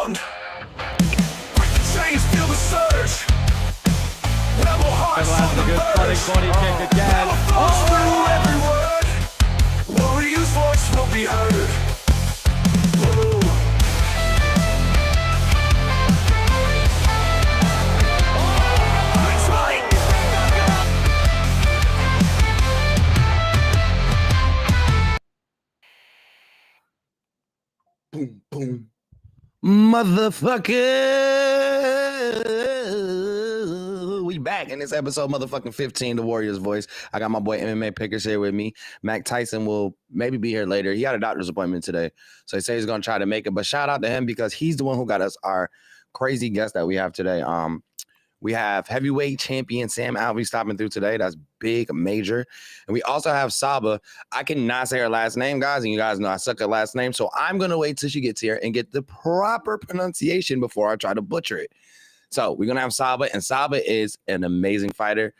ground. Break the chains, feel the surge. Level hearts on the verge. Body kick again. Flows through every word. Warrior's voice will be heard. Whoa. That's right. Boom, boom. Motherfucker. We back in this episode, motherfucking 15, The Warrior's Voice. I got my boy MMA Pickers here with me. Mac Tyson will maybe be here later. He had a doctor's appointment today, so he said he's going to try to make it. But shout out to him because he's the one who got us our crazy guest that we have today. We have heavyweight champion Sam Alvey stopping through today. That's big, major. And we also have Saba. I cannot say her last name, guys, and you guys know I suck at last name, so I'm going to wait till she gets here and get the proper pronunciation before I try to butcher it. So we're going to have Saba, and Saba is an amazing fighter.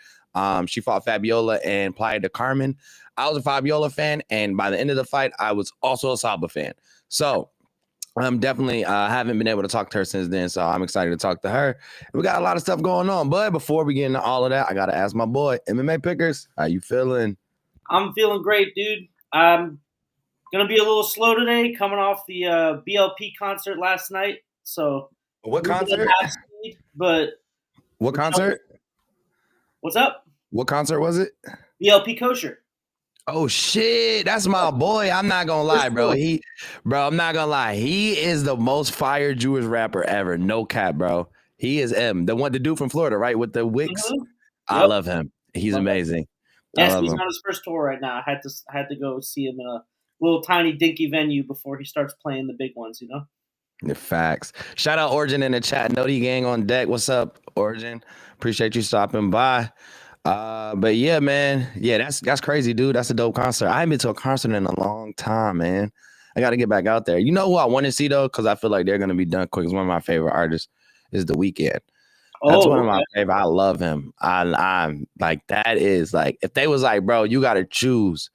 She fought Fabiola and Playa de Carmen. I was a Fabiola fan, and by the end of the fight, I was also a Saba fan. So I'm definitely haven't been able to talk to her since then, so I'm excited to talk to her. We got a lot of stuff going on, but before we get into all of that, I got to ask my boy, MMA Pickers, how you feeling? I'm feeling great, dude. I'm going to be a little slow today, coming off the BLP concert last night. So What concert? Speed, but What concert? What's up? What concert was it? BLP Kosher. Oh shit, that's my boy. I'm not gonna lie, bro. I'm not gonna lie. He is the most fire Jewish rapper ever. No cap, bro. He is the dude from Florida, right? With the wicks. Mm-hmm. I love him. He's amazing. Yes, he's on his first tour right now. I had to go see him in a little tiny dinky venue before he starts playing the big ones, you know? The facts. Shout out Origin in the chat. Noti gang on deck. What's up, Origin? Appreciate you stopping by. But yeah, man. Yeah, that's crazy, dude. That's a dope concert. I haven't been to a concert in a long time, man. I got to get back out there. You know who I want to see, though? Because I feel like they're going to be done quick. It's one of my favorite artists is The Weeknd. That's one of my favorite. I love him. I'm like, that is like, if they was like, bro, you got to choose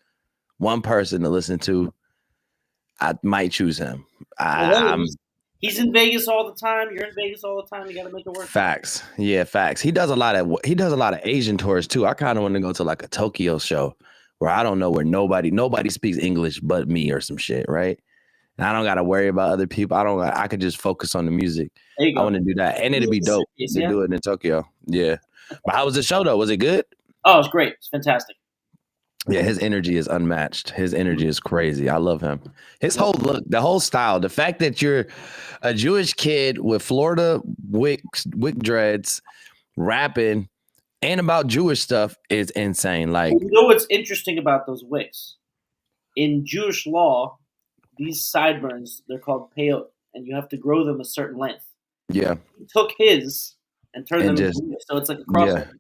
one person to listen to, I might choose him. He's in Vegas all the time. You're in Vegas all the time. You got to make it work. Facts. Yeah, facts. He does a lot of Asian tours too. I kind of want to go to like a Tokyo show where I don't know, where nobody speaks English but me or some shit, right? And I don't got to worry about other people. I could just focus on the music. I want to do that. And it'd be dope to do it in Tokyo. Yeah. But how was the show though? Was it good? Oh, it's great. It's fantastic. Yeah, his energy is unmatched. His energy is crazy. I love him. His whole look, the whole style, the fact that you're a Jewish kid with Florida wick dreads, rapping, and about Jewish stuff is insane. Like, you know what's interesting about those wicks? In Jewish law, these sideburns, they're called peyot, and you have to grow them a certain length. Yeah. He took his and turned them into wicks, so it's like a crossover. Yeah.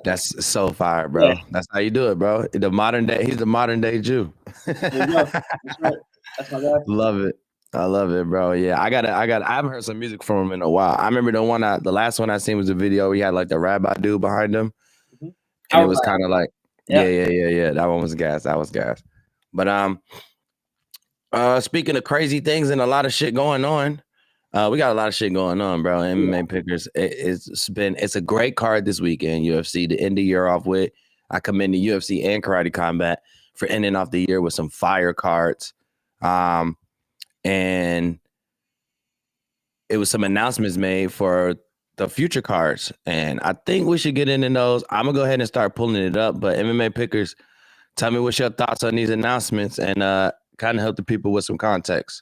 That's so fire, bro. Yeah. That's how you do it, bro. He's the modern day Jew. There you go. That's right. That's my guy. Love it. I love it, bro. Yeah, I haven't heard some music from him in a while. I remember the last one I seen was a video where he had like the rabbi dude behind him. Mm-hmm. And it was kind of like, yeah. That one was gas. But speaking of crazy things and a lot of shit going on, we got a lot of shit going on, bro. MMA Pickers. It's a great card this weekend, UFC, to end the year off with. I commend the UFC and Karate Combat for ending off the year with some fire cards. And it was some announcements made for the future cards. And I think we should get into those. I'm going to go ahead and start pulling it up. But MMA Pickers, tell me what's your thoughts on these announcements and kind of help the people with some context.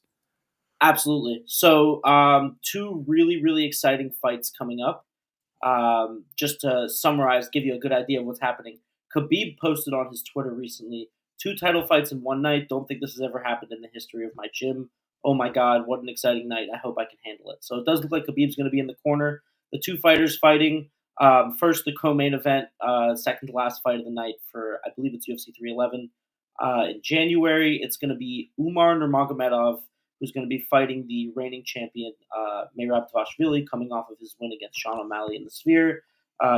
Absolutely. So two really, really exciting fights coming up. Just to summarize, give you a good idea of what's happening. Khabib posted on his Twitter recently, 2 title fights in one night. Don't think this has ever happened in the history of my gym. Oh my God, what an exciting night. I hope I can handle it. So it does look like Khabib's going to be in the corner. The 2 fighters fighting. First, the co-main event, second to last fight of the night for, I believe it's UFC 311. In January, it's going to be Umar Nurmagomedov, who's going to be fighting the reigning champion, Merab Dvalishvili, coming off of his win against Sean O'Malley in the Sphere.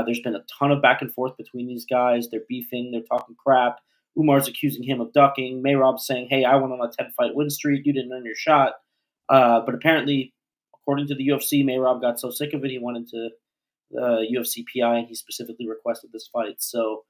There's been a ton of back and forth between these guys. They're beefing. They're talking crap. Umar's accusing him of ducking. Merab's saying, hey, I went on a 10-fight win streak. You didn't earn your shot. But apparently, according to the UFC, Merab got so sick of it, he went into the UFC PI and he specifically requested this fight. So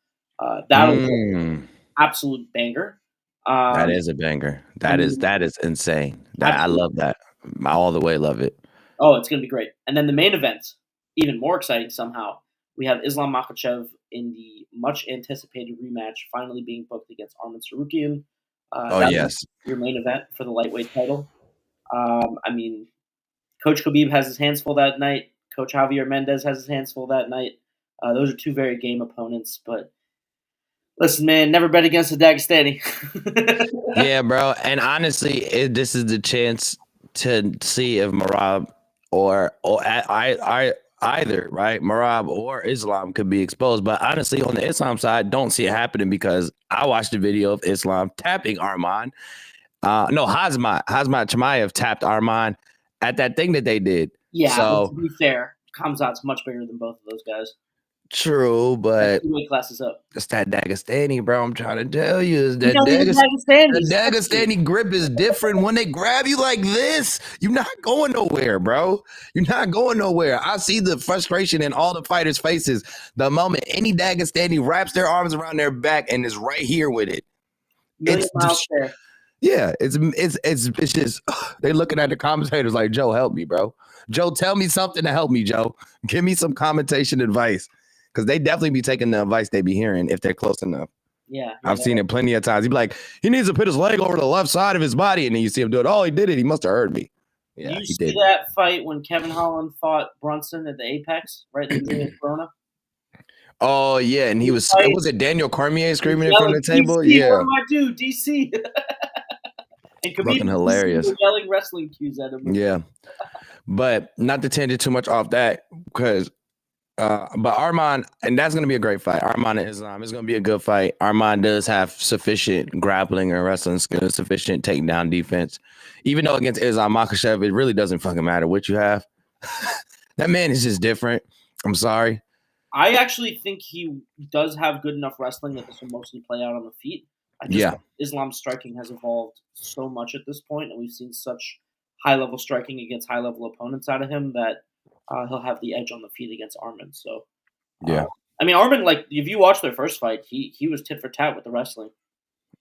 that'll be an absolute banger. That is a banger. That is insane. I love that. I all the way love it. Oh, it's gonna be great. And then the main event, even more exciting somehow. We have Islam Makhachev in the much anticipated rematch, finally being booked against Arman Tsarukyan. Yes, your main event for the lightweight title. I mean, Coach Khabib has his hands full that night. Coach Javier Mendez has his hands full that night. Those are two very game opponents, but listen, man, never bet against a Dagestani. Yeah, bro. And honestly, this is the chance to see if Merab or either, right? Merab or Islam could be exposed. But honestly, on the Islam side, don't see it happening because I watched the video of Islam tapping Arman. No, Hazmat Chimaev tapped Arman at that thing that they did. Yeah, so to be fair, Khamzat's much bigger than both of those guys. True, but weight classes up. It's that Dagestani, bro. I'm trying to tell you, is that the Dagestani grip is different. When they grab you like this, you're not going nowhere, bro. You're not going nowhere. I see the frustration in all the fighters' faces the moment any Dagestani wraps their arms around their back and is right here with it. Yeah, it's just they looking at the commentators like, Joe, help me, bro. Joe, tell me something to help me, Joe. Give me some commentation advice. Because they definitely be taking the advice they be hearing if they're close enough. Yeah. I've seen it plenty of times. He'd be like, he needs to put his leg over the left side of his body. And then you see him do it. Oh, he did it. He must have heard me. Yeah, you see that fight when Kevin Holland fought Brunson at the Apex, right in the Corona? Oh, yeah. And he was it Daniel Cormier screaming in front of the table? DC, yeah. What do I do? DC. And Khabib fucking hilarious. Yelling wrestling cues at him. Yeah. But not to tangent too much off that because but Arman, and that's going to be a great fight. Arman and Islam is going to be a good fight. Arman does have sufficient grappling and wrestling skills, sufficient takedown defense. Even though against Islam Makhachev, it really doesn't fucking matter what you have. That man is just different. I'm sorry. I actually think he does have good enough wrestling that this will mostly play out on the feet. Islam's striking has evolved so much at this point, and we've seen such high-level striking against high-level opponents out of him that he'll have the edge on the feet against Arman. So, yeah. I mean, Arman, like, if you watch their first fight, he was tit for tat with the wrestling.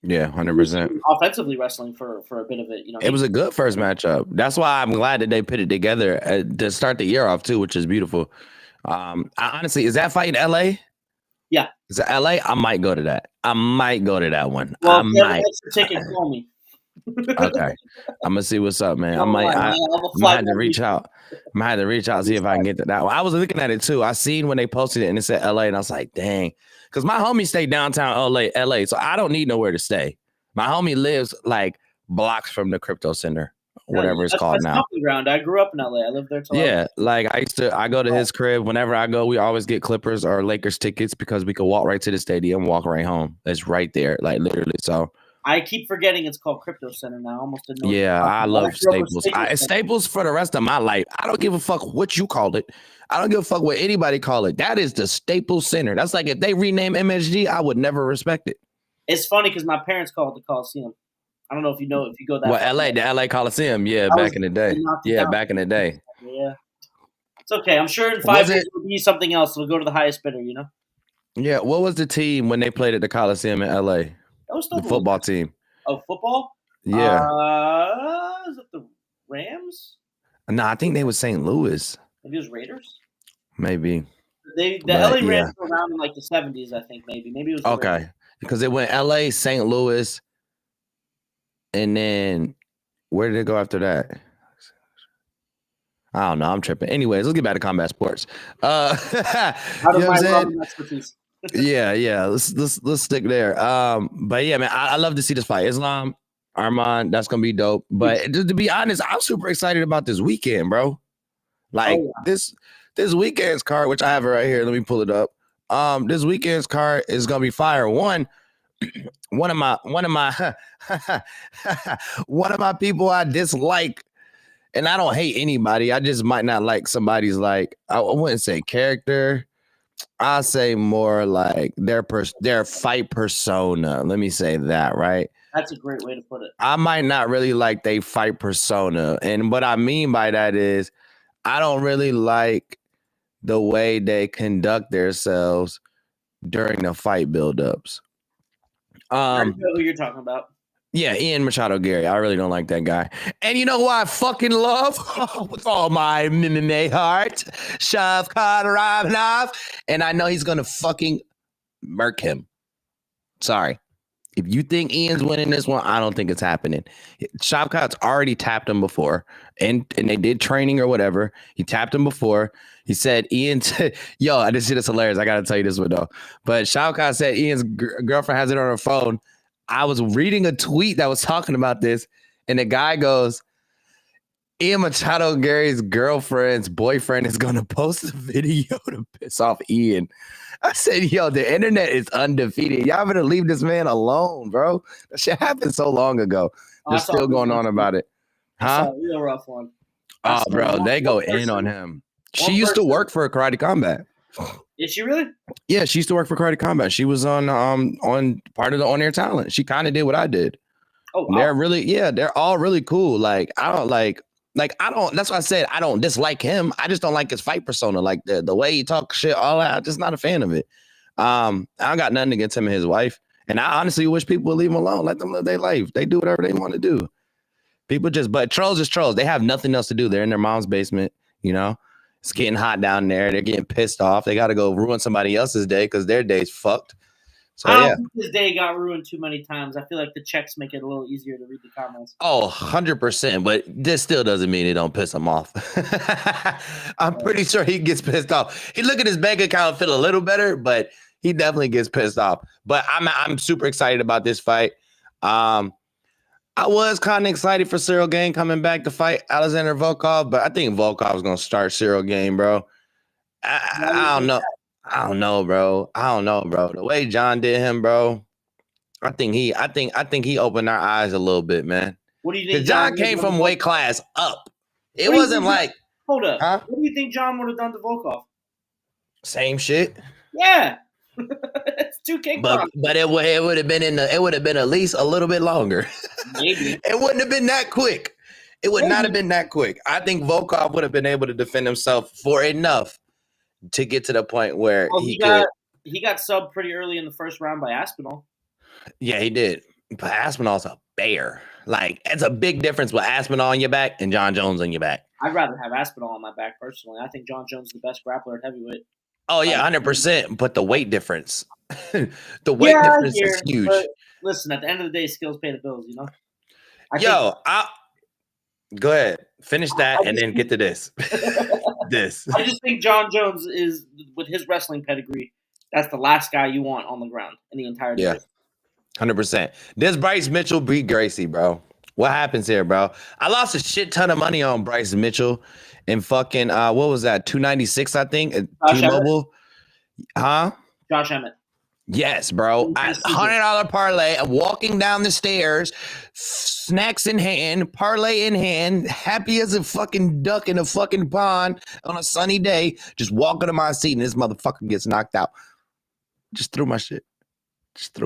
Yeah, 100%. Offensively wrestling for a bit of it. You know, it was a good first matchup. That's why I'm glad that they put it together to start the year off, too, which is beautiful. Honestly, is that fight in L.A.? Yeah. Is it L.A.? I might go to that. I might go to that one. Well, I might. Ticket, call me. Okay, I'm gonna see what's up, man. I might have to reach out. See if I can get to that one. I was looking at it too. I seen when they posted it and it said LA, and I was like, dang, because my homie stay downtown LA, so I don't need nowhere to stay. My homie lives like blocks from the crypto center, whatever it's called now. Ground. I grew up in LA. I lived there till like I go to his crib whenever I go. We always get Clippers or Lakers tickets because we could walk right to the stadium, walk right home. It's right there, like literally. So. I keep forgetting it's called Crypto Center now. I almost didn't know. Yeah, I love Staples. Staples for the rest of my life. I don't give a fuck what you call it. I don't give a fuck what anybody call it. That is the Staples Center. That's like if they rename MSG, I would never respect it. It's funny because my parents call it the Coliseum. I don't know if you know if you go that. Well, LA, the LA Coliseum. Yeah, back in the day. Yeah, back in the day. Yeah, it's okay. I'm sure in 5 years it'll be something else. It'll go to the highest bidder. You know. Yeah. What was the team when they played at the Coliseum in LA? That was still the football team. Oh, football? Yeah. Is it the Rams? No, I think they were St. Louis. Maybe it was Raiders? Maybe. The LA Rams were around in like the 70s, I think, maybe. Maybe it was okay. Raiders. Because it went LA, St. Louis, and then where did it go after that? I don't know. I'm tripping. Anyways, let's get back to combat sports. How does my expertise? yeah. Let's stick there. But yeah, man, I love to see this fight. Islam, Arman, that's gonna be dope. But to be honest, I'm super excited about this weekend, bro. Like this weekend's card, which I have it right here. Let me pull it up. This weekend's card is gonna be fire. One of my one of my people I dislike, and I don't hate anybody. I just might not like somebody's like I wouldn't say character. I say more like their fight persona. Let me say that, right? That's a great way to put it. I might not really like they fight persona. And what I mean by that is I don't really like the way they conduct themselves during the fight buildups. I know who you're talking about. Yeah, Ian Machado Gary. I really don't like that guy. And you know who I fucking love with all my MMA heart? Shavkat Rakhmonov. And I know he's going to fucking murk him. Sorry. If you think Ian's winning this one, I don't think it's happening. Shavkat's already tapped him before, and they did training or whatever. He tapped him before. He said, yo, this shit is hilarious. I got to tell you this one, though. But Shavkat said Ian's girlfriend has it on her phone. I was reading a tweet that was talking about this, and the guy goes, Ian Machado Gary's girlfriend's boyfriend is going to post a video to piss off Ian. I said, yo, the internet is undefeated. Y'all better leave this man alone, bro. That shit happened so long ago. They're still going on about it. Huh? Huh? Real rough one. Oh, bro, they go in on him. She used to work for Karate Combat. Is she really? Yeah, she used to work for Karate Combat. She was on part of the on-air talent. She kind of did what I did. Oh, wow. They're all really cool. Like, I don't that's why I said I don't dislike him. I just don't like his fight persona. Like the way he talks shit, all that. I'm just not a fan of it. I don't got nothing against him and his wife. And I honestly wish people would leave him alone. Let them live their life. They do whatever they want to do. But trolls is trolls. They have nothing else to do. They're in their mom's basement, you know. It's getting hot down there. They're getting pissed off. They got to go ruin somebody else's day because their day's fucked. So, I don't think his day got ruined too many times. I feel like the checks make it a little easier to read the comments. Oh, 100%. But this still doesn't mean it don't piss him off. I'm pretty sure he gets pissed off. He look at his bank account, feel a little better, but he definitely gets pissed off. But I'm super excited about this fight. I was kind of excited for Cyril Gane coming back to fight Alexander Volkov, but I think Volkov is going to start Cyril Gane, bro. I don't know. I don't know, bro. The way John did him, bro. I think he opened our eyes a little bit, man. What do you think? John came from weight class up. It wasn't like. Hold up. Huh? What do you think John would have done to Volkov? Same shit. Yeah. It's 2K. But it would have been at least a little bit longer. Maybe. It wouldn't have been that quick. It would not have been that quick. I think Volkov would have been able to defend himself for enough to get to the point where he got subbed pretty early in the first round by Aspinall. Yeah, he did. But Aspinall's a bear. Like, it's a big difference with Aspinall on your back and John Jones on your back. I'd rather have Aspinall on my back personally. I think John Jones is the best grappler at heavyweight. Oh yeah, 100%. But the weight difference, difference is huge. But listen, at the end of the day, skills pay the bills. You know. Go ahead, finish that, and then get to this. I just think John Jones is, with his wrestling pedigree, that's the last guy you want on the ground in the entire day. Yeah, 100%. Does Bryce Mitchell beat Gracie, bro? What happens here, bro? I lost a shit ton of money on Bryce Mitchell. And fucking, what was that? 296, I think. T-Mobile, huh? Josh Emmett. Yes, bro. $100 parlay. I'm walking down the stairs, snacks in hand, parlay in hand, happy as a fucking duck in a fucking pond on a sunny day. Just walking to my seat, and this motherfucker gets knocked out. Just threw my shit. Just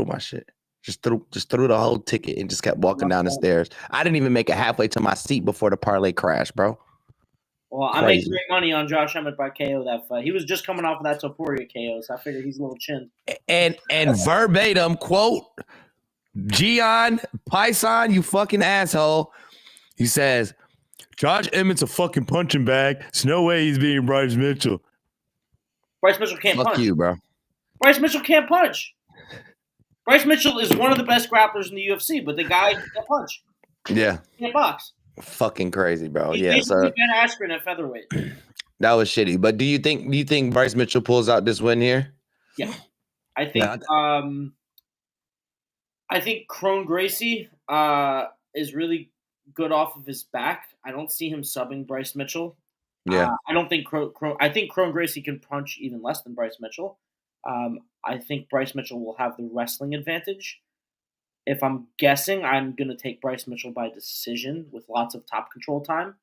threw the whole ticket and just kept walking down the stairs. I didn't even make it halfway to my seat before the parlay crashed, bro. Well, I made great money on Josh Emmett by KO that fight. He was just coming off of that Topuria KO, so I figured he's a little chin. And verbatim quote, Gian Paisan, you fucking asshole. He says, Josh Emmett's a fucking punching bag. There's no way he's beating Bryce Mitchell. Bryce Mitchell can't punch. Fuck you, bro. Bryce Mitchell can't punch. Bryce Mitchell is one of the best grapplers in the UFC, but the guy can't punch. Yeah. He can't box. Fucking crazy, bro. He's yeah, so Ben Askren at featherweight. That was shitty. But do you think Bryce Mitchell pulls out this win here? Yeah, I think. I think Crone Gracie is really good off of his back. I don't see him subbing Bryce Mitchell. Yeah, I don't think I think Crone Gracie can punch even less than Bryce Mitchell. I think Bryce Mitchell will have the wrestling advantage. If I'm guessing, I'm going to take Bryce Mitchell by decision with lots of top control time,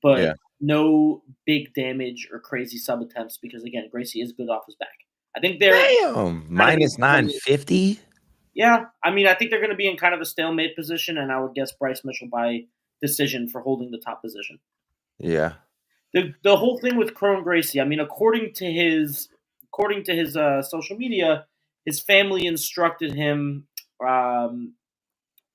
but no big damage or crazy sub attempts because, again, Gracie is good off his back. I think they're minus 950. Yeah, I mean, I think they're going to be in kind of a stalemate position, and I would guess Bryce Mitchell by decision for holding the top position. Yeah. The whole thing with Kron Gracie. I mean, according to his social media, his family instructed him um,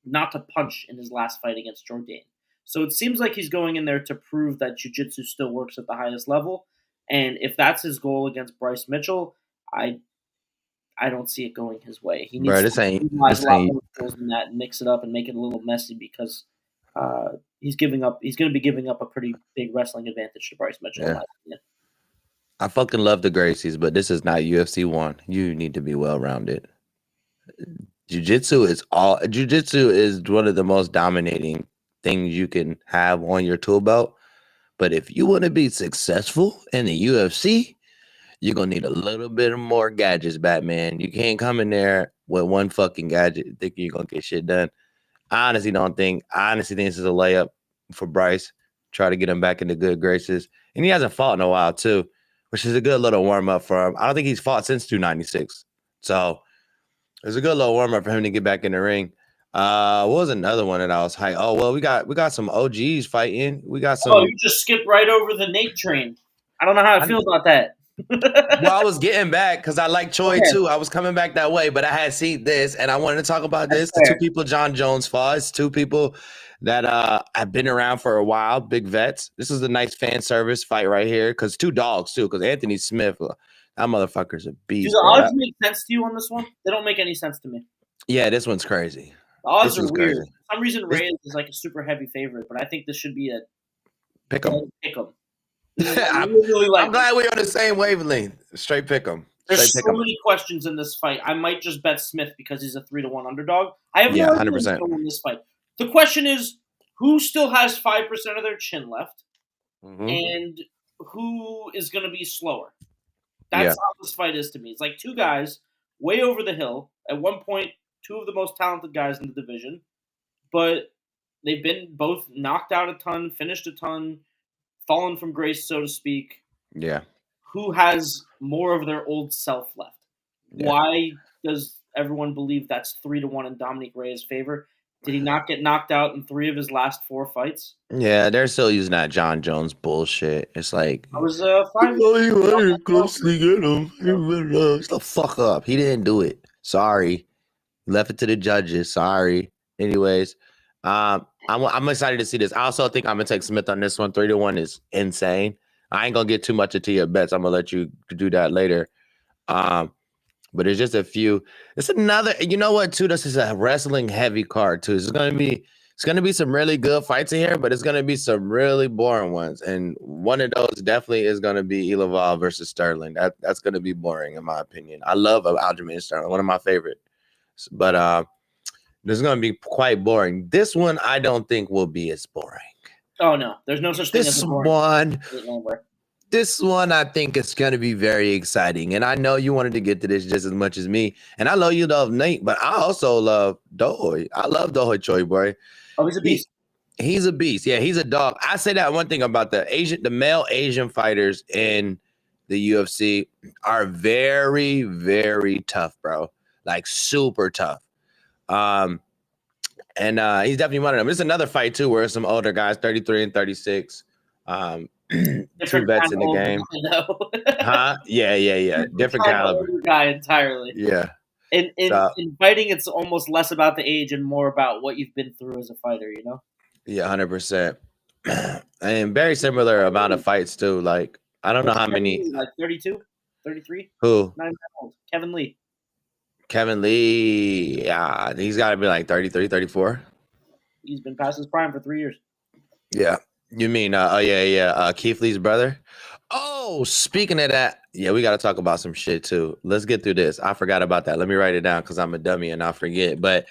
not to punch in his last fight against Jordan. So it seems like he's going in there to prove that jiu-jitsu still works at the highest level. And if that's his goal against Bryce Mitchell, I don't see it going his way. He Bro, needs to utilize a lot more tools than that and mix it up and make it a little messy because he's going to be giving up a pretty big wrestling advantage to Bryce Mitchell. In Yeah. my opinion. I fucking love the Gracies, but this is not UFC 1. You need to be well-rounded. Jiu-jitsu is one of the most dominating things you can have on your tool belt. But if you want to be successful in the UFC, you're going to need a little bit more gadgets, Batman. You can't come in there with one fucking gadget thinking you're going to get shit done. I honestly think this is a layup for Bryce. Try to get him back into good graces. And he hasn't fought in a while, too, which is a good little warm-up for him. I don't think he's fought since 296. So it's a good little warm-up for him to get back in the ring. What was another one that I was hyped? Oh, well, we got some OGs fighting. We got some. Oh, you just skipped right over the Nate train. I don't know how I feel about that. Well, I was getting back because I like Choi Okay. too. I was coming back that way, but I had seen this and I wanted to talk about this. The That's two fair. people John Jones fought. It's two people that have been around for a while, big vets. This is a nice fan service fight right here because two dogs too. Because Anthony Smith, that motherfucker's a Do beast. the Bro. odds make sense to you on this one? They don't make any sense to me. Yeah, this one's crazy. The odds This are is weird. crazy. For some reason, Reyes is like a super heavy favorite, but I think this should be a Pick 'em. pick 'em. I'm Really glad we're on the same wavelength. Straight pick 'em. There's Straight so pick 'em. many questions in this fight. I might just bet Smith because he's a 3-1 underdog. I have Yeah, no idea 100%. who's going to win this fight. The question is, who still has 5% of their chin left, Mhm. and who is going to be slower? That's how this fight is to me. It's like two guys way over the hill. At one point, two of the most talented guys in the division, but they've been both knocked out a ton, finished a ton, fallen from grace, so to speak. Yeah. Who has more of their old self left? Yeah. Why does everyone believe that's 3-1 in Dominic Reyes' favor? Did he not get knocked out in 3 of his last 4 fights? Yeah, they're still using that John Jones bullshit. It's like I was 5. you wanted to closely get him. Shut the fuck up. He didn't do it. Sorry. Left it to the judges. Sorry. Anyways, I'm excited to see this. I also think I'm gonna take Smith on this one. 3-1 is insane. I ain't gonna get too much into your bets. I'm gonna let you do that later. But there's just a few. It's another. You know what? Too. This is a wrestling heavy card too. It's gonna be some really good fights in here, but it's gonna be some really boring ones. And one of those definitely is gonna be Ilaval versus Sterling. That's gonna be boring in my opinion. I love Aljamain Sterling, one of my favorites. But this is gonna be quite boring. This one I don't think will be as boring. Oh no, there's no such thing as a boring. This one I think is going to be very exciting. And I know you wanted to get to this just as much as me. And I know you love Nate, but I also love Dohoy. I love Dohoy Choi, boy. Oh, he's a beast. He's a beast. Yeah, he's a dog. I say that one thing about the male Asian fighters in the UFC are very, very tough, bro. Like super tough. And he's definitely one of them. There's another fight too, where some older guys, 33 and 36. Two vets in the game. Huh? Yeah. Different caliber. Guy entirely. Yeah. In fighting, it's almost less about the age and more about what you've been through as a fighter, you know? Yeah, 100%. And very similar amount of fights too. Like, I don't know how many. Like 32? 33? Who? 9 old. Kevin Lee. Kevin Lee. Yeah, he's got to be like 33, 34. He's been past his prime for 3 years. Yeah. You mean, Keith Lee's brother? Oh, speaking of that, yeah, we got to talk about some shit too. Let's get through this. I forgot about that. Let me write it down because I'm a dummy and I forget. But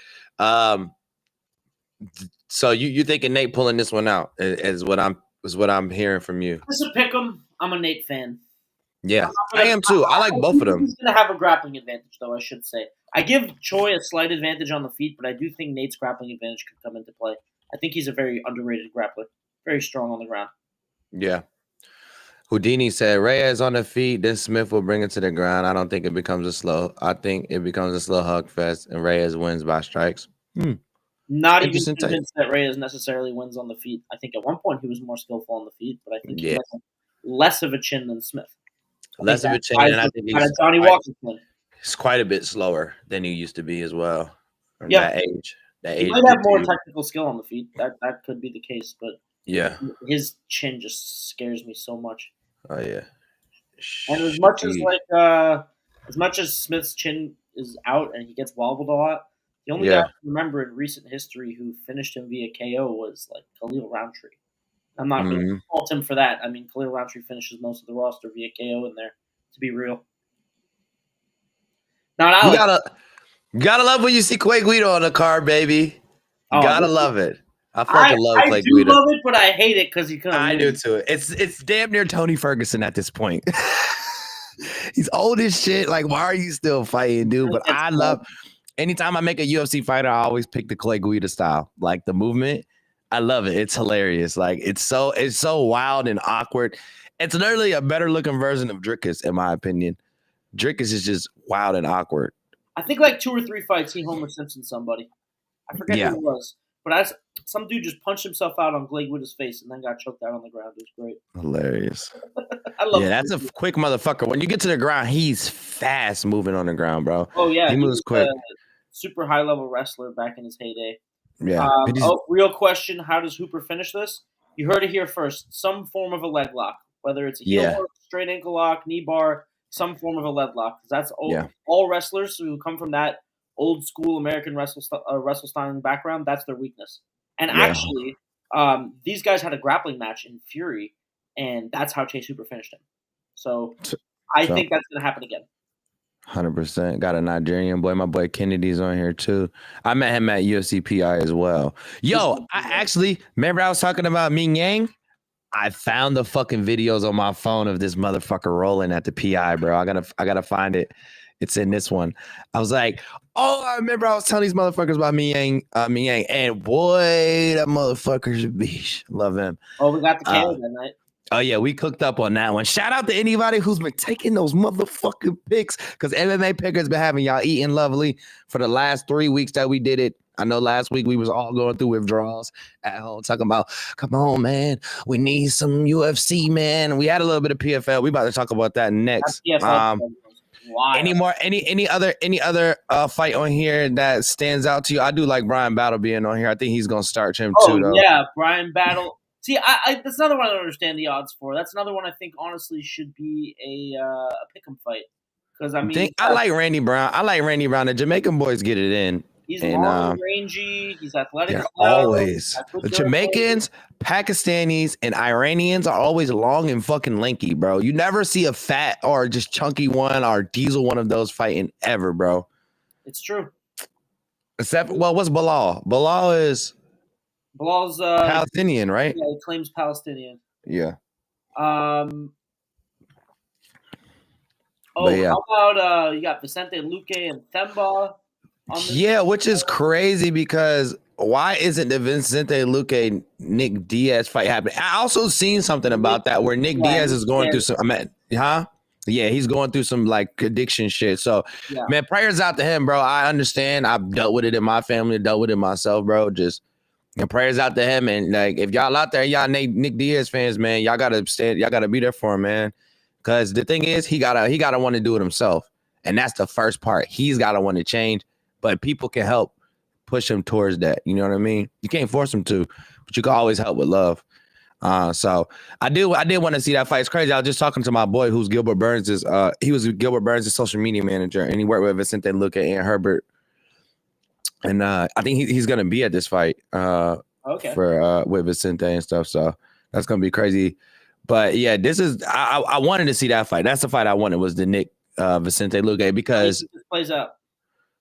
so you thinking Nate pulling this one out is what I'm hearing from you. This is a pick 'em. I'm a Nate fan. Yeah, I am too. I like both of them. He's going to have a grappling advantage, though, I should say. I give Choi a slight advantage on the feet, but I do think Nate's grappling advantage could come into play. I think he's a very underrated grappler. Very strong on the ground. Yeah. Houdini said Reyes on the feet, then Smith will bring it to the ground. I don't think it becomes a slow. I think it becomes a slow hug fest, and Reyes wins by strikes. Not even convinced that Reyes necessarily wins on the feet. I think at one point he was more skillful on the feet, but I think he less of a chin than Smith. Less of a chin, and I think he's Johnny Walker chin. He's quite a bit slower than he used to be as well. Yeah, that age he might have gets more you. technical skill on the feet. That could be the case, but Yeah. his chin just scares me so much. Oh yeah. And as much as Smith's chin is out and he gets wobbled a lot, the only guy I can remember in recent history who finished him via KO was like Khalil Roundtree. I'm not going to fault him for that. I mean, Khalil Roundtree finishes most of the roster via KO in there, to be real. Not Alex. You gotta love when you see Clay Guido on the card, baby. You gotta love it. I fucking love Clay Guido. I do love it, but I hate it because he couldn't. I do too. It's damn near Tony Ferguson at this point. He's old as shit. Like, why are you still fighting, dude? But I love. Anytime I make a UFC fighter, I always pick the Clay Guida style, like the movement. I love it. It's hilarious. Like it's so wild and awkward. It's literally a better looking version of Drickus, in my opinion. Drickus is just wild and awkward. I think like 2 or 3 fights he Homer Simpson somebody. I forget who it was, but some dude just punched himself out on Clay Guida's face and then got choked out on the ground. It was great. Hilarious. I love. Yeah, that's a quick motherfucker. When you get to the ground, he's fast moving on the ground, bro. Oh yeah, he moves quick. Super high level wrestler back in his heyday. Yeah. Real question: how does Hooper finish this? You heard it here first. Some form of a leg lock, whether it's a heel hook, straight ankle lock, knee bar, some form of a leg lock. That's all wrestlers who come from that old school American wrestle styling background. That's their weakness. And actually, these guys had a grappling match in Fury, and that's how Chase Hooper finished him. So I think that's going to happen again. 100%. Got a Nigerian boy. My boy Kennedy's on here too. I met him at UFC PI as well. Yo, I actually remember I was talking about Ming Yang. I found the fucking videos on my phone of this motherfucker rolling at the PI, bro. I gotta find it. It's in this one. I was like, oh, I remember I was telling these motherfuckers about Ming Yang, and boy, that motherfucker's a beast. Love him. Oh, we got the KO that night. Oh, yeah, we cooked up on that one. Shout out to anybody who's been taking those motherfucking picks, because MMA Pickers been having y'all eating lovely for the last 3 weeks that we did it. I know last week we was all going through withdrawals at home, talking about, come on, man, we need some UFC, man. And we had a little bit of PFL. We about to talk about that next. Any other fight on here that stands out to you? I do like Brian Battle being on here. I think he's gonna start him too, though. Yeah, Brian Battle. See, I that's another one I don't understand the odds for. That's another one I think honestly should be a pick'em fight. Because I like Randy Brown. The Jamaican boys get it in. He's long and rangy. He's athletic. Always. The Jamaicans, Pakistanis, and Iranians are always long and fucking lanky, bro. You never see a fat or just chunky one or diesel one of those fighting ever, bro. It's true. Except, what's Bilal? Bilal's Palestinian, right? Yeah, he claims Palestinian. Yeah. How about you got Vicente Luque and Themba? Yeah, which is crazy because why isn't the Vicente Luque Nick Diaz fight happening? I also seen something about that where Nick Diaz is going through some. Yeah, he's going through some like addiction shit. So, man, prayers out to him, bro. I understand. I've dealt with it in my family, dealt with it myself, bro. Just prayers out to him. And like, if y'all out there, y'all Nick Diaz fans, man, y'all gotta stand. Y'all gotta be there for him, man. Because the thing is, he gotta want to do it himself, and that's the first part. He's gotta want to change. But people can help push him towards that. You know what I mean? You can't force him to, but you can always help with love. So I did want to see that fight. It's crazy. I was just talking to my boy who's Gilbert Burns' he was Gilbert Burns' social media manager, and he worked with Vicente Luque and Herbert. And I think he's gonna be at this fight for with Vicente and stuff. So that's gonna be crazy. But yeah, this is I wanted to see that fight. That's the fight I wanted, was the Nick Vicente Luque, because this plays out.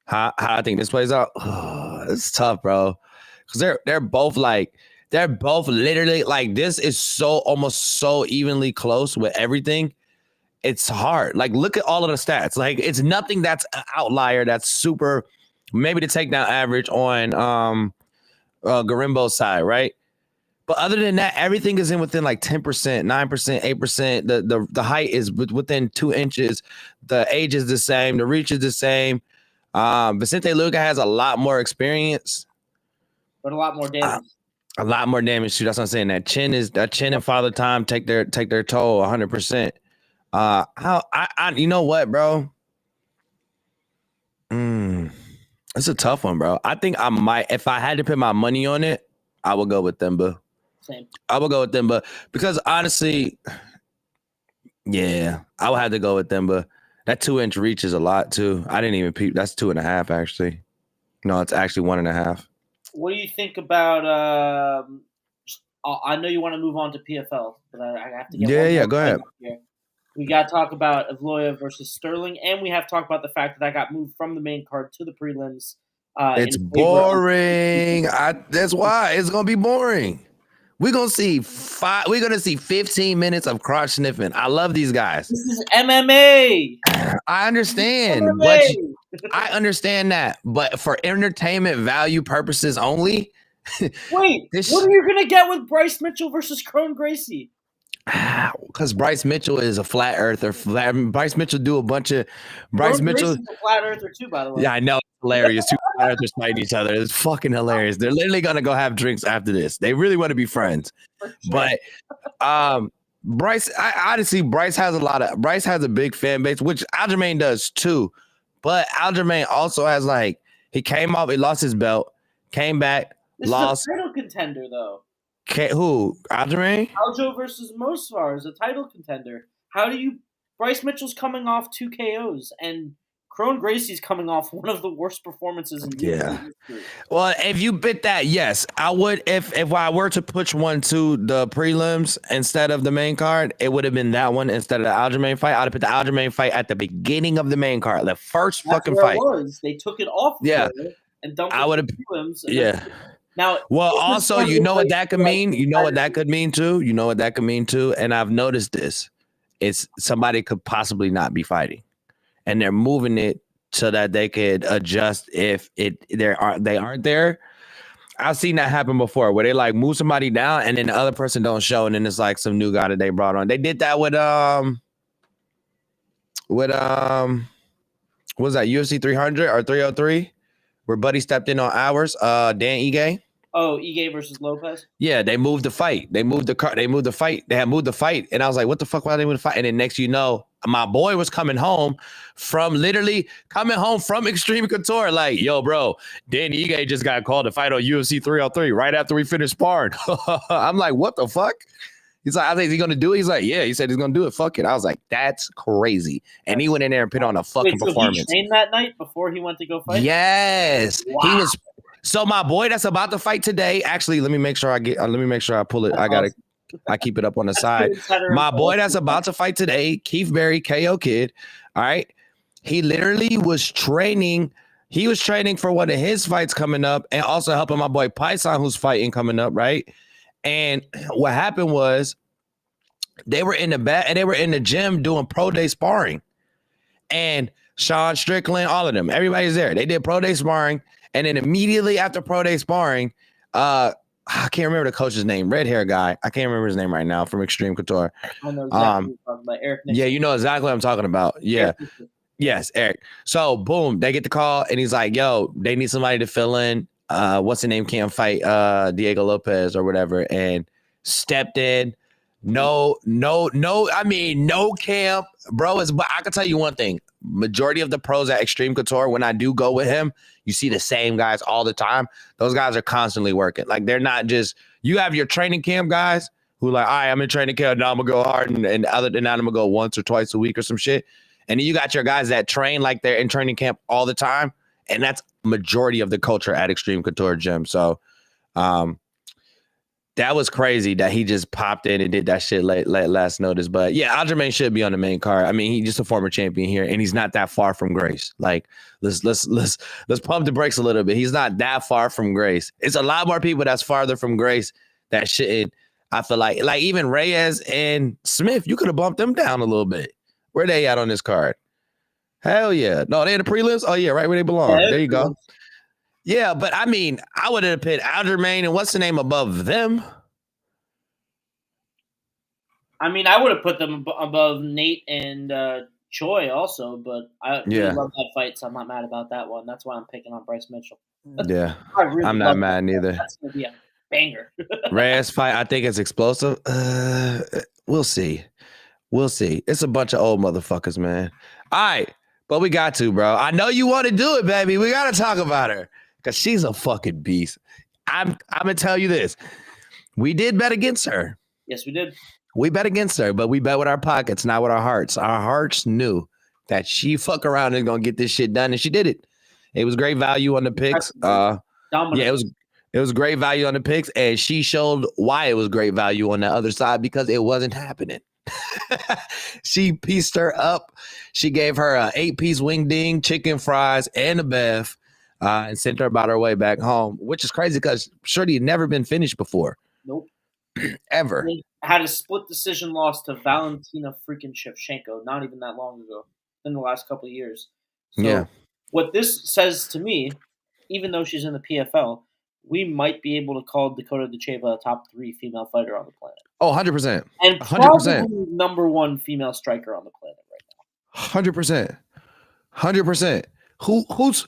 How I think this plays out? Oh, it's tough, bro. Because they're both literally like, this is almost so evenly close with everything. It's hard. Like, look at all of the stats. Like, it's nothing that's an outlier that's super, maybe the takedown average on Garimbo's side, right? But other than that, everything is within like 10%, 9%, 8%. The height is within 2 inches. The age is the same. The reach is the same. Vicente Luque has a lot more experience, but a lot more damage. A lot more damage too. That's what I'm saying. That chin and Father Time take their toll 100%. You know what, bro? It's a tough one, bro. I think I might, if I had to put my money on it, I would go with Thimba. Same. I would go with Thimba because honestly, yeah, I would have to go with Thimba. That 2-inch reach is a lot too. I didn't even peep. That's 2.5 actually. No, it's actually 1.5. What do you think about? I know you want to move on to PFL, but I have to get one Yeah, more go fight ahead. up here. We got to talk about Evloev versus Sterling, and we have to talk about the fact that I got moved from the main card to the prelims. It's In favor of boring. That's why it's gonna be boring. We're gonna see 15 minutes of crotch sniffing. I love these guys. This is MMA. I understand, but I understand that. But for entertainment value purposes only, Wait, this what are you gonna get with Bryce Mitchell versus Kron Gracie? because Bryce Mitchell is a flat earther. Bryce Mitchell do a bunch of Bryce Kron Mitchell. Gracie's a flat earther too, by the way. Yeah, I know. It's hilarious. Two flat earthers fighting each other. It's fucking hilarious. They're literally gonna go have drinks after this. They really want to be friends. But Bryce, honestly, Bryce has a big fan base, which Aljamain does too. But Aljamain also has he came off, he lost his belt, came back, This lost. is a title contender though. Who? Aljamain? Aljo versus Mosfar is a title contender. How do you? Bryce Mitchell's coming off 2 KOs, and Kron Gracie's coming off one of the worst performances in UFC history. Well, if you bit that, yes, I would. If I were to push one to the prelims instead of the main card, it would have been that one instead of the Aljamain fight. I'd have put the Aljamain fight at the beginning of the main card, the first fucking fight. It was. They took it off. Yeah, and dumped I would have. prelims. Yeah. Now, well, also, you know what that could mean? You know what that could mean too? You know what that could mean too? And I've noticed this. It's somebody could possibly not be fighting. And they're moving it so that they could adjust if they aren't there. I've seen that happen before where they move somebody down and then the other person don't show and then it's some new guy that they brought on. They did that with what was that, UFC 300 or 303 where Buddy stepped in on ours, Dan Ige. Oh, Ige versus Lopez? Yeah, they moved the fight. They moved the fight. They had moved the fight. And I was like, what the fuck? Why they moved the fight? And then next you know, my boy was coming home from Extreme Couture. Like, yo, bro, Danny Ige just got called to fight on UFC 303 right after we finished sparring. I'm like, what the fuck? He's like, I think he's going to do it. He's like, yeah, he said he's going to do it. Fuck it. I was like, that's crazy. And he went in there and put on a fucking performance. He trained that night before he went to go fight? Yes. Wow. He was. So my boy that's about to fight today, actually, let me make sure I pull it. I keep it up on the side. My boy that's about to fight today, Keith Berry, KO Kid. All right. He literally was training. He was training for one of his fights coming up and also helping my boy Python, who's fighting coming up, right? And what happened was they were in the gym doing pro day sparring. And Sean Strickland, all of them, everybody's there. They did pro day sparring. And then immediately after pro day sparring, I can't remember the coach's name, red hair guy. I can't remember his name right now from Extreme Couture. I know exactly what you're talking about, Eric Nixon. Yeah, you know exactly what I'm talking about. Yeah. Yes, Eric. So boom, they get the call and he's like, yo, they need somebody to fill in. What's the name? Can't fight Diego Lopez or whatever. And stepped in. No camp, bro. But I can tell you one thing. Majority of the pros at Extreme Couture, when I do go with him, you see the same guys all the time. Those guys are constantly working. Like, they're not just, you have your training camp guys who all right, I'm in training camp, now I'm gonna go hard, and other than that, I'm gonna go once or twice a week or some shit. And then you got your guys that train like they're in training camp all the time. And that's majority of the culture at Extreme Couture Gym. So that was crazy that he just popped in and did that shit late last notice. But yeah, Aljamain should be on the main card. I mean, he's just a former champion here, and he's not that far from Grace. Like, let's pump the brakes a little bit. He's not that far from Grace. It's a lot more people that's farther from Grace that shouldn't. I feel like even Reyes and Smith, you could have bumped them down a little bit. Where they at on this card? Hell yeah. No, they in the prelims? Oh yeah, right where they belong. Yeah, there you go. Yeah, but I mean, I would have put Aljamain and what's the name above them? I mean, I would have put them above Nate and Choi also, but I really love that fight, so I'm not mad about that one. That's why I'm picking on Bryce Mitchell. Yeah, I'm not mad neither. That's going to be a banger. Reyes fight, I think it's explosive. We'll see. We'll see. It's a bunch of old motherfuckers, man. All right, but we got to, bro. I know you want to do it, baby. We got to talk about her because she's a fucking beast. I'm gonna tell you this. We did bet against her. Yes, we did. We bet against her, but we bet with our pockets, not with our hearts. Our hearts knew that she fuck around and gonna get this shit done, and she did it. It was great value on the picks. Dominant. Yeah, it was great value on the picks, and she showed why it was great value on the other side because it wasn't happening. She pieced her up. She gave her a 8-piece wing ding, chicken fries, and a bath, and sent her about her way back home, which is crazy because Shorty had never been finished before. Nope. Ever. They had a split decision loss to Valentina freaking Shevchenko not even that long ago, in the last couple of years. So Yeah. what this says to me, even though she's in the PFL, we might be able to call Dakota Ducheva a top 3 female fighter on the planet. Oh, 100%. And 100%. probably number 1 female striker on the planet right now. 100%. 100%. Who's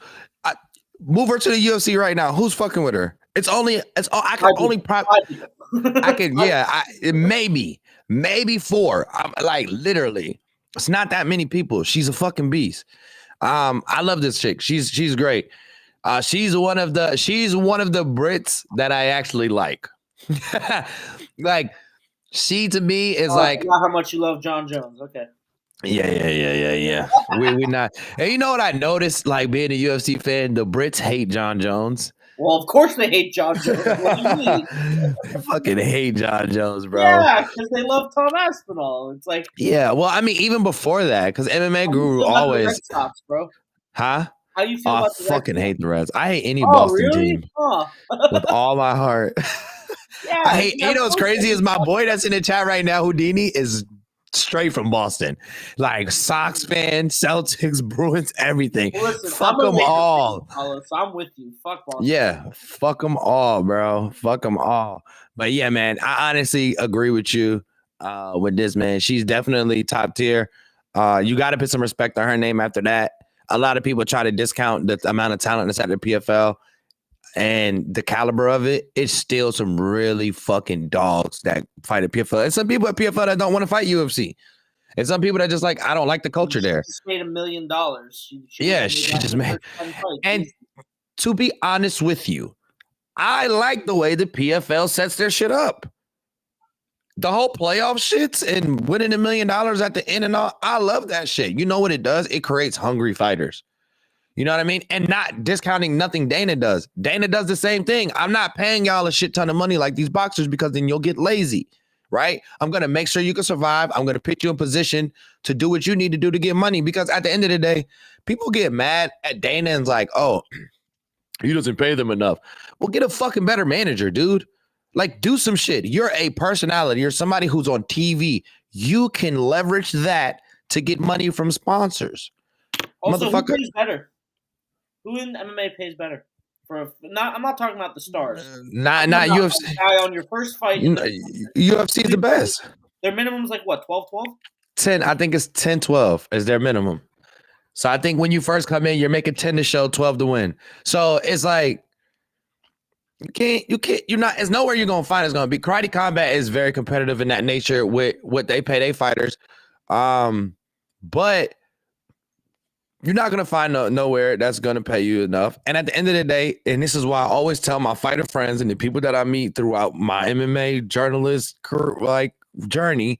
move her to the UFC right now? Who's fucking with her? I can only maybe 4. I'm like literally. It's not that many people. She's a fucking beast. I love this chick. She's great. She's one of the Brits that I actually like. Like she to me is like not how much you love John Jones. Okay. Yeah. we not. And you know what I noticed? Like being a UFC fan, the Brits hate John Jones. Well, of course they hate John Jones. What do you mean? They fucking hate John Jones, bro. Yeah, because they love Tom Aspinall. It's like yeah. Well, I mean, even before that, because MMA Guru always. Red Sox, bro. Huh? How you feel I about the fucking Red hate the Reds. I hate any Boston team with all my heart. Yeah, I hate. You know what's crazy is my boy that's in the chat right now, Houdini, is straight from Boston, like Sox fan, Celtics, Bruins, everything. Well, listen, fuck them all. So I'm with you. Fuck Boston. Yeah, fuck them all, bro. Fuck them all. But yeah, man, I honestly agree with you with this, man. She's definitely top tier. You got to put some respect on her name after that. A lot of people try to discount the amount of talent that's at the PFL and the caliber of it. It's still some really fucking dogs that fight at PFL. And some people at PFL that don't want to fight UFC. And some people that just like, I don't like the culture there. She just made $1 million. She just made. And to be honest with you, I like the way the PFL sets their shit up. The whole playoff shits and winning $1 million at the end and all, I love that shit. You know what it does? It creates hungry fighters. You know what I mean? And not discounting nothing Dana does. Dana does the same thing. I'm not paying y'all a shit ton of money like these boxers because then you'll get lazy, right? I'm going to make sure you can survive. I'm going to put you in position to do what you need to do to get money because at the end of the day, people get mad at Dana and like, oh, he doesn't pay them enough. Well, get a fucking better manager, dude. Like, do some shit. You're a personality. You're somebody who's on TV. You can leverage that to get money from sponsors. Also, who pays better? Who in MMA pays better? I'm not talking about the stars. Not UFC. Guy on your first fight. UFC is the best. Their minimum is like what, 12-12? 10. I think it's 10-12 is their minimum. So I think when you first come in, you're making 10 to show, 12 to win. So it's like it's nowhere you're gonna find it's gonna be. Karate Combat is very competitive in that nature with what they pay their fighters. But you're not going to find nowhere that's going to pay you enough. And at the end of the day, and this is why I always tell my fighter friends and the people that I meet throughout my MMA journalist journey,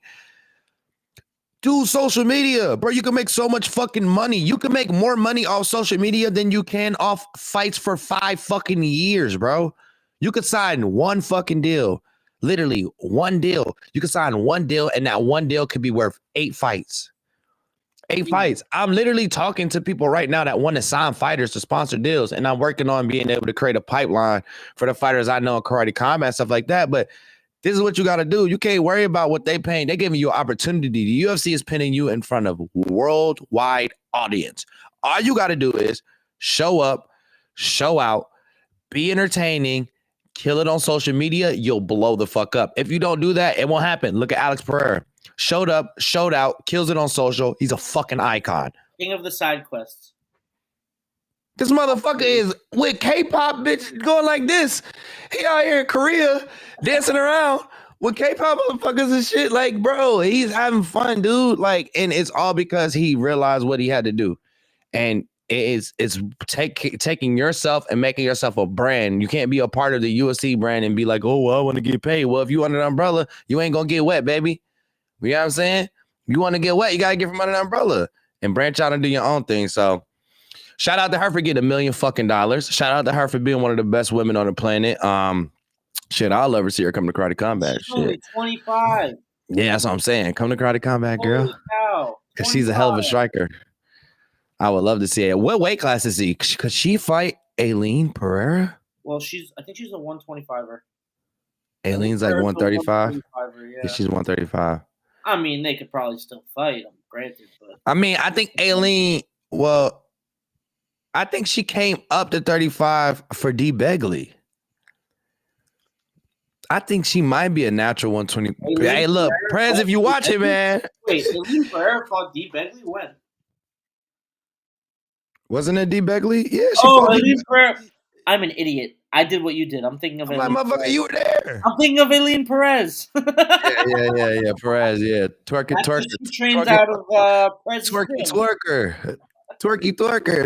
do social media, bro. You can make so much fucking money. You can make more money off social media than you can off fights for 5 fucking years, bro. You could sign one fucking deal, literally one deal. You could sign one deal, and that one deal could be worth 8 fights. 8 fights. I'm literally talking to people right now that want to sign fighters to sponsor deals, and I'm working on being able to create a pipeline for the fighters I know in Karate Combat, stuff like that. But this is what you got to do. You can't worry about what they paying. They're giving you an opportunity. The UFC is pinning you in front of worldwide audience. All you got to do is show up, show out, be entertaining, kill it on social media. You'll blow the fuck up. If you don't do that, it won't happen. Look at Alex Pereira. Showed up, showed out, kills it on social. He's a fucking icon. King of the side quests. This motherfucker is with K-pop bitch going like this. He out here in Korea dancing around with K-pop motherfuckers and shit. Like, bro, he's having fun, dude. Like, and it's all because he realized what he had to do. And it's taking yourself and making yourself a brand. You can't be a part of the UFC brand and be like, oh, well, I want to get paid. Well, if you under an umbrella, you ain't gonna get wet, baby. You know what I'm saying? You want to get wet, you gotta get from under an umbrella and branch out and do your own thing. So shout out to her for getting $1 million fucking dollars. Shout out to her for being one of the best women on the planet. Shit, I'll ever see her come to Karate Combat. She's only 25. Yeah, that's what I'm saying. Come to Karate Combat, girl. Holy cow. Because she's a hell of a striker. I would love to see it. What weight class is he? Could she fight Aileen Pereira? Well, I think she's a 125er. Aileen's like 135. Yeah. She's 135. I mean, they could probably still fight, granted, but I mean, I think Aileen, well, I think she came up to 35 for D. Begley. I think she might be a natural 120. Hey, look, Prez, if you watch it, man. Wait, Aileen Pereira fought D. Begley when? Wasn't it D. Begley? Yeah. Aileen Pereira. I'm an idiot. I did what you did. I'm thinking of Aileen. Motherfucker, you were there. I'm thinking of Aileen Perez. yeah. Perez, yeah. Twerker. She trains out of Perez. Twerker.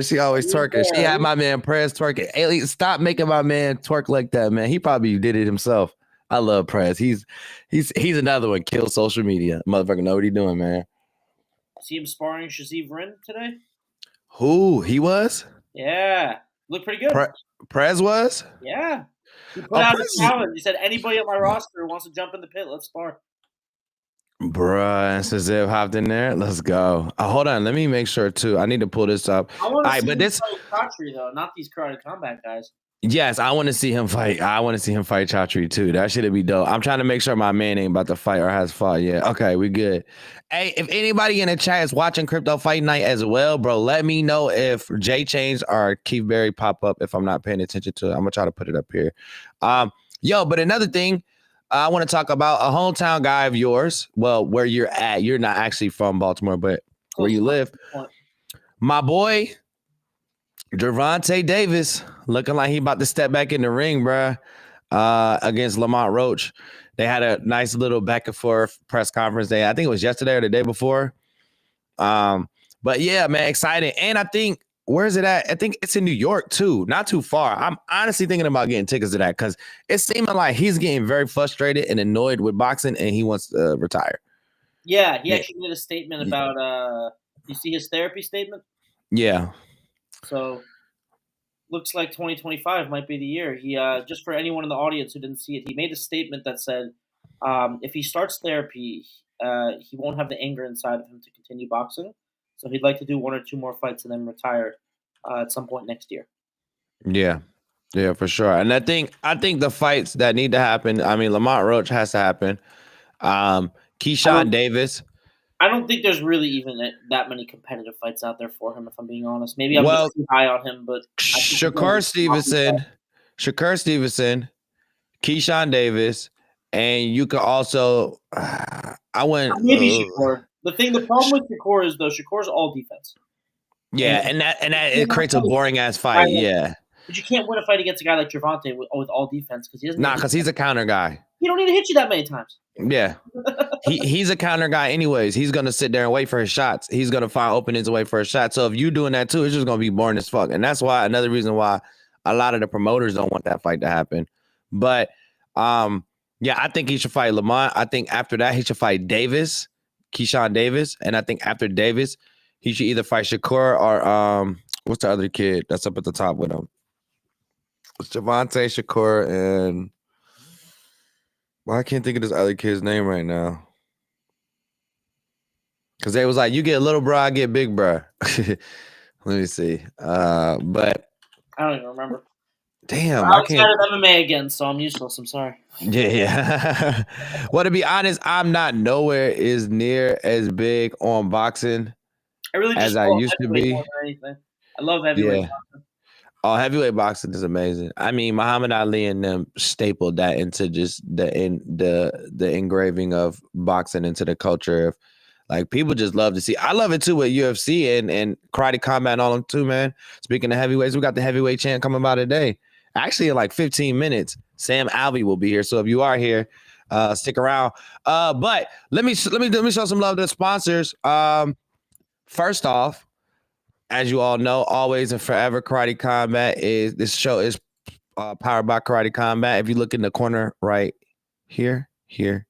She always twerking. She had my man Perez twerking. Aileen, stop making my man twerk like that, man. He probably did it himself. I love Perez. He's another one. Kill social media. Motherfucker know what he doing, man. See him sparring Shaziv Rin today? Who? He was? Yeah. Looked pretty good. Perez was? Yeah. He put out his challenge. He said, anybody on my roster who wants to jump in the pit, let's spar. Bruh, and Shaziv hopped in there. Let's go. Hold on. Let me make sure, too. I need to pull this up. I want to see him fight Chatri, though, not these Karate Combat guys. Yes, I want to see him fight. I want to see him fight Chatri, too. That should be dope. I'm trying to make sure my man ain't about to fight or has fought yet. Okay, we good. Hey, if anybody in the chat is watching Crypto Fight Night as well, bro, let me know if Jay Chains or Keith Berry pop up if I'm not paying attention to it. I'm going to try to put it up here. But another thing, I want to talk about a hometown guy of yours. Well, where you're at. You're not actually from Baltimore, but where you live. My boy, Gervonta Davis, looking like he about to step back in the ring, bruh, against Lamont Roach. They had a nice little back and forth press conference day. I think it was yesterday or the day before. But yeah, man, exciting. And I think, where is it at? I think it's in New York too, not too far. I'm honestly thinking about getting tickets to that because it's seeming like he's getting very frustrated and annoyed with boxing and he wants to retire. Yeah, he actually made a statement about, you see his therapy statement? Yeah. So looks like 2025 might be the year. He just for anyone in the audience who didn't see it, he made a statement that said if he starts therapy, he won't have the anger inside of him to continue boxing. So he'd like to do 1 or 2 more fights and then retire at some point next year. Yeah, for sure. And I think the fights that need to happen. I mean, Lamont Roach has to happen. Keyshawn Davis. I don't think there's really even that many competitive fights out there for him, if I'm being honest. Maybe I'm just too high on him, but Shakur Stevenson, Keyshawn Davis, and you could also maybe Shakur. The problem with Shakur is though Shakur's all defense. Yeah, and that it creates a boring ass fight. Right. Yeah, but you can't win a fight against a guy like Gervonta with all defense because he doesn't. Because he's a counter guy. He don't need to hit you that many times. Yeah. He's a counter guy anyways. He's going to sit there and wait for his shots. He's going to find openings and wait for a shot. So if you're doing that too, it's just going to be boring as fuck. And that's why another reason why a lot of the promoters don't want that fight to happen. But I think he should fight Lamont. I think after that, he should fight Keyshawn Davis. And I think after Davis, he should either fight Shakur or what's the other kid that's up at the top with him? It's Gervonta, Shakur, and I can't think of this other kid's name right now. Because they was like, you get little bro, I get big bro. Let me see. But I don't even remember. Damn, I started MMA again, so I'm useless. I'm sorry. Yeah. Well, to be honest, I'm not nowhere as near as big on boxing as I used to be. I love heavyweight boxing. Oh, heavyweight boxing is amazing. I mean, Muhammad Ali and them stapled that into just the engraving of boxing into the culture of Like people just love to see. I love it too with UFC and karate combat and all them too, man. Speaking of heavyweights, we got the heavyweight champ coming by today. Actually, in like 15 minutes, Sam Alvey will be here. So if you are here, stick around. But let me show some love to the sponsors. First off, as you all know, always and forever, Karate Combat is this show is powered by Karate Combat. If you look in the corner right here, you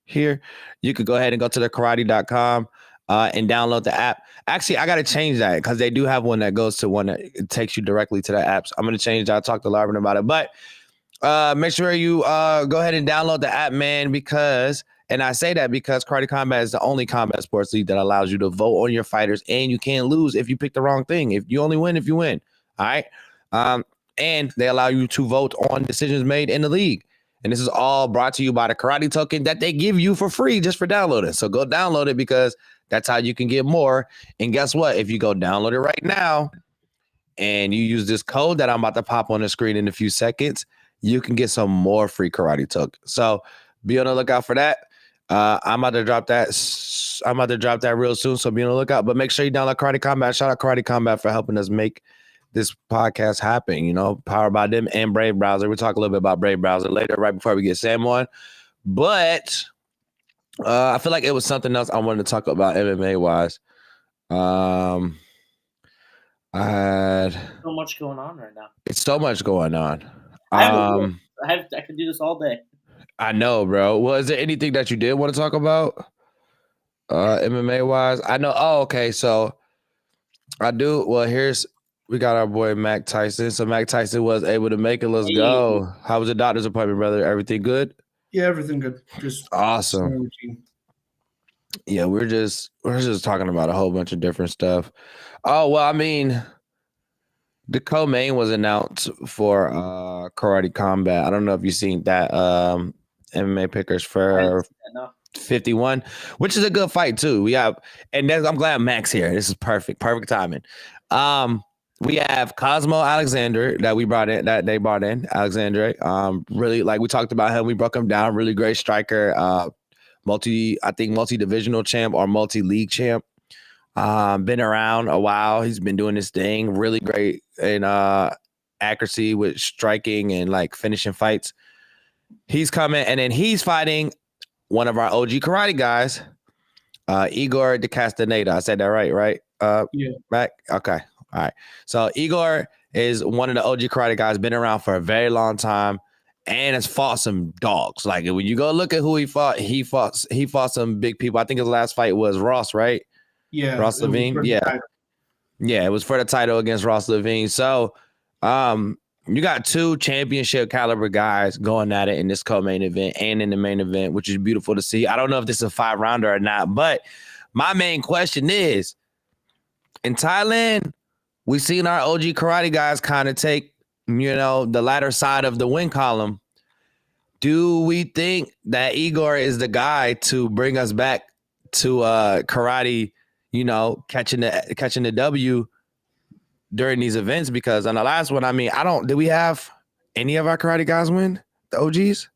could go ahead and go to the karate.com and download the app. Actually, I got to change that because they do have one that goes to one that takes you directly to the apps. I'm going to change that. I'll talk to Larvin about it. But make sure you go ahead and download the app, man, because and I say that because Karate Combat is the only combat sports league that allows you to vote on your fighters, and you can't lose if you pick the wrong thing. If you only win if you win. All right. And they allow you to vote on decisions made in the league. And this is all brought to you by the Karate Token that they give you for free just for downloading. So go download it because that's how you can get more. And guess what? If you go download it right now and you use this code that I'm about to pop on the screen in a few seconds, you can get some more free Karate Token. So be on the lookout for that. I'm about to drop that real soon. So be on the lookout. But make sure you download Karate Combat. Shout out Karate Combat for helping us make this podcast happen, you know, powered by them and Brave Browser. We'll talk a little bit about Brave Browser later, right before we get Sam on. But I feel like it was something else I wanted to talk about MMA wise. I had So much going on right now. it's so much going on. I can do this all day. I know, bro. Well, is there anything that you did want to talk about? MMA wise? I know. Oh, okay. So I do. Well, we got our boy Mac Tyson. So Mac Tyson was able to make it. Let's go. How was the doctor's appointment, brother? Everything good? Yeah, everything good. Just awesome. Yeah, we're just talking about a whole bunch of different stuff. Oh, well, I mean, the co-main was announced for Karate Combat. I don't know if you've seen that MMA pickers for 51, which is a good fight too. I'm glad Mac's here. This is perfect timing. We have Cosmo Alexander that they brought in. Alexander, really, like we talked about him. We broke him down. Really great striker. Multi-divisional champ or multi-league champ. Been around a while. He's been doing this thing. Really great in accuracy with striking and like finishing fights. He's coming, and then he's fighting one of our OG karate guys, Igor de Castaneda. I said that right? Yeah. Mac? Okay. All right. So Igor is one of the OG karate guys, been around for a very long time, and has fought some dogs. Like when you go look at who he fought some big people. I think his last fight was Ross, right? Yeah. Ross Levine. Yeah. Yeah, it was for the title against Ross Levine. So you got two championship caliber guys going at it in this co-main event and in the main event, which is beautiful to see. I don't know if this is a 5-rounder or not, but my main question is, in Thailand, we've seen our OG karate guys kind of take, the latter side of the win column. Do we think that Igor is the guy to bring us back to karate, catching the W during these events? Because on the last one, I mean, did we have any of our karate guys win? The OGs?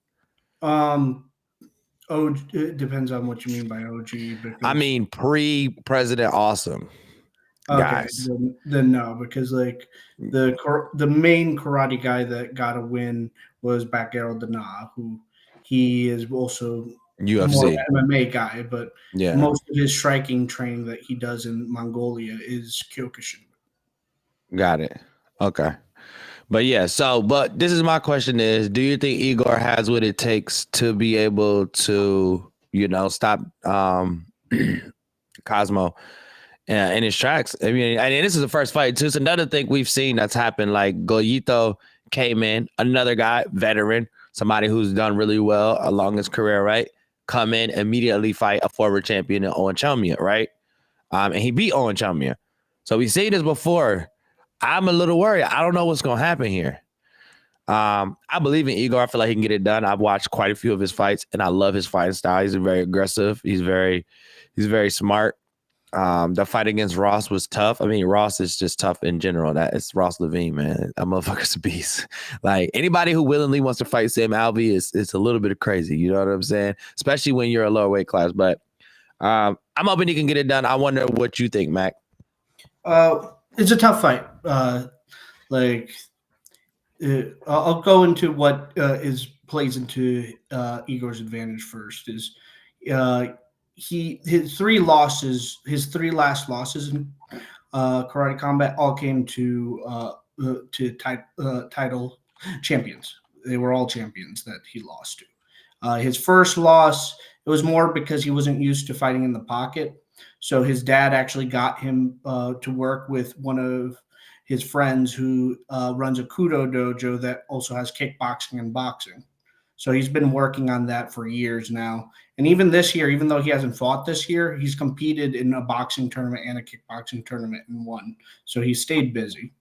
It depends on what you mean by OG. Because, I mean, pre-President Awesome guys. Then no, because like the main karate guy that got a win was Bakero Dana, who he is also UFC MMA guy, but yeah, most of his striking training that he does in Mongolia is Kyokushin. Got it. Okay. But yeah, but this is my question is, do you think Igor has what it takes to be able to, stop Cosmo in his tracks? I mean, and this is the first fight too. It's another thing we've seen that's happened. Like Goyito came in, another guy, veteran, somebody who's done really well along his career, right? Come in, immediately fight a former champion in Owen Chamia, right? And he beat Owen Chamia. So we've seen this before. I'm a little worried. I don't know what's going to happen here. I believe in Igor. I feel like he can get it done. I've watched quite a few of his fights, and I love his fighting style. He's very aggressive. He's very smart. The fight against Ross was tough. I mean, Ross is just tough in general. It's Ross Levine, man. That motherfucker's a beast. Like anybody who willingly wants to fight Sam Alvey is a little bit crazy. You know what I'm saying? Especially when you're a lower weight class. But I'm hoping he can get it done. I wonder what you think, Mac. It's a tough fight. Like I'll go into what plays into Igor's advantage first. Is his three last losses in karate combat all came to title champions. They were all champions that he lost to. His first loss, it was more because he wasn't used to fighting in the pocket. So his dad actually got him to work with one of his friends who runs a kudo dojo that also has kickboxing and boxing. So he's been working on that for years now. And even this year, even though he hasn't fought this year, he's competed in a boxing tournament and a kickboxing tournament and won. So he stayed busy.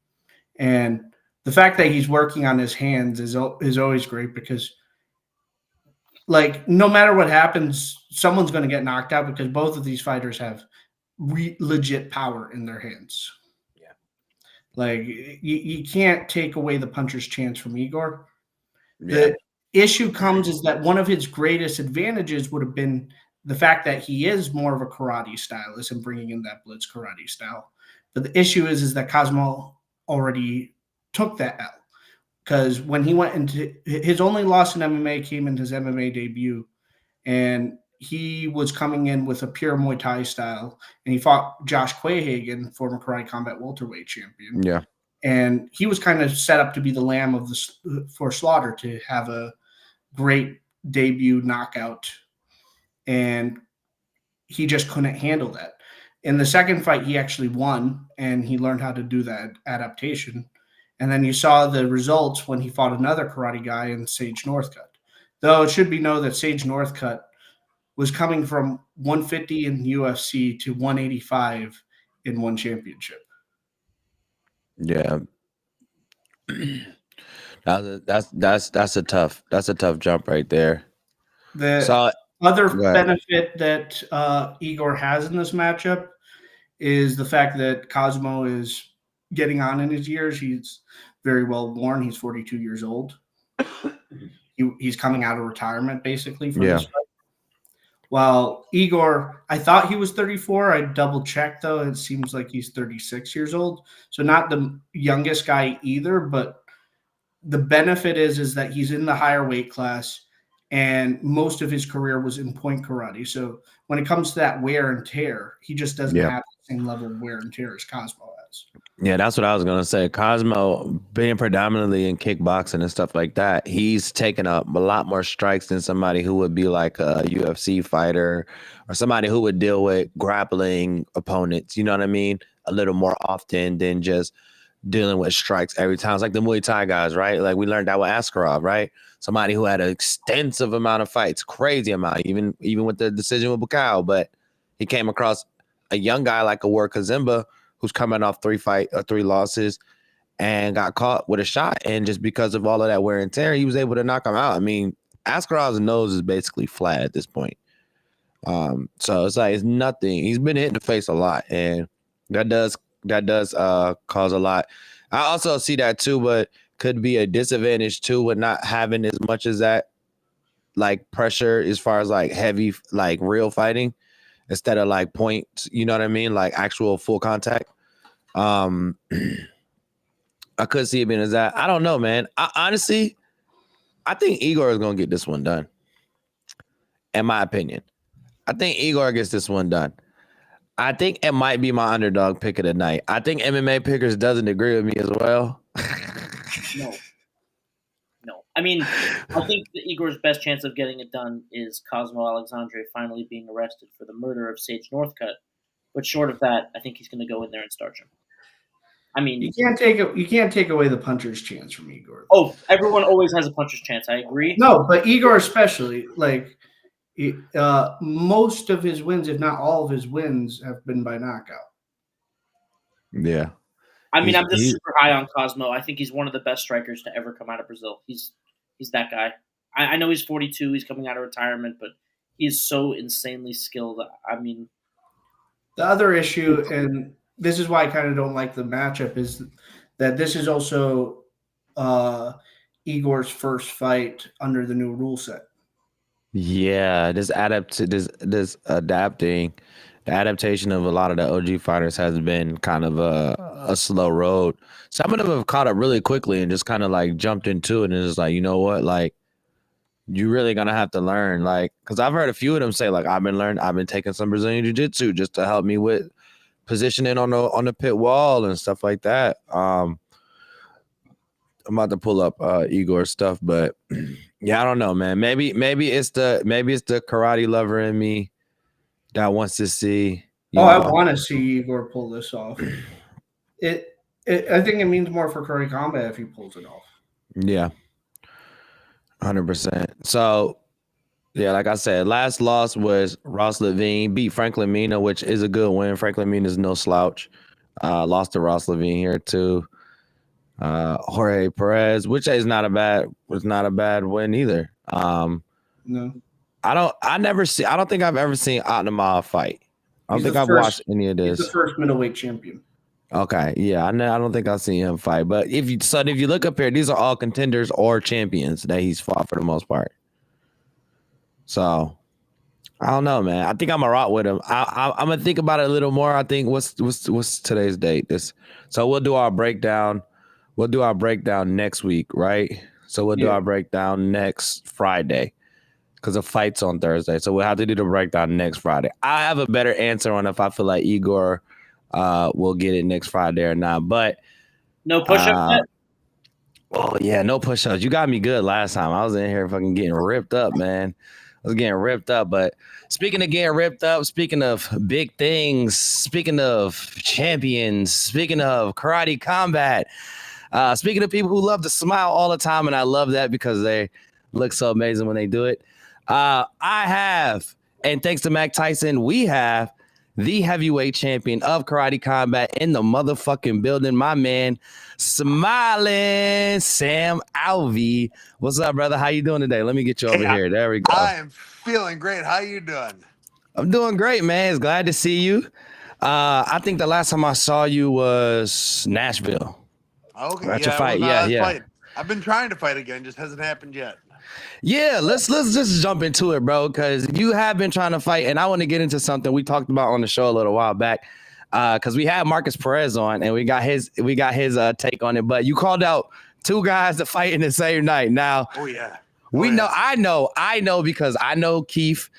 And the fact that he's working on his hands is always great because, like, no matter what happens, someone's going to get knocked out because both of these fighters have legit power in their hands. Yeah. Like, you can't take away the puncher's chance from Igor. Yeah. The issue comes is that one of his greatest advantages would have been the fact that he is more of a karate stylist and bringing in that blitz karate style. But the issue is that Cosmo already took that L because when he went into his only loss in MMA came in his MMA debut, and he was coming in with a pure Muay Thai style, and he fought Josh Quayhagen, former Karate Combat welterweight champion. Yeah. And he was kind of set up to be the lamb of for Slaughter to have a great debut knockout, and he just couldn't handle that. In the second fight, he actually won, and he learned how to do that adaptation. And then you saw the results when he fought another karate guy in Sage Northcutt. Though it should be known that Sage Northcutt was coming from 150 in UFC to 185 in one championship. Yeah. That's a tough jump right there. The other benefit that Igor has in this matchup is the fact that Cosmo is getting on in his years. He's very well born. He's 42 years old. He's coming out of retirement basically from this fight. While Igor, I thought he was 34. I double checked though. It seems like he's 36 years old. So not the youngest guy either, but the benefit is that he's in the higher weight class, and most of his career was in point karate. So when it comes to that wear and tear, he just doesn't have the same level of wear and tear as Cosmo has. Yeah, that's what I was gonna say. Cosmo, being predominantly in kickboxing and stuff like that, he's taken up a lot more strikes than somebody who would be like a UFC fighter or somebody who would deal with grappling opponents. You know what I mean? A little more often than just dealing with strikes every time. It's like the Muay Thai guys, right? Like we learned that with Askarov, right? Somebody who had an extensive amount of fights, crazy amount, even with the decision with Bukau, but he came across a young guy like a War Kazimba who's coming off 3 losses and got caught with a shot. And just because of all of that wear and tear, he was able to knock him out. I mean, Askarov's nose is basically flat at this point. So it's like, it's nothing. He's been hit in the face a lot, and that does cause a lot. I also see that too, but could be a disadvantage too with not having as much as that like pressure as far as like heavy, like real fighting instead of like points, you know what I mean? Like actual full contact. I could see it being as that. I don't know, man. Honestly, I think Igor is going to get this one done. In my opinion, I think Igor gets this one done. I think it might be my underdog pick of the night. I think MMA Pickers doesn't agree with me as well. No. I mean, I think that Igor's best chance of getting it done is Cosmo Alexandre finally being arrested for the murder of Sage Northcutt. But short of that, I think he's going to go in there and starch him. I mean, you can't take away the puncher's chance from Igor. Oh, everyone always has a puncher's chance. I agree. No, but Igor especially, like most of his wins, if not all of his wins, have been by knockout. Yeah. I mean, I'm just super high on Cosmo. I think he's one of the best strikers to ever come out of Brazil. He's that guy. I know he's 42. He's coming out of retirement, but he's so insanely skilled. I mean, the other issue, and this is why I kind of don't like the matchup, is that this is also Igor's first fight under the new rule set. Yeah, this adapting the adaptation of a lot of the OG fighters has been kind of a slow road. Some of them have caught up really quickly and just kind of like jumped into it and it's like, you know what, like you really gonna have to learn, like, because I've heard a few of them say like I've been taking some Brazilian jiu-jitsu just to help me with positioning on the pit wall and stuff like that. I'm about to pull up Igor's stuff, but yeah, I don't know, man. Maybe it's the karate lover in me that wants to see. I want to see Igor pull this off. I think it means more for Curry Combat if he pulls it off. Yeah, 100%. So yeah, like I said, last loss was Ross Levine beat Franklin Mina, which is a good win. Franklin Mina is no slouch. Lost to Ross Levine here too. Jorge Perez, which is not a bad win either. No, I don't think I've ever seen Atnamov fight. I don't think I've watched any of this. He's the first middleweight champion. Okay, yeah, I don't think I've seen him fight. But if you look up here, these are all contenders or champions that he's fought for the most part. So I don't know, man. I think I'm gonna rock with him. I'm gonna think about it a little more. I think what's today's date? So we'll do our breakdown. We'll do our breakdown next week, right? So we'll do our breakdown next Friday because the fight's on Thursday. So we'll have to do the breakdown next Friday. I have a better answer on if I feel like Igor will get it next Friday or not. But no push-ups yet? Oh yeah, no push-ups. You got me good last time. I was in here fucking getting ripped up, man. I was getting ripped up. But speaking of getting ripped up, speaking of big things, speaking of champions, speaking of karate combat, speaking of people who love to smile all the time, and I love that because they look so amazing when they do it. I have, and thanks to Mac Tyson, we have the heavyweight champion of karate combat in the motherfucking building, my man, smiling Sam Alvey. What's up, brother? How you doing today? Let me get you over here. There we go. I am feeling great. How you doing? I'm doing great, man. It's glad to see you. I think the last time I saw you was Nashville. Okay, At your fight. Fight. I've been trying to fight again, just hasn't happened yet. Yeah, let's just jump into it, bro, because you have been trying to fight, and I want to get into something we talked about on the show a little while back, because we had Marcus Perez on, and we got his take on it. But you called out two guys to fight in the same night. Now, I know because I know Keith.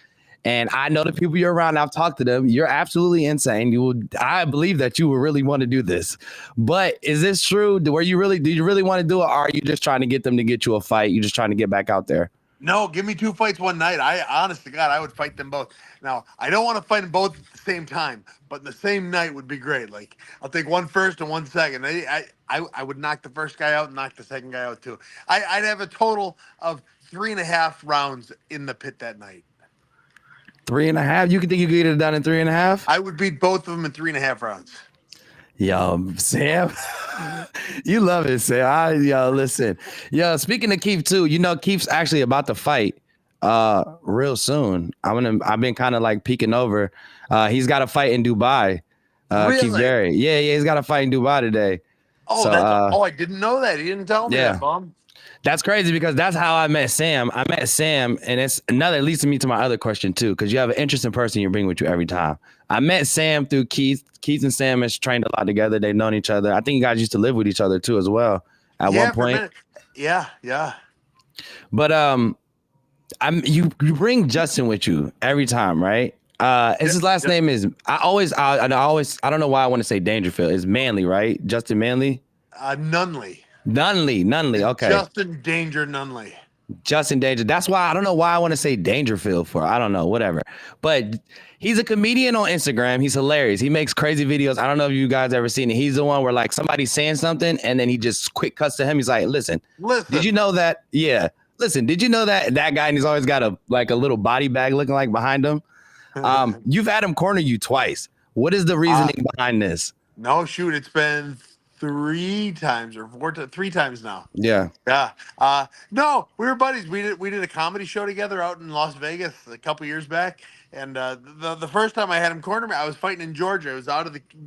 And I know the people you're around. I've talked to them. You're absolutely insane. I believe that you would really want to do this. But is this true? Do you really want to do it? Or are you just trying to get them to get you a fight? You're just trying to get back out there? No, give me two fights one night. Honest to God, I would fight them both. Now, I don't want to fight them both at the same time, but the same night would be great. Like, I'll take one first and one second. I would knock the first guy out and knock the second guy out too. I'd have a total of 3.5 rounds in the pit that night. 3.5? You think you could get it done in 3.5? I would beat both of them in 3.5 rounds. Yo, Sam, you love it, Sam. Listen. Yo, speaking of Keith too, Keith's actually about to fight real soon. I've been kind of like peeking over. He's got a fight in Dubai. Really? Keith Berry. Yeah, he's got a fight in Dubai today. Oh, I didn't know that. He didn't tell me that, Mom. That's crazy because that's how I met Sam. And it's another leads me to my other question too, because you have an interesting person you bring with you every time. I met Sam through Keith. Keith and Sam has trained a lot together. They've known each other. I think you guys used to live with each other too as well at one point. Yeah. But you bring Justin with you every time, right? His last name is I don't know why I want to say Dangerfield. It's Manley, right? Justin Manley? Nunley. Okay. Justin Danger Nunley. Justin Danger. That's why I don't know why I want to say Dangerfield for. I don't know, whatever. But he's a comedian on Instagram. He's hilarious. He makes crazy videos. I don't know if you guys ever seen it. He's the one where like somebody's saying something and then he just quick cuts to him. He's like, listen. Did you know that? Yeah. Listen, did you know that guy, and he's always got a little body bag looking like behind him? You've had him corner you twice. What is the reasoning behind this? No, shoot. It's been 3 times or 3 times now. Yeah. No, we were buddies. We did a comedy show together out in Las Vegas a couple years back. And the first time I had him corner me, I was fighting in Georgia. It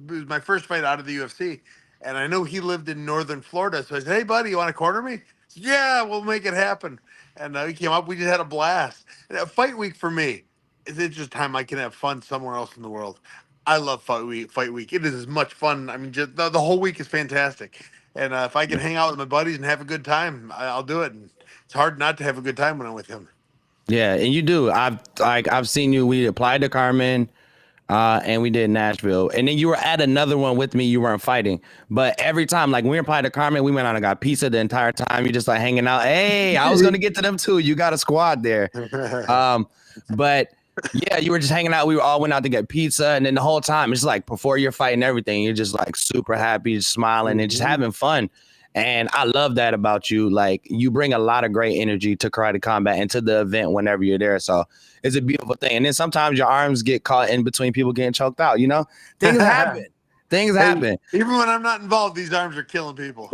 was my first fight out of the UFC. And I knew he lived in northern Florida. So I said, hey, buddy, you want to corner me? He said, yeah, we'll make it happen. And he came up. We just had a blast. And fight week for me it's just time I can have fun somewhere else in the world. I love Fight Week. Fight Week. It is as much fun. I mean, just the whole week is fantastic. And if I can hang out with my buddies and have a good time, I'll do it. And it's hard not to have a good time when I'm with him. Yeah, and you do. I've seen you. We applied to Carmen, and we did Nashville, and then you were at another one with me. You weren't fighting, but every time, like when we applied to Carmen, we went out and got pizza the entire time. You just like hanging out. Hey, I was gonna get to them too. You got a squad there. But yeah, you were just hanging out. We all went out to get pizza, and then the whole time it's like before you're fighting everything, you're just like super happy, just smiling, and just having fun. And I love that about you. Like you bring a lot of great energy to Karate Combat and to the event whenever you're there. So it's a beautiful thing. And then sometimes your arms get caught in between people getting choked out. You know, things happen. Things happen. Even when I'm not involved, these arms are killing people.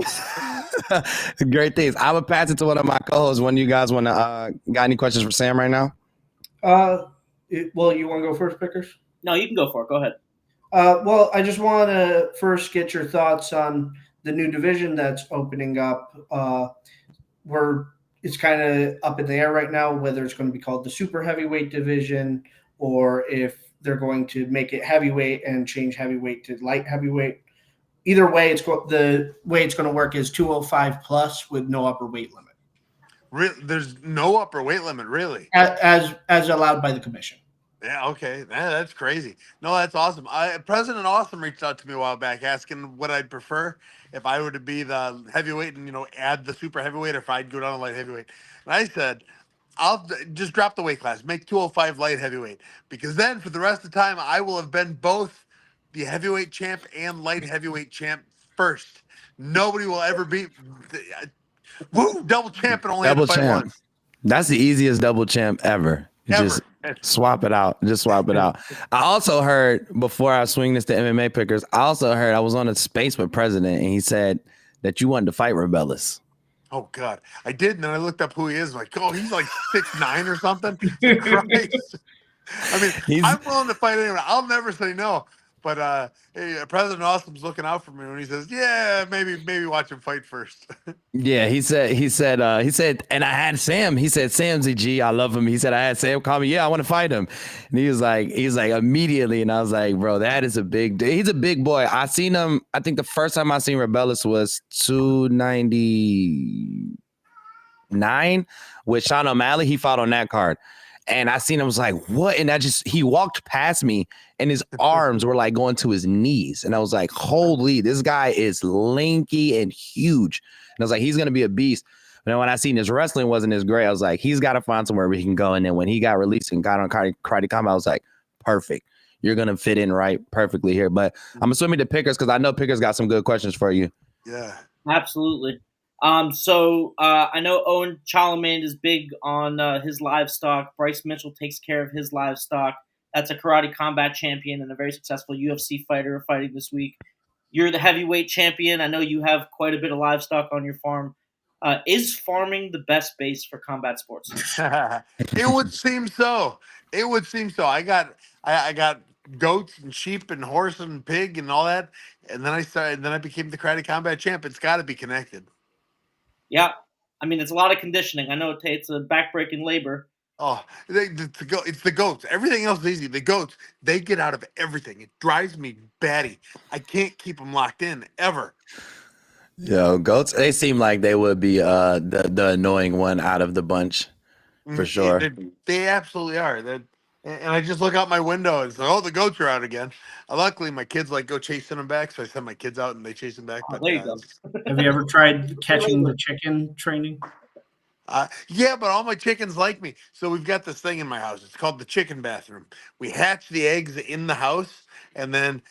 Great things. I would pass it to one of my co-hosts. When you guys want to, got any questions for Sam right now? Well, you want to go first, Pickers? No, you can go for it. Go ahead. Well, I just want to first get your thoughts on the new division that's opening up. It's kind of up in the air right now whether it's going to be called the super heavyweight division or if they're going to make it heavyweight and change heavyweight to light heavyweight. Either way, the way it's going to work is 205 plus with no upper weight limit. Really, there's no upper weight limit, really. As allowed by the commission. Yeah, okay. That's crazy. No, that's awesome. President Awesome reached out to me a while back asking what I'd prefer if I were to be the heavyweight and, add the super heavyweight or if I'd go down to light heavyweight. And I said, I'll just drop the weight class, make 205 light heavyweight, because then for the rest of the time, I will have been both the heavyweight champ and light heavyweight champ first. Nobody will ever beat double champ and only Double have to fight champ. once. That's the easiest double champ ever. Just swap it out. Just swap it out. I also heard, before I swing this to MMA Pickers, I was on a space with President, and he said that you wanted to fight Rebellis. Oh God, I did, and then I looked up who he is. I'm like, oh, he's like 6'9" or something. Christ. I mean, I'm willing to fight anyone. I'll never say no. But hey, President Awesome's looking out for me when he says, "Yeah, maybe watch him fight first." Yeah, he said, and I had Sam. He said, Sam's a G. I love him. He said, I had Sam call me. Yeah, I want to fight him. And he was like immediately. And I was like, bro, that is a big deal. He's a big boy. I seen him. I think the first time I seen Rebellis was 299 with Sean O'Malley. He fought on that card. And I seen him, was like, what? And he walked past me and his arms were like going to his knees. And I was like, holy, this guy is lanky and huge. And I was like, he's going to be a beast. But then when I seen his wrestling wasn't as great, I was like, he's got to find somewhere where he can go. And then when he got released and got on Karate Combat, I was like, perfect. You're going to fit in right perfectly here. But I'm assuming the Pickers, because I know Pickers got some good questions for you. Yeah. Absolutely. So I know Owen Charlemagne is big on his livestock. Bryce Mitchell takes care of his livestock. That's a Karate Combat champion and a very successful UFC fighter fighting this week. You're the heavyweight champion. I know you have quite a bit of livestock on your farm. Is farming the best base for combat sports? It would seem so. I got goats and sheep and horse and pig and all that, and then I became the Karate Combat champ. It's got to be connected. Yeah. I mean, it's a lot of conditioning. I know it takes a backbreaking labor. Oh, it's the goats. Everything else is easy. The goats, they get out of everything. It drives me batty. I can't keep them locked in ever. Yo, goats, they seem like they would be the annoying one out of the bunch, for sure. They absolutely are. And I just look out my window and say, oh, the goats are out again. Luckily, my kids go chasing them back, so I send my kids out and they chase them back. Oh, there you go. Have you ever tried catching the chicken training? Yeah, but all my chickens like me. So we've got this thing in my house. It's called the chicken bathroom. We hatch the eggs in the house, and then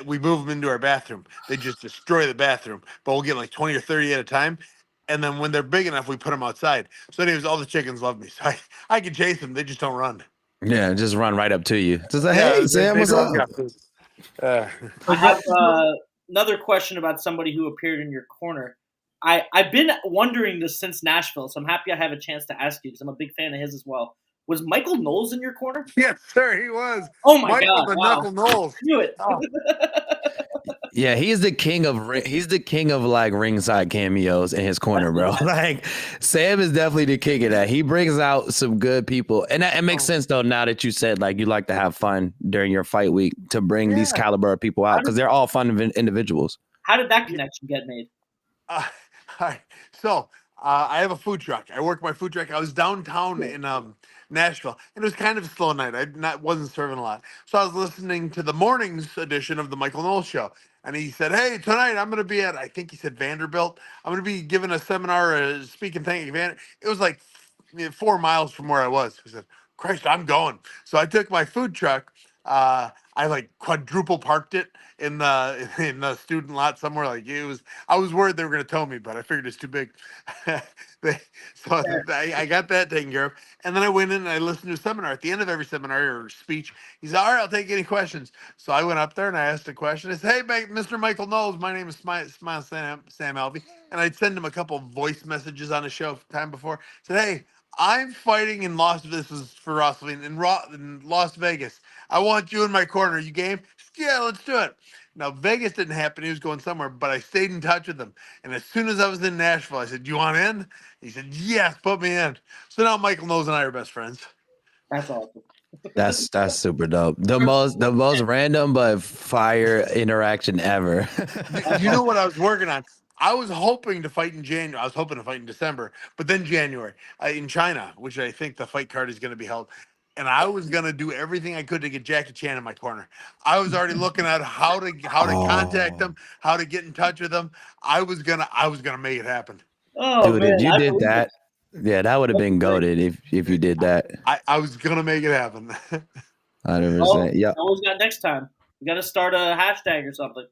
we move them into our bathroom. They just destroy the bathroom, but we'll get 20 or 30 at a time. And then when they're big enough, we put them outside. So anyways, all the chickens love me. So I can chase them. They just don't run. Yeah, just run right up to you. Just like, hey, Sam, what's up? I have another question about somebody who appeared in your corner. I've been wondering this since Nashville, so I'm happy I have a chance to ask you because I'm a big fan of his as well. Was Michael Knowles in your corner? Yes, sir, he was. Oh, my Michael God. the Wow. Knuckle Knowles. I knew it. Oh. Yeah, he's the king of like ringside cameos in his corner, bro. Like Sam is definitely the king of that. He brings out some good people, and it makes sense though. Now that you said like you like to have fun during your fight week to bring these caliber of people out because they're all fun individuals. How did that connection get made? All right. So I have a food truck. I work my food truck. I was downtown in Nashville, and it was kind of a slow night. Wasn't serving a lot, so I was listening to the mornings edition of the Michael Knowles show. And he said, "Hey, tonight I'm going to be at, I think he said Vanderbilt. I'm going to be giving a seminar, speaking thing. It was like 4 miles from where I was." He said, "Christ, I'm going." So I took my food truck. I like quadruple parked it in the student lot somewhere. Like it was, I was worried they were going to tow me, but I figured it's too big. I got that taken care of. And then I went in and I listened to a seminar. At the end of every seminar or speech, he said, "All right, I'll take any questions." So I went up there and I asked a question. I said, "Hey, Mr. Michael Knowles, my name is Smile Sam Alvey." And I'd send him a couple voice messages on the show time before. I said, "Hey, I'm fighting in This was for wrestling in Las Vegas. I want you in my corner. You game?" "Yeah, let's do it." Now Vegas didn't happen. He was going somewhere, but I stayed in touch with him. And as soon as I was in Nashville, I said, "You want in?" He said, "Yes, put me in." So now Michael Knowles and I are best friends. That's awesome. That's super dope. The most random but fire interaction ever. You know what I was working on? I was hoping to fight in January. I was hoping to fight in December, but then January in China, which I think the fight card is going to be held. And I was going to do everything I could to get Jackie Chan in my corner. I was already looking at how to contact him, how to get in touch with him. I was gonna make it happen. Oh, Dude, man, if you I did believe that, yeah, that would have been That's goated if you did that. I was gonna make it happen. 100%. Yeah. Always got next time. We got to start a hashtag or something.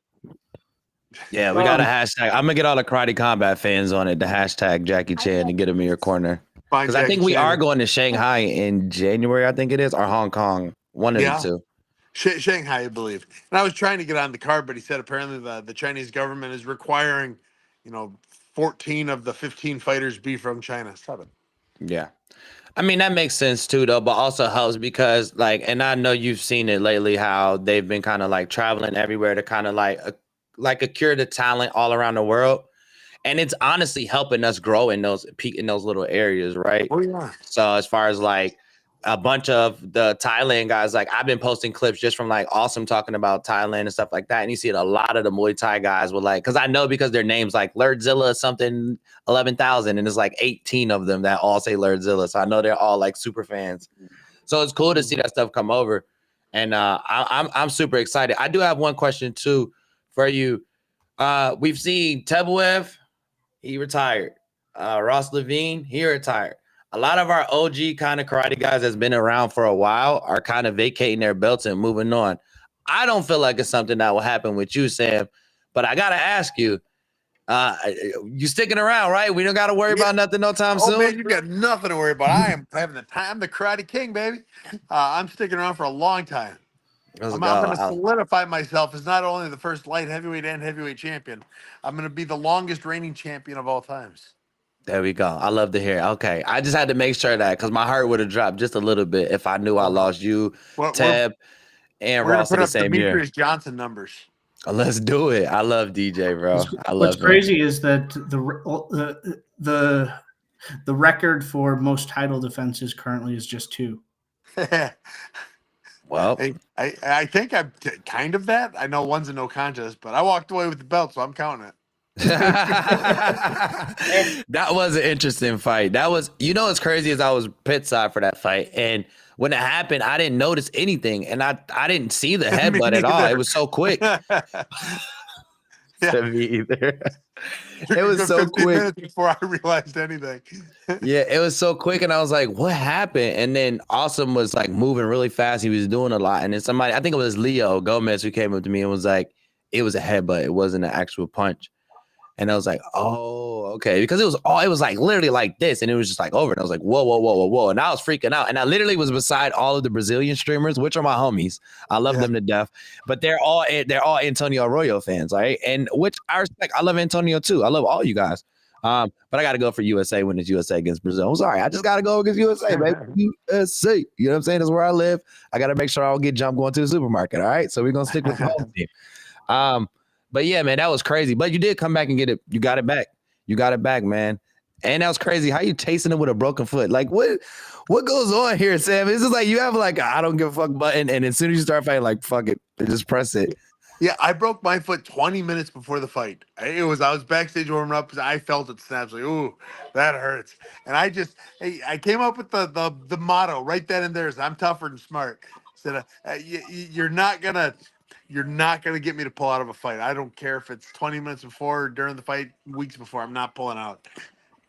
Yeah, we got a hashtag. I'm gonna get all the Karate Combat fans on it. The hashtag Jackie Chan and get him in your corner. Find Because I think Jackie we Chan. are going to Shanghai in January. I think it is, or Hong Kong. One of the two. Shanghai, I believe. And I was trying to get on the card, but he said apparently the Chinese government is requiring, 14 of the 15 fighters be from China. Stop it. Yeah. I mean, that makes sense too, though, but also helps because, and I know you've seen it lately, how they've been kind of like traveling everywhere to kind of like accrue the talent all around the world. And it's honestly helping us grow in those little areas, right? Oh, yeah. So as far as like a bunch of the Thailand guys, like I've been posting clips just from like Awesome talking about Thailand and stuff like that. And you see it, a lot of the Muay Thai guys will because I know because their names like Lurdzilla something 11,000 and there's like 18 of them that all say Lurdzilla. So I know they're all like super fans. So it's cool to see that stuff come over. And I'm super excited. I do have one question too for you. We've seen TWV, he retired. Ross Levine, he retired. A lot of our OG kind of karate guys that's been around for a while are kind of vacating their belts and moving on. I don't feel like it's something that will happen with you, Sam, but I got to ask you, you sticking around, right? We don't got to worry about nothing no time soon. Oh, man, you got nothing to worry about. I am having the time. I'm the Karate King, baby. I'm sticking around for a long time. I'm going to solidify myself as not only the first light heavyweight and heavyweight champion. I'm going to be the longest reigning champion of all times. There we go. I love to hear it. Okay. I just had to make sure that because my heart would have dropped just a little bit if I knew I lost you, Tab, and Ross in the same year. Demetrius Johnson numbers. Let's do it. I love DJ, bro. What's crazy is that the record for most title defenses currently is just 2. Well, I think I'm kind of that. I know one's a no contest, but I walked away with the belt, so I'm counting it. That was an interesting fight. That was, what's crazy is I was pit side for that fight, and when it happened, I didn't notice anything, and I didn't see the headbutt at all. It was so quick. To me either. It was so quick. Minutes before I realized anything. Yeah, it was so quick, and I was like, "What happened?" And then Awesome was like moving really fast. He was doing a lot, and then somebody, I think it was Leo Gomez, who came up to me and was like, "It was a headbutt. It wasn't an actual punch." And I was like, "Oh, okay," because it was like literally like this, and it was just like over. And I was like, "Whoa, whoa, whoa, whoa, whoa!" And I was freaking out, and I literally was beside all of the Brazilian streamers, which are my homies. I love them to death, but they're all Antonio Arroyo fans, right? And which I respect. I love Antonio too. I love all you guys. But I got to go for USA when it's USA against Brazil. I'm sorry, I just got to go against USA, baby. USA, you know what I'm saying? That's where I live. I got to make sure I don't get jumped going to the supermarket. All right, so we're gonna stick with the home team. But yeah, man, that was crazy. But you did come back and get it. You got it back. You got it back, man. And that was crazy. How you chasing it with a broken foot? Like what goes on here, Sam? It's just like you have like a I don't give a fuck button, and as soon as you start fighting, like fuck it, just press it. Yeah, I broke my foot 20 minutes before the fight. I was backstage warming up. I felt it snaps. Like, ooh, that hurts. And I came up with the motto right then and there is I'm tougher than smart. Said you're not gonna get me to pull out of a fight. I don't care if it's 20 minutes before or during the fight, weeks before. I'm not pulling out.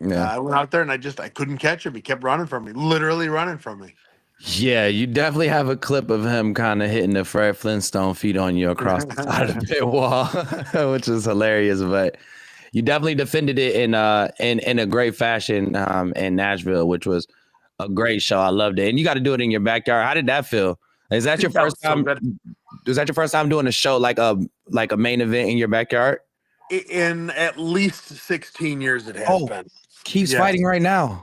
Yeah. I went out there and I couldn't catch him. He kept running from me, literally running from me. Yeah, you definitely have a clip of him kind of hitting the Fred Flintstone feet on you across the side of the pit wall, which is hilarious. But you definitely defended it in a great fashion in Nashville, which was a great show. I loved it, and you got to do it in your backyard. How did that feel? Is that your first time? Was that your first time doing a show like a main event in your backyard? In at least 16 years, it has been. Keeps fighting right now.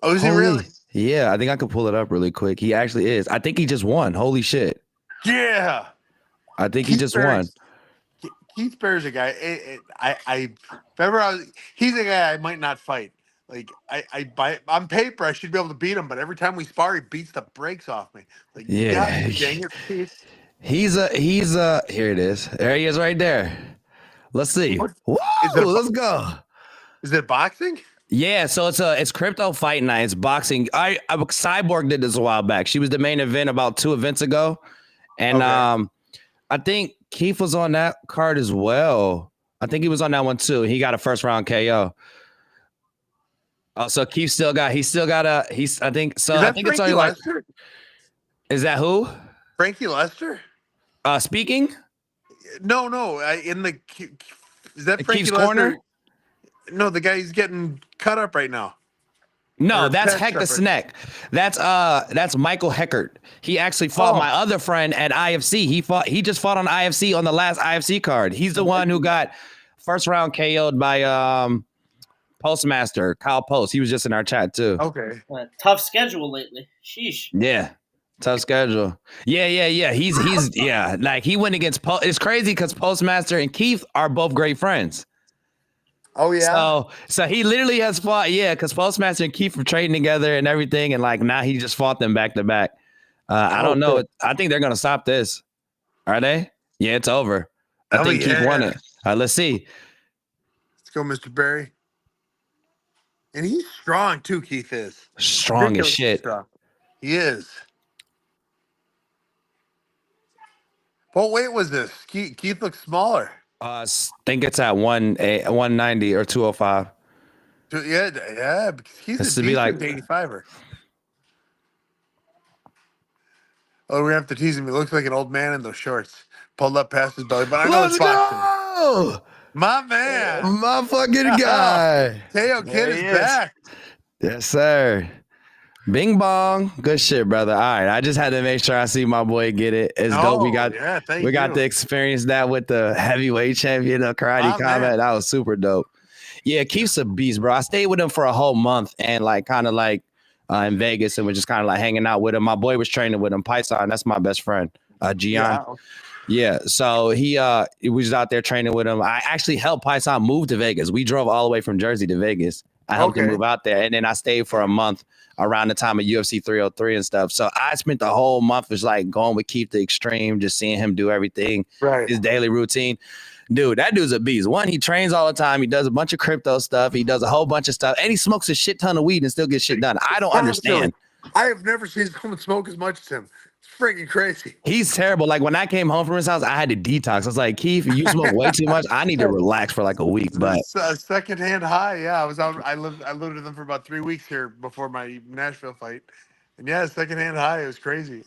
Oh, is he really? Yeah, I think I could pull it up really quick. He actually is. I think he just won. Holy shit. Yeah. I think he just won. Keith Bear's a guy. He's a guy I might not fight. Like on paper, I should be able to beat him, but every time we spar, he beats the brakes off me. Like, yeah. God, dang it, Keith. Here it is. There he is right there. Let's see. Whoa, let's go. Is it boxing? Yeah, so it's crypto fight night. It's boxing. Cyborg did this a while back. She was the main event about 2 events ago. And I think Keith was on that card as well. I think he was on that one too. He got a first round KO. Oh, so Keith I think it's only like Lester? Is that who? Frankie Lester? Speaking? No. Is that Frankie Keith's Lester? corner? No, the guy who's getting cut up right now. No, that's Heck the Snack. That's Michael Heckert. He actually fought my other friend at IFC. He just fought on IFC on the last IFC card. He's the one who got first round KO'd by Postmaster Kyle Post. He was just in our chat too. Okay. Tough schedule lately. Sheesh. Yeah. Tough schedule. Yeah. He's yeah. Like he went against It's crazy because Postmaster and Keith are both great friends. Oh yeah. So he literally has fought, because Postmaster and Keith were trading together and everything, and like now he just fought them back to back. I don't know. I think they're gonna stop this. Are they? Yeah, it's over. I think Keith won it. Let's see. Let's go, Mr. Barry. And he's strong too. Keith is strong as shit. Strong. He is. What weight was this? Keith looks smaller. I think it's at 190 or 205. Yeah. He's It's a to be like 85er. Oh, we're gonna have to tease him. He looks like an old man in those shorts, pulled up past his belly. But I know it's boxing. My man, my fucking guy. Teo Kid is back. Yes, sir. Bing bong. Good shit, brother. All right. I just had to make sure I see my boy get it. It's dope. We got to experience that with the heavyweight champion of karate combat. Man. That was super dope. Yeah, Keith's a beast, bro. I stayed with him for a whole month and like kind of like in Vegas and we're just kind of like hanging out with him. My boy was training with him. Python, that's my best friend. Gian. Yeah. So he was out there training with him. I actually helped Python move to Vegas. We drove all the way from Jersey to Vegas. I helped him move out there. And then I stayed for a month around the time of UFC 303 and stuff. So I spent the whole month just like going with Keith the Extreme, just seeing him do everything, his daily routine. Dude, that dude's a beast. One, he trains all the time. He does a bunch of crypto stuff. He does a whole bunch of stuff. And he smokes a shit ton of weed and still gets shit done. I don't understand. I have never seen someone smoke as much as him. It's freaking crazy. He's terrible. Like when I came home from his house, I had to detox. I was like, Keith, you smoke way too much. I need to relax for like a week. But secondhand high. Yeah, I was out. I lived with them for about 3 weeks here before my Nashville fight. And yeah, secondhand high. It was crazy.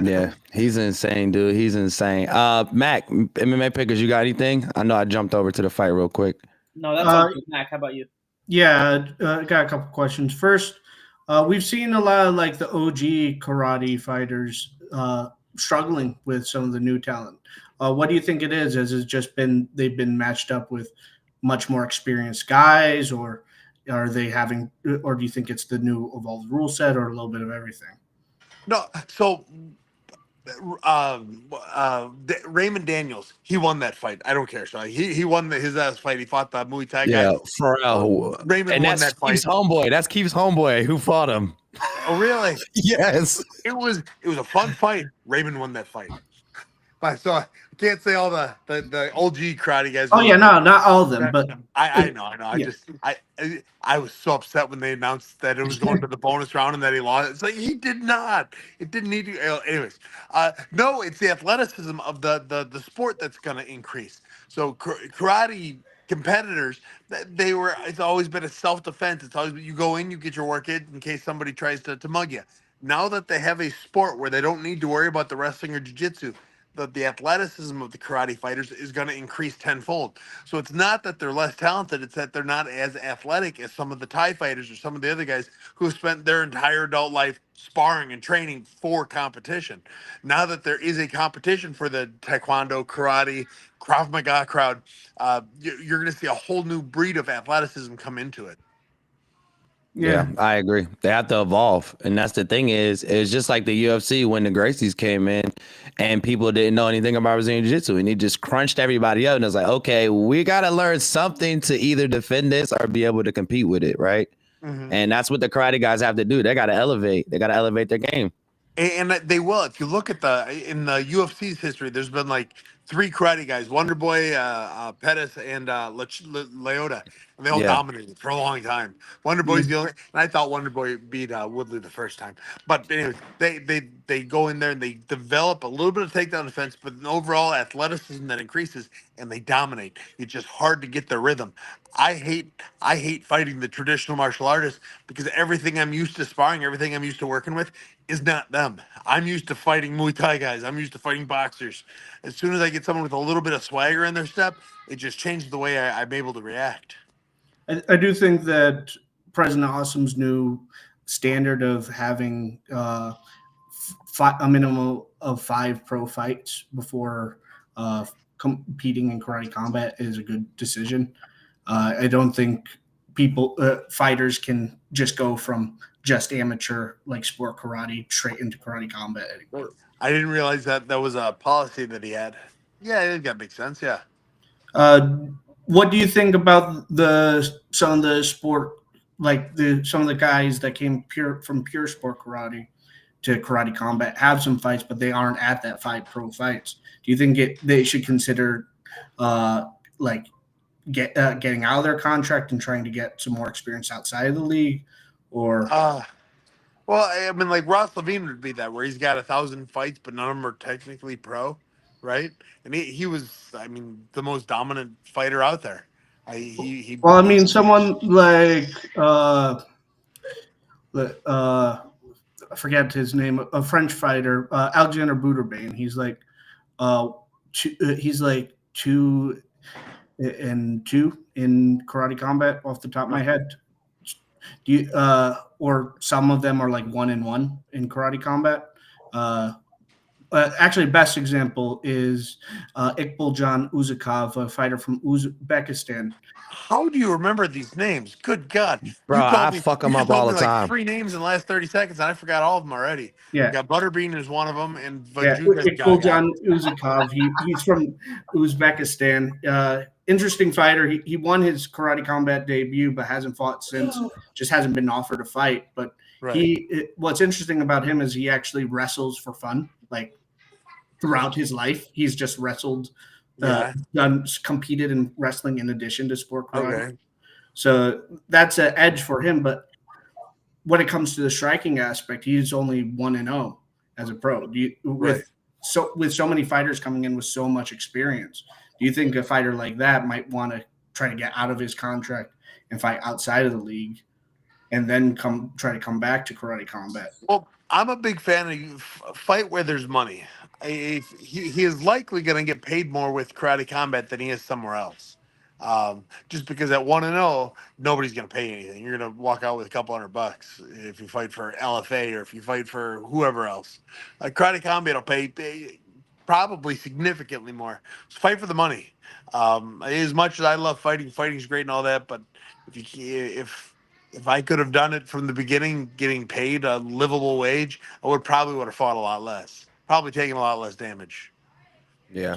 Yeah, he's insane, dude. He's insane. Mac, MMA pickers, you got anything? I know I jumped over to the fight real quick. No, that's all good, Mac. How about you? Yeah, got a couple questions. First, we've seen a lot of like the OG karate fighters struggling with some of the new talent. What do you think it is? Has it just been they've been matched up with much more experienced guys, or are they having, or do you think it's the new evolved rule set, or a little bit of everything? No, so Raymond Daniels, he won that fight. I don't care. So he won his ass fight. He fought the Muay Thai guy. Yeah, Pharrell. Raymond And won that's that Keith's fight. homeboy. That's Keith's homeboy who fought him. Oh, really? Yes. It was a fun fight. Raymond won that fight. But so I can't say all the OG karate guys. Oh yeah, no, not all of them, but I know. I yeah. just I was so upset when they announced that it was going to the bonus round and that he lost. It's like he did not. It didn't need to. Anyways, no, it's the athleticism of the sport that's going to increase. So karate competitors, they were. It's always been a self defense. It's always you go in, you get your work in case somebody tries to mug you. Now that they have a sport where they don't need to worry about the wrestling or jiu-jitsu, the athleticism of the karate fighters is going to increase tenfold. So it's not that they're less talented, it's that they're not as athletic as some of the Thai fighters or some of the other guys who spent their entire adult life sparring and training for competition. Now that there is a competition for the taekwondo, karate, Krav Maga crowd, you're going to see a whole new breed of athleticism come into it. Yeah, I agree. They have to evolve. And that's the thing is, it's just like the UFC when the Gracies came in and people didn't know anything about Brazilian Jiu-Jitsu and he just crunched everybody up and it's like, okay, we got to learn something to either defend this or be able to compete with it, right? Mm-hmm. And that's what the karate guys have to do. They got to elevate. They got to elevate their game. And they will. If you look at in the UFC's history, there's been like 3 karate guys: Wonder Boy, Pettis, and Leota, and they all dominated for a long time. Wonder Boy's the only, and I thought Wonder Boy beat Woodley the first time. But anyway, they go in there and they develop a little bit of takedown defense, but an overall athleticism that increases, and they dominate. It's just hard to get their rhythm. I hate fighting the traditional martial artists because everything I'm used to sparring, everything I'm used to working with is not them. I'm used to fighting Muay Thai guys. I'm used to fighting boxers. As soon as I get someone with a little bit of swagger in their step, it just changes the way I'm able to react. I do think that President Awesome's new standard of having a minimum of 5 pro fights before competing in karate combat is a good decision. I don't think fighters can just go from just amateur like sport karate straight into karate combat anymore. I didn't realize that was a policy that he had. Yeah, it got makes sense. Yeah. What do you think about some of the sport, like some of the guys that came from pure sport karate to karate combat have some fights, but they aren't at that 5 pro fights? Do you think they should consider getting out of their contract and trying to get some more experience outside of the league, or? Well, I mean, like Ross Levine would be that, where he's got 1,000 fights, but none of them are technically pro, right? And he was, I mean, the most dominant fighter out there. Well, I mean, someone like I forget his name, a French fighter, Alexander Buterbane. He's like two and 2 in karate combat off the top of my head. Do you or some of them are like 1 and 1 in karate combat? Actually, best example is Iqbaljan Uzakov, a fighter from Uzbekistan. How do you remember these names? Good God. Bro, I fuck them up all the time. Like 3 names in the last 30 seconds, and I forgot all of them already. Yeah. You got Butterbean is one of them, and Iqbaljan Uzakov. He's from Uzbekistan. Interesting fighter. He won his karate combat debut, but hasn't fought since. Just hasn't been offered a fight. But what's interesting about him is he actually wrestles for fun. Like throughout his life, he's just wrestled, competed in wrestling in addition to sport karate. Okay. So that's an edge for him. But when it comes to the striking aspect, he's only 1-0 as a pro. With so many fighters coming in with so much experience, do you think a fighter like that might want to try to get out of his contract and fight outside of the league, and then try to come back to karate combat? Well, I'm a big fan of fight where there's money. He is likely going to get paid more with karate combat than he is somewhere else. Just because at 1-0, nobody's going to pay anything. You're going to walk out with a couple $100 if you fight for LFA or if you fight for whoever else. Karate combat will pay probably significantly more. So fight for the money. As much as I love fighting's great and all that, but if I could have done it from the beginning, getting paid a livable wage, I would have fought a lot less. probably taking a lot less damage. Yeah.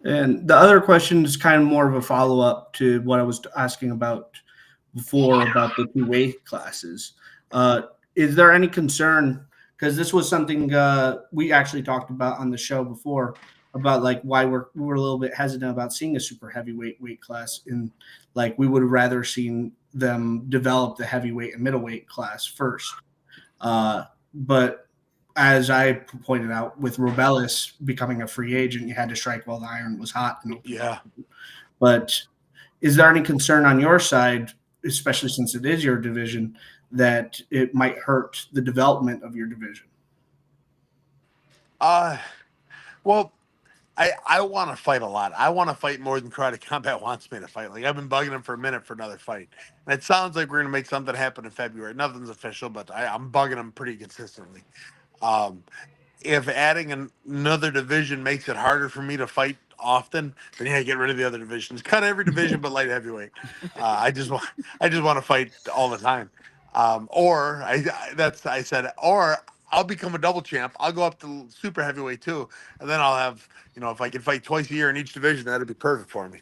And the other question is kind of more of a follow up to what I was asking about before about the two weight classes. Uh, is there any concern? Because this was something we actually talked about on the show before about like why we were a little bit hesitant about seeing a super heavyweight weight class. In like we would have rather seen them develop the heavyweight and middleweight class first. But as I pointed out, with Robellis becoming a free agent, you had to strike while the iron was hot. Yeah. But is there any concern on your side, especially since it is your division, that it might hurt the development of your division? Well, I want to fight a lot. I want to fight more than Karate Combat wants me to fight. Like I've been bugging him for a minute for another fight, and it sounds like we're gonna make something happen in February. Nothing's official, but I'm bugging him pretty consistently. Um, if adding another division makes it harder for me to fight often, then yeah, get rid of the other divisions. Cut every division but light heavyweight. I just want to fight all the time. Or I said, or I'll become a double champ. I'll go up to super heavyweight too, and then I'll have, if I can fight twice a year in each division, that'd be perfect for me.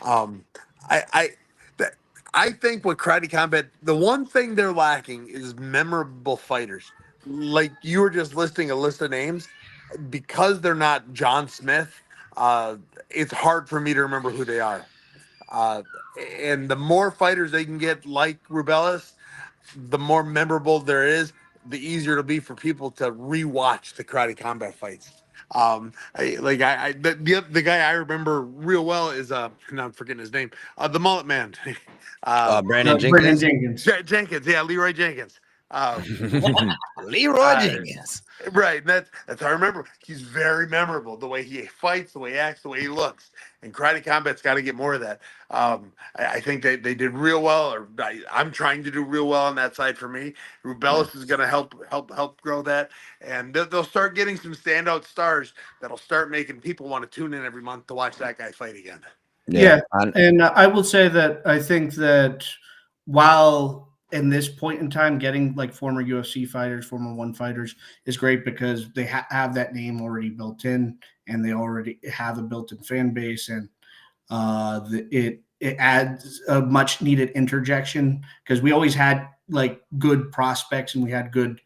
Um, I that, I think with Karate Combat, the one thing they're lacking is memorable fighters. Like you were just listing a list of names, because they're not John Smith. It's hard for me to remember who they are. Uh, and the more fighters they can get like Rubelis, the more memorable there is, the easier it'll be for people to rewatch the Karate Combat fights. The guy I remember real well is now I'm forgetting his name, the Mullet Man, Brandon Brendan Jenkins. Jenkins. Jenkins, yeah, Leroy Jenkins. Leroy Uh, Jenkins. Right, and that's how I remember. He's very memorable. The way he fights, the way he acts, the way he looks. And Karate Combat's got to get more of that. I think they did real well, or I'm trying to do real well on that side for me. Rubelis is going to help grow that, and they'll start getting some standout stars that'll start making people want to tune in every month to watch that guy fight again. Yeah, I- and I will say that I think that while in this point in time, getting like former UFC fighters, former one fighters is great because they have that name already built in, and they already have a built-in fan base, and it adds a much needed interjection because we always had like good prospects and we had good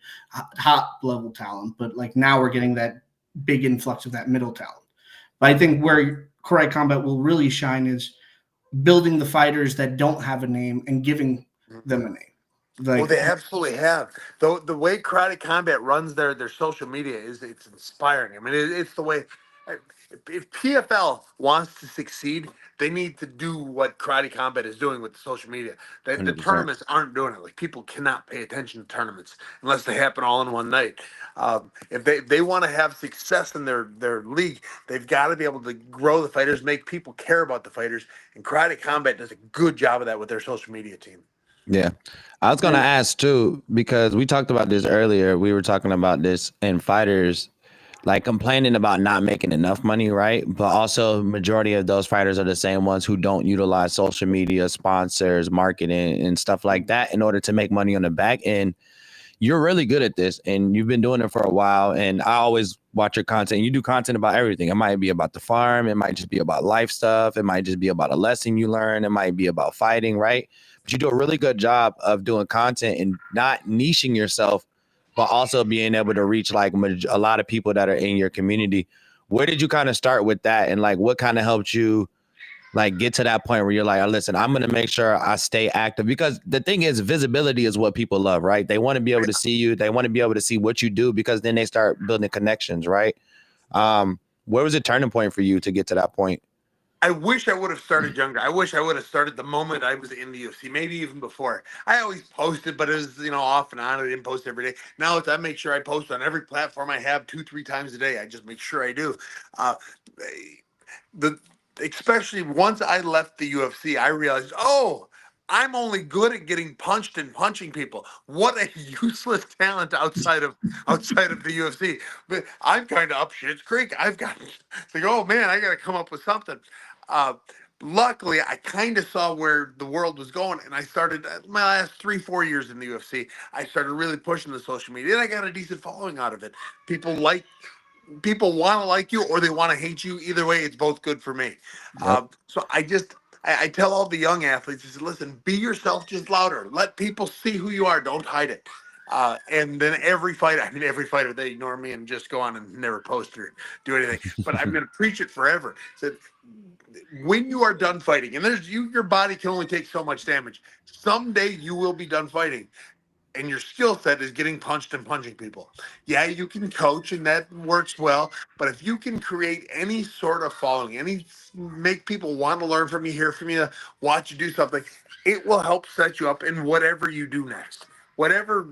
top level talent, but like now we're getting that big influx of that middle talent. But I think where Karate Combat will really shine is building the fighters that don't have a name and giving them a name. Well, Like, they absolutely have. Though the way Karate Combat runs their social media it's inspiring. I mean, it's the way. If PFL wants to succeed, they need to do what Karate Combat is doing with the social media. The 100%. tournaments aren't doing it. Like people cannot pay attention to tournaments unless they happen all in one night. If they want to have success in their league, they've got to be able to grow the fighters, make people care about the fighters. And Karate Combat does a good job of that with their social media team. Yeah. I was going to ask too, because we talked about this earlier. We were talking about this and fighters like complaining about not making enough money, right? But also majority of those fighters are the same ones who don't utilize social media, sponsors, marketing and stuff like that in order to make money on the back end. You're really good at this and you've been doing it for a while. And I always watch your content. You do content about everything. It might be about the farm. It might just be about life stuff. It might just be about a lesson you learn. It might be about fighting, right? But you do a really good job of doing content and not niching yourself, but also being able to reach like a lot of people that are in your community. Where did you kind of start with that? And like, what kind of helped you like get to that point where you're like, oh, listen, I'm going to make sure I stay active, because the thing is visibility is what people love, right? They want to be able to see you. They want to be able to see what you do, because then they start building connections, right? Where was the turning point for you to get to that point? I wish I would have started younger. I wish I would have started the moment I was in the UFC, maybe even before. I always posted, but it was, off and on. I didn't post every day. Now I make sure I post on every platform I have 2-3 times a day. I just make sure I do. Especially once I left the UFC, I realized, I'm only good at getting punched and punching people. What a useless talent outside of the UFC. But I'm kind of up shit's creek. I've got it's like, oh man, I got to come up with something. Uh, Luckily, I kind of saw where the world was going, and I started my last 3-4 years in the UFC. I started really pushing the social media, and I got a decent following out of it. People like people want to like you or they want to hate you. Either way, it's both good for me. Yep. So I tell all the young athletes, I said, listen, be yourself, just louder. Let people see who you are. Don't hide it. And then every fighter, they ignore me and just go on and never post or do anything. But I'm going to preach it forever. Said, when you are done fighting, and your body can only take so much damage. Someday you will be done fighting, and your skill set is getting punched and punching people. Yeah, you can coach and that works well, but if you can create any sort of following, make people want to learn from you, hear from you, watch you do something, it will help set you up in whatever you do next. Whatever,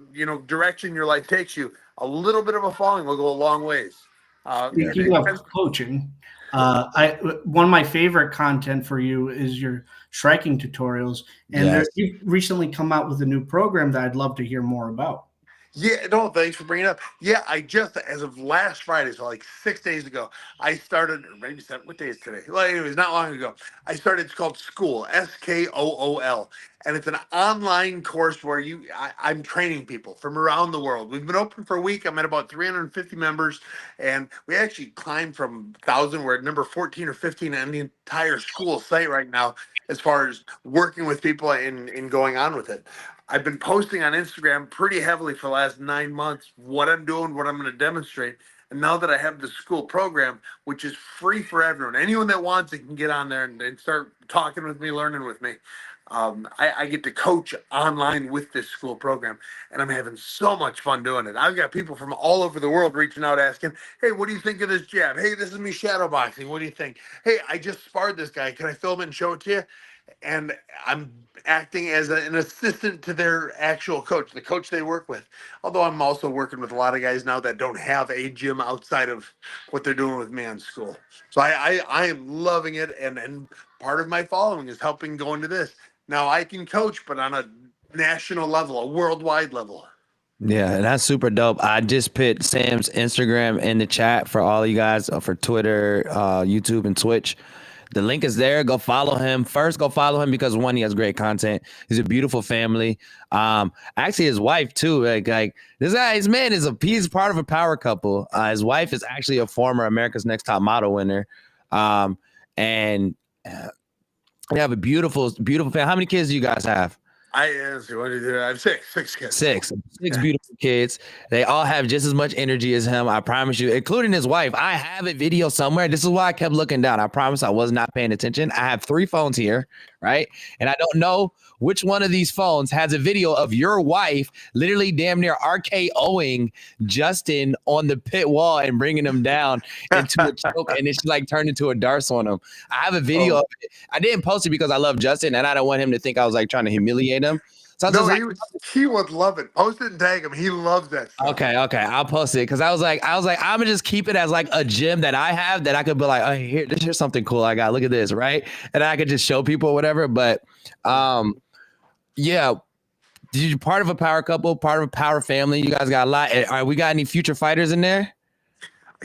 direction your life takes you, a little bit of a following will go a long ways. Speaking of coaching, I one of my favorite content for you is your striking tutorials, and Yes. you've recently come out with a new program that I'd love to hear more about. Yeah, no, thanks for bringing it up. Yeah, I just, as of last Friday, so like 6 days ago, I started, or maybe seven, what day is today? Well, anyways, not long ago, I started, it's called School, Skool, and it's an online course where I'm training people from around the world. We've been open for a week. I'm at about 350 members, and we actually climbed from 1,000. We're at number 14 or 15 on the entire school site right now, as far as working with people and going on with it. I've been posting on Instagram pretty heavily for the last 9 months, what I'm doing, what I'm going to demonstrate. And now that I have the school program, which is free for everyone, anyone that wants it can get on there and start talking with me, learning with me. I get to coach online with this school program, and I'm having so much fun doing it. I've got people from all over the world reaching out asking, hey, what do you think of this jab? Hey, this is me shadowboxing. What do you think? Hey, I just sparred this guy. Can I film it and show it to you? And I'm acting as an assistant to their actual coach, the coach they work with. Although I'm also working with a lot of guys now that don't have a gym outside of what they're doing with me in school. So I am loving it, and part of my following is helping go into this. Now I can coach, but on a national level, a worldwide level. Yeah, and that's super dope. I just put Sam's Instagram in the chat for all you guys for Twitter, YouTube, and Twitch. The link is there. Go follow him. First, go follow him because one, he has great content. He's a beautiful family. Actually, his wife too. Like this guy, he's part of a power couple. His wife is actually a former America's Next Top Model winner. And they have a beautiful, beautiful family. How many kids do you guys have? I have six kids. Six beautiful kids. They all have just as much energy as him. I promise you, including his wife. I have a video somewhere. This is why I kept looking down. I promise I was not paying attention. I have 3 phones here, right? And I don't know which one of these phones has a video of your wife literally damn near RKOing Justin on the pit wall and bringing him down into a choke, and then she like turned into a darce on him. I have a video of it. I didn't post it because I love Justin and I don't want him to think I was like trying to humiliate him. So I was he would love it. Post it and tag him. He loves that stuff. Okay, I'll post it because I was like, I'm gonna just keep it as like a gym that I have that I could be like, oh, here's something cool I got. Look at this, right? And I could just show people or whatever. But yeah, you part of a power couple, part of a power family. You guys got a lot. All right, we got any future fighters in there?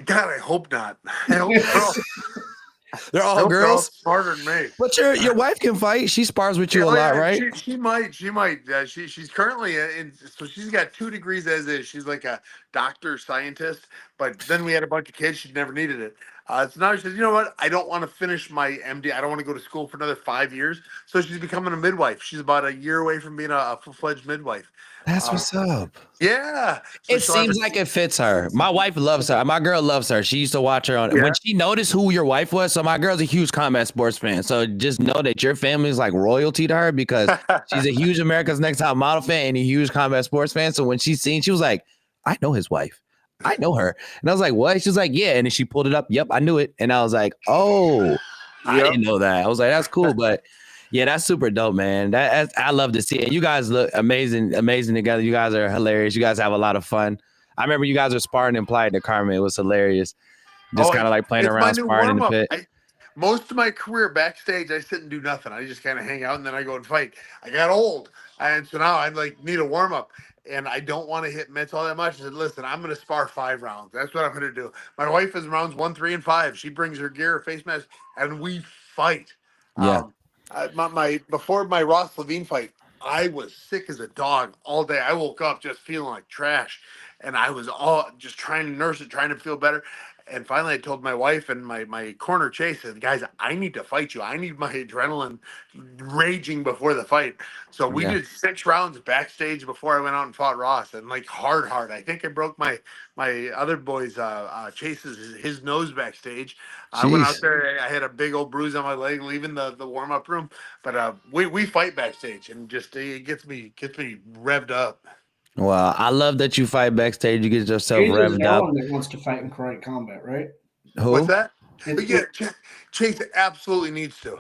God, I hope not. I hope so. They're all girls. Smarter than me. But your wife can fight. She spars with you a lot, right? She might. She's currently so she's got 2 degrees as is. She's like a doctor scientist. But then we had a bunch of kids. She never needed it. So now she says, you know what? I don't want to finish my MD. I don't want to go to school for another 5 years. So she's becoming a midwife. She's about a year away from being a full-fledged midwife. That's what's up. Yeah. So it seems like it fits her. My wife loves her. My girl loves her. She used to watch her on when she noticed who your wife was. So my girl's a huge combat sports fan. So just know that your family is like royalty to her because she's a huge America's Next Top Model fan and a huge combat sports fan. So when she was like, I know his wife. I know her. And I was like, what? She was like, yeah. And then she pulled it up. Yep, I knew it. And I was like, oh, I didn't know that. I was like, that's cool. But yeah, that's super dope, man. I love to see it. You guys look amazing together. You guys are hilarious. You guys have a lot of fun. I remember you guys were sparring in Playa del Carmen. It was hilarious. Just kind of like playing around, sparring in the pit. Most of my career backstage, I sit and do nothing. I just kind of hang out and then I go and fight. I got old. And so now I like need a warm up. And I don't want to hit mitts all that much. I said, listen, I'm going to spar 5 rounds. That's what I'm going to do. My wife is rounds 1, 3, and 5. She brings her gear, her face mask, and we fight. Yeah. Before my Ross Levine fight, I was sick as a dog all day. I woke up just feeling like trash, and I was all just trying to nurse it, trying to feel better. And finally, I told my wife and my corner Chase, said, guys, I need to fight you. I need my adrenaline raging before the fight. So we Yeah. did 6 rounds backstage before I went out and fought Ross, and like hard. I think I broke my other boy's Chase's his nose backstage. I went out Jeez. there. I had a big old bruise on my leg leaving the warm up room. But we fight backstage, and just it gets me revved up. Well, I love that you fight backstage. You get yourself Chase is revved up. one that wants to fight in karate combat, right? Who? What's that? It- Yeah, Chase absolutely needs to.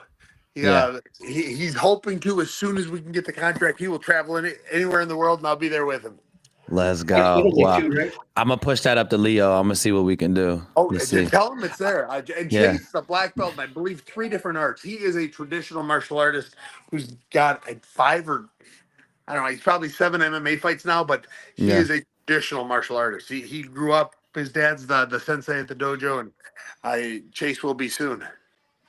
Yeah. He's hoping to as soon as we can get the contract. He will travel anywhere in the world, and I'll be there with him. Let's go. Italy Well, too, right? I'm gonna push that up to Leo. I'm gonna see what we can do. Oh, Let's see. tell him it's there. And Yeah. Chase is a black belt, and I believe 3 different arts. He is a traditional martial artist who's got 5 or I don't know. He's probably 7 MMA fights now, but he Yeah. is a traditional martial artist. He grew up. His dad's the sensei at the dojo, and Chase will be soon.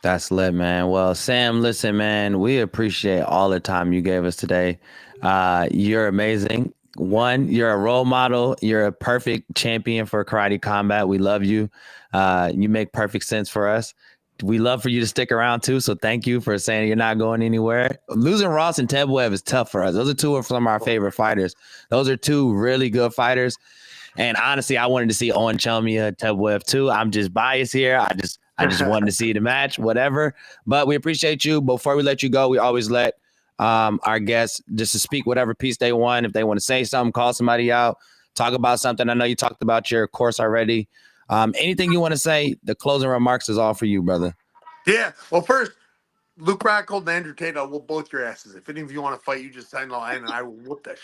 That's lit, man. Well, Sam, listen, man, we appreciate all the time you gave us today. You're amazing. One, you're a role model. You're a perfect champion for karate combat. We love you. You make perfect sense for us. We love for you to stick around too. So thank you for saying you're not going anywhere. Losing Ross and TWV is tough for us. Those are 2 of some of our favorite fighters. Those are 2 really good fighters. And honestly, I wanted to see Owen Chumia, TWV too. I'm just biased here. I just wanted to see the match, whatever. But we appreciate you. Before we let you go, we always let our guests just to speak whatever piece they want. If they want to say something, call somebody out, talk about something. I know you talked about your course already. Anything you want to say, the closing remarks is all for you, brother. Yeah. Well, first, Luke Rockhold and Andrew Tate, I'll whoop both your asses. If any of you want to fight, you just sign the line, and I will whoop the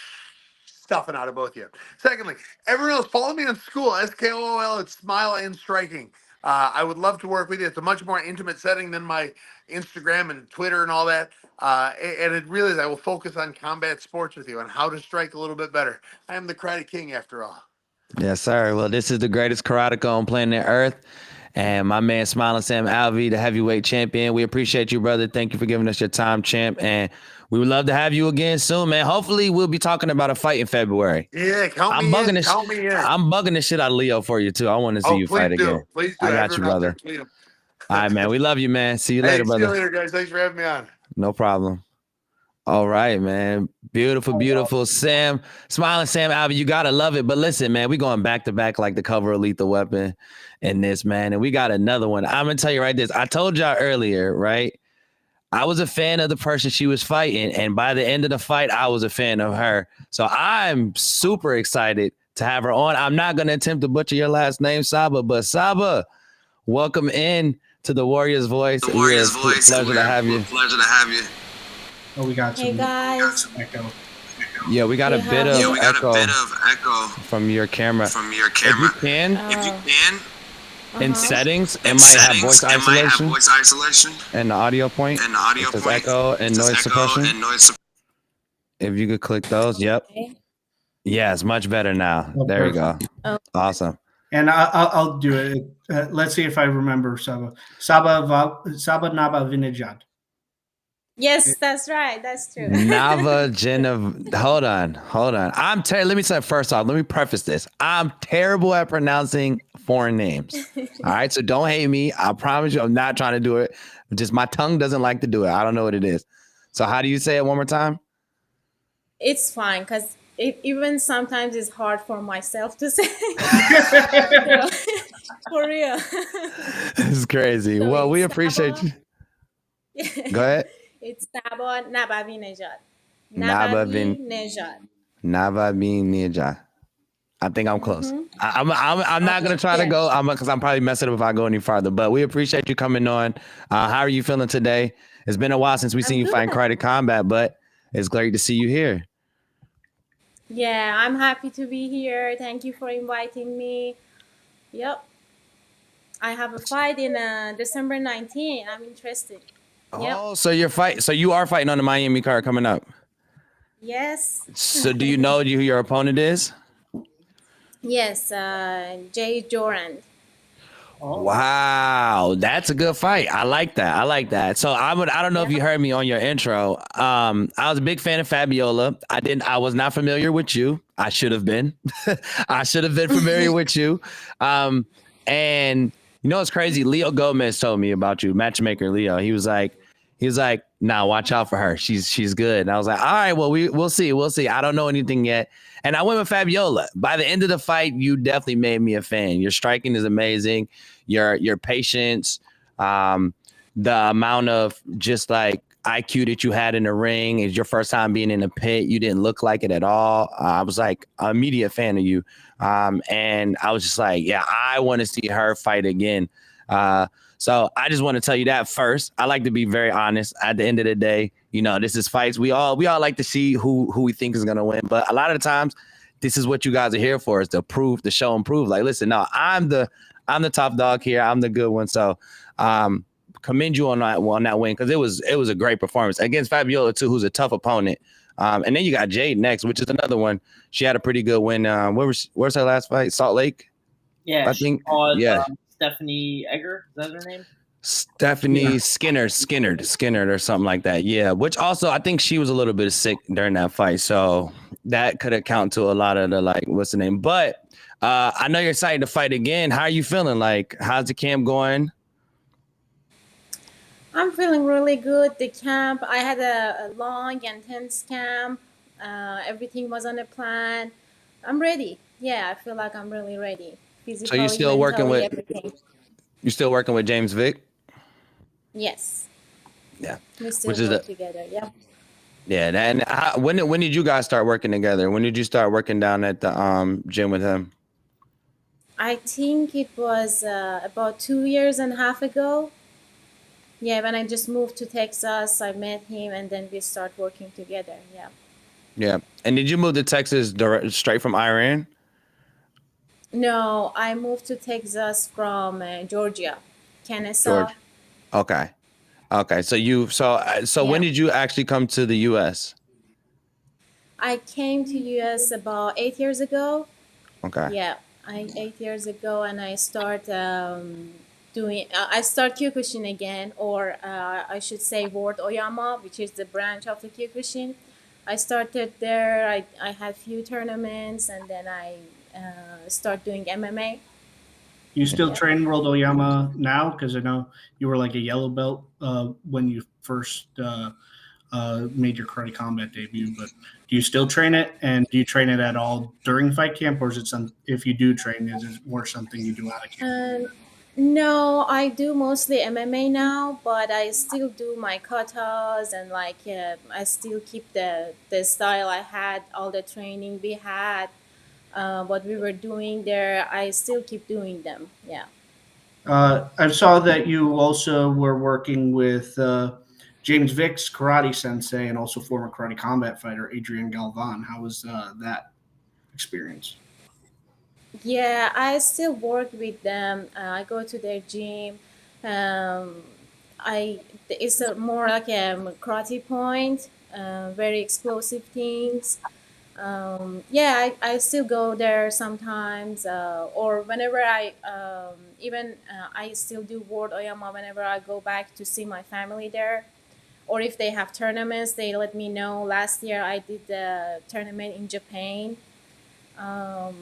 stuffing out of both of you. Secondly, everyone else, follow me on school, SKOOL. It's Smile and Striking. I would love to work with you. It's a much more intimate setting than my Instagram and Twitter and all that. And it really is. I will focus on combat sports with you and how to strike a little bit better. I am the Karate King after all. Yes, sir. Well, this is the greatest karateka on planet Earth. And my man, Smiling Sam Alvey, the heavyweight champion. We appreciate you, brother. Thank you for giving us your time, champ. And we would love to have you again soon, man. Hopefully, we'll be talking about a fight in February. Yeah, count I'm me bugging in. this. Count me in. I'm bugging the shit out of Leo for you too. I want to see you please fight do. again. Please do. I got you, Everyone out there, brother. tweet 'em. All right, man. We love you, man. See you later, See brother. you later, guys. Thanks for having me on. No problem. All right, man. Beautiful, beautiful. Sam, Smiling Sam Alvey, you gotta love it. But listen, man, we going back to back like the cover of Lethal Weapon in this, man. And we got another one. I'm gonna tell you right this. I told y'all earlier, right? I was a fan of the person she was fighting, and by the end of the fight, I was a fan of her. So I'm super excited to have her on. I'm not gonna attempt to butcher your last name, Saba, but Saba, welcome in to the Warrior's Voice. The Warrior's Voice. Pleasure to have you. Pleasure to have you. Oh, we got Hey some guys, echo. Yeah, we got a We bit have- of Yeah, we got echo a bit of echo from your camera. from your If you camera. can, If you Oh. can, in settings, it in might have settings, voice it might have isolation voice isolation and the audio point. and the audio It says point. echo and It says noise echo suppression. and noise suppression. If you could click those, yep. Okay. Yeah, it's much better now. Oh, There you go. Oh. Awesome. And I'll do it. Let's see if I remember Saba. Saba Nabavinejad. Yes, that's right. That's true. Nabavinejad. Hold on. Let me say first off, let me preface this. I'm terrible at pronouncing foreign names. All right. So don't hate me. I promise you, I'm not trying to do it. Just my tongue doesn't like to do it. I don't know what it is. So how do you say it one more time? It's fine because even sometimes it's hard for myself to say. For real. This is crazy. So Well, we it's appreciate Saba. you. Go ahead. It's Saba Nabavinejad. Nabavin- Nabavinejad. Nabavinejad. I think I'm close. I'm not gonna try to go. Because I'm probably messing up if I go any farther. But we appreciate you coming on. How are you feeling today? It's been a while since we've seen you fight in good. karate combat, but it's great to see you here. Yeah, I'm happy to be here. Thank you for inviting me. Yep. I have a fight in December 19. I'm interested. Yep. Oh, so you are fighting on the Miami card coming up. Yes. So do you know who your opponent is? Yes, Jay Joran. Wow, that's a good fight. I like that. So I don't know if you heard me on your intro. I was a big fan of Fabiola. I was not familiar with you. I should have been. I should have been familiar with you. And you know what's crazy? Leo Gomez told me about you, matchmaker Leo. He was like, nah, watch out for her. She's good. And I was like, all right, well, we'll see. We'll see. I don't know anything yet. And I went with Fabiola. By the end of the fight, you definitely made me a fan. Your striking is amazing. Your patience, the amount of just like IQ that you had in the ring. Is your first time being in the pit. You didn't look like it at all. I was like an immediate fan of you. And I was just like, yeah, I want to see her fight again. So I just want to tell you that first. I like to be very honest. At the end of the day, this is fights. We all like to see who we think is gonna win. But a lot of the times, this is what you guys are here for, is to prove, to show and prove. Like, listen, no, I'm the top dog here. I'm the good one. So commend you on that win, because it was a great performance against Fabiola too, who's a tough opponent. And then you got Jade next, which is another one. She had a pretty good win. Where's her last fight? Salt Lake, Yeah, I she think. fought, Yeah, Stephanie Egger. Is that her name? Stephanie Skinner or something like that. Yeah, which also I think she was a little bit sick during that fight, so that could account to a lot of the, like, what's the name. But I know you're excited to fight again. How are you feeling? Like, how's the camp going? I'm feeling really good. The camp, I had a long, intense camp. Everything was on a plan. I'm ready. Yeah, I feel like I'm really ready. So you Physically, still working mentally, with everything. James Vick? Yes, Yeah, we still which is work together. Yeah. yeah. And when did you guys start working together? When did you start working down at the gym with him? I think it was about 2 years and a half ago. Yeah, when I just moved to Texas, I met him and then we start working together. Yeah. Yeah. And did you move to Texas straight from Iran? No, I moved to Texas from Georgia, Kennesaw. George. Okay. Okay. So when Yeah. did you actually come to the US? I came to US about 8 years ago. Okay. Yeah, 8 years ago, and I start doing. I start Kyokushin again, or I should say World Oyama, which is the branch of the Kyokushin. I started there. I had few tournaments, and then I start doing MMA. You still Yep. train World Oyama now? Because I know you were like a yellow belt when you first made your karate combat debut. But do you still train it? And do you train it at all during fight camp, or is it some? If you do train, is it more something you do out of camp? Um, no, I do mostly MMA now, but I still do my katas and like I still keep the style I had, all the training we had, what we were doing there. I still keep doing them. Yeah. I saw that you also were working with James Vick's karate sensei and also former karate combat fighter Adrian Galvan. How was that experience? Yeah, I still work with them. I go to their gym. Um, I it's a more like a karate point, very explosive things. Yeah, I still go there sometimes, or whenever even I still do World Oyama whenever I go back to see my family there. Or if they have tournaments, they let me know. Last year I did the tournament in Japan. Um,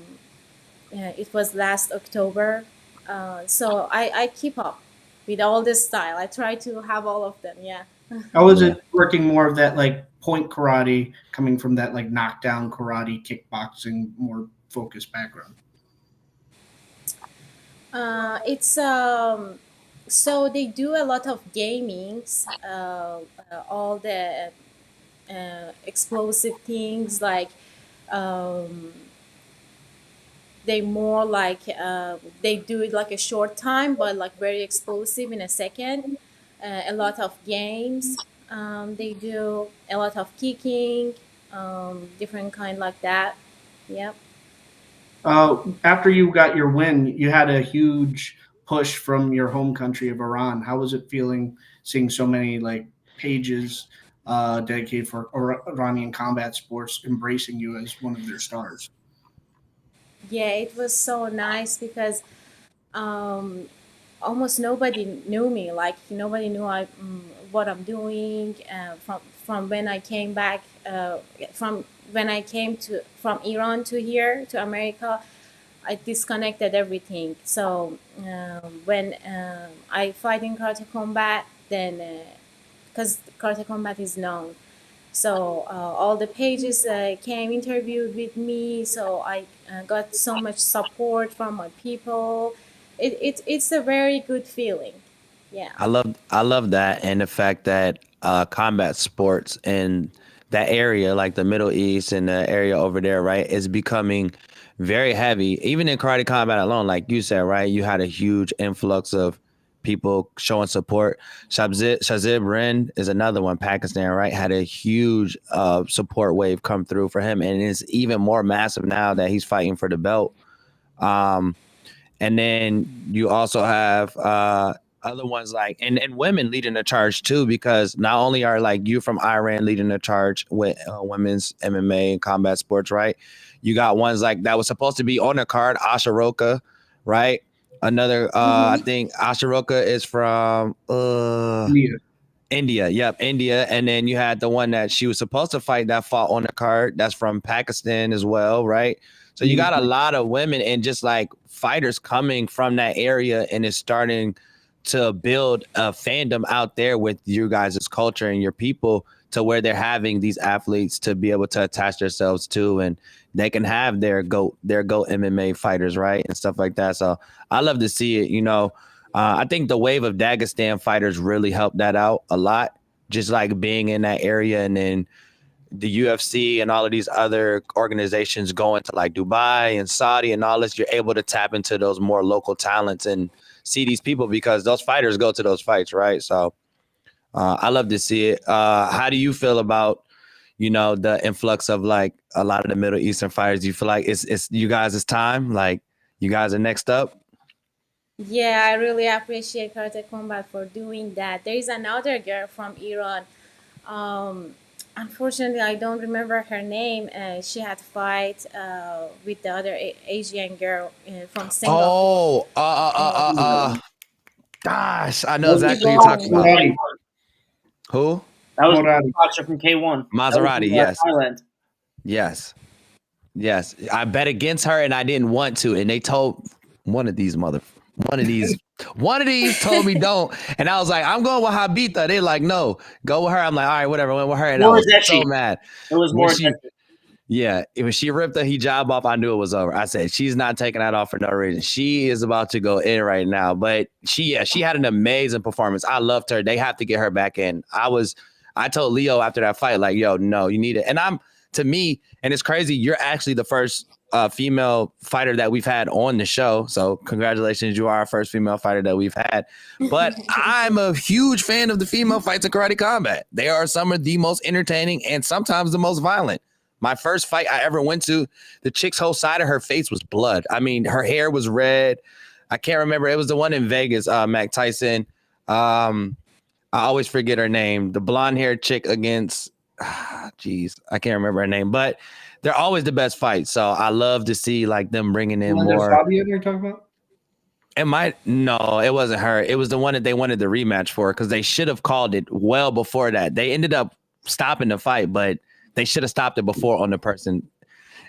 yeah, it was last October. So I keep up with all this style. I try to have all of them. Yeah. How was Yeah. it working more of that like point karate coming from that like knockdown karate, kickboxing, more focused background? It's so they do a lot of gamings, all the explosive things like um, they more like they do it like a short time, but like very explosive in a second. A lot of games. They do a lot of kicking, different kind like that. Yep. After you got your win, you had a huge push from your home country of Iran. How was it feeling seeing so many like pages dedicated for Iranian combat sports embracing you as one of their stars? Yeah, it was so nice because um, almost nobody knew me. Like nobody knew what I'm doing. From when I came from when I came to from Iran to here to America. I disconnected everything. So when I fight in karate combat, then because karate combat is known, so all the pages came interviewed with me. So I got so much support from my people. It's a very good feeling. Yeah. I love that, and the fact that combat sports in that area, like the Middle East and the area over there, right, is becoming very heavy. Even in karate combat alone, like you said, right, you had a huge influx of people showing support. Shazib Ren is another one, Pakistan, right, had a huge support wave come through for him, and it's even more massive now that he's fighting for the belt. Um, and then you also have other ones like and women leading the charge too, because not only are like you from Iran leading the charge with women's MMA and combat sports, right? You got ones like that was supposed to be on the card, Asharoka, right? Another I Hmm. think Asharoka is from Yeah. India. Yep, India. And then you had the one that she was supposed to fight that fought on the card. That's from Pakistan as well, right? So you got a lot of women and just like fighters coming from that area, and it's starting to build a fandom out there with you guys' culture and your people, to where they're having these athletes to be able to attach themselves to, and they can have their GOAT MMA fighters, right? And stuff like that. So I love to see it, I think the wave of Dagestan fighters really helped that out a lot. Just like being in that area, and then the UFC and all of these other organizations going to like Dubai and Saudi and all this, you're able to tap into those more local talents and see these people, because those fighters go to those fights, right? So I love to see it. How do you feel about the influx of like a lot of the Middle Eastern fighters? Do you feel like it's you guys' it's time? Like you guys are next up? Yeah, I really appreciate Karate Combat for doing that. There is another girl from Iran. Um, Unfortunately, I don't remember her name. She had fight with the other Asian girl from Singapore. Oh, Uh, gosh, I know That was she exactly who you're beat talking me. about. Moradi. Who? That was Moradi. Sasha from K1. That was from Maserati. Yes, Thailand. yes, yes. I bet against her, and I didn't want to. And they told one of these mother, one of these, one of these told me don't. And I was like, I'm going with Habita. They're like, no, go with her. I'm like, all right, whatever. Went with her, and I More was Zeshi. so mad It was when more she. Zeshi. Yeah, when she ripped the hijab off, I knew it was over. I said, she's not taking that off for no reason. She is about to go in right now. But she had an amazing performance. I loved her. They have to get her back in. I told Leo after that fight, like, yo, no, you need it. And to me, and it's crazy, you're actually the first female fighter that we've had on the show. So congratulations, you are our first female fighter that we've had. But I'm a huge fan of the female fights in karate combat. They are some of the most entertaining and sometimes the most violent. My first fight I ever went to, the chick's whole side of her face was blood. I mean, her hair was red. I can't remember. It was the one in Vegas, Mac Tyson. I always forget her name. The blonde haired chick against, geez, I can't remember her name, but they're always the best fights. So I love to see like them bringing in Linda more. Sabia you're talking about? No, it wasn't her. It was the one that they wanted the rematch for, because they should have called it well before that. They ended up stopping the fight, but they should have stopped it before on the person.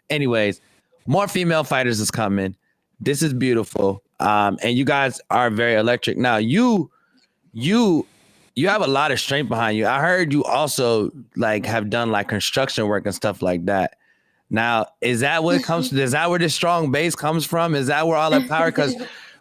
Anyways, more female fighters is coming. This is beautiful. And you guys are very electric. Now you have a lot of strength behind you. I heard you also like have done like construction work and stuff like that. Now, is that what it comes to? Is that where the strong base comes from? Is that where all that power? Because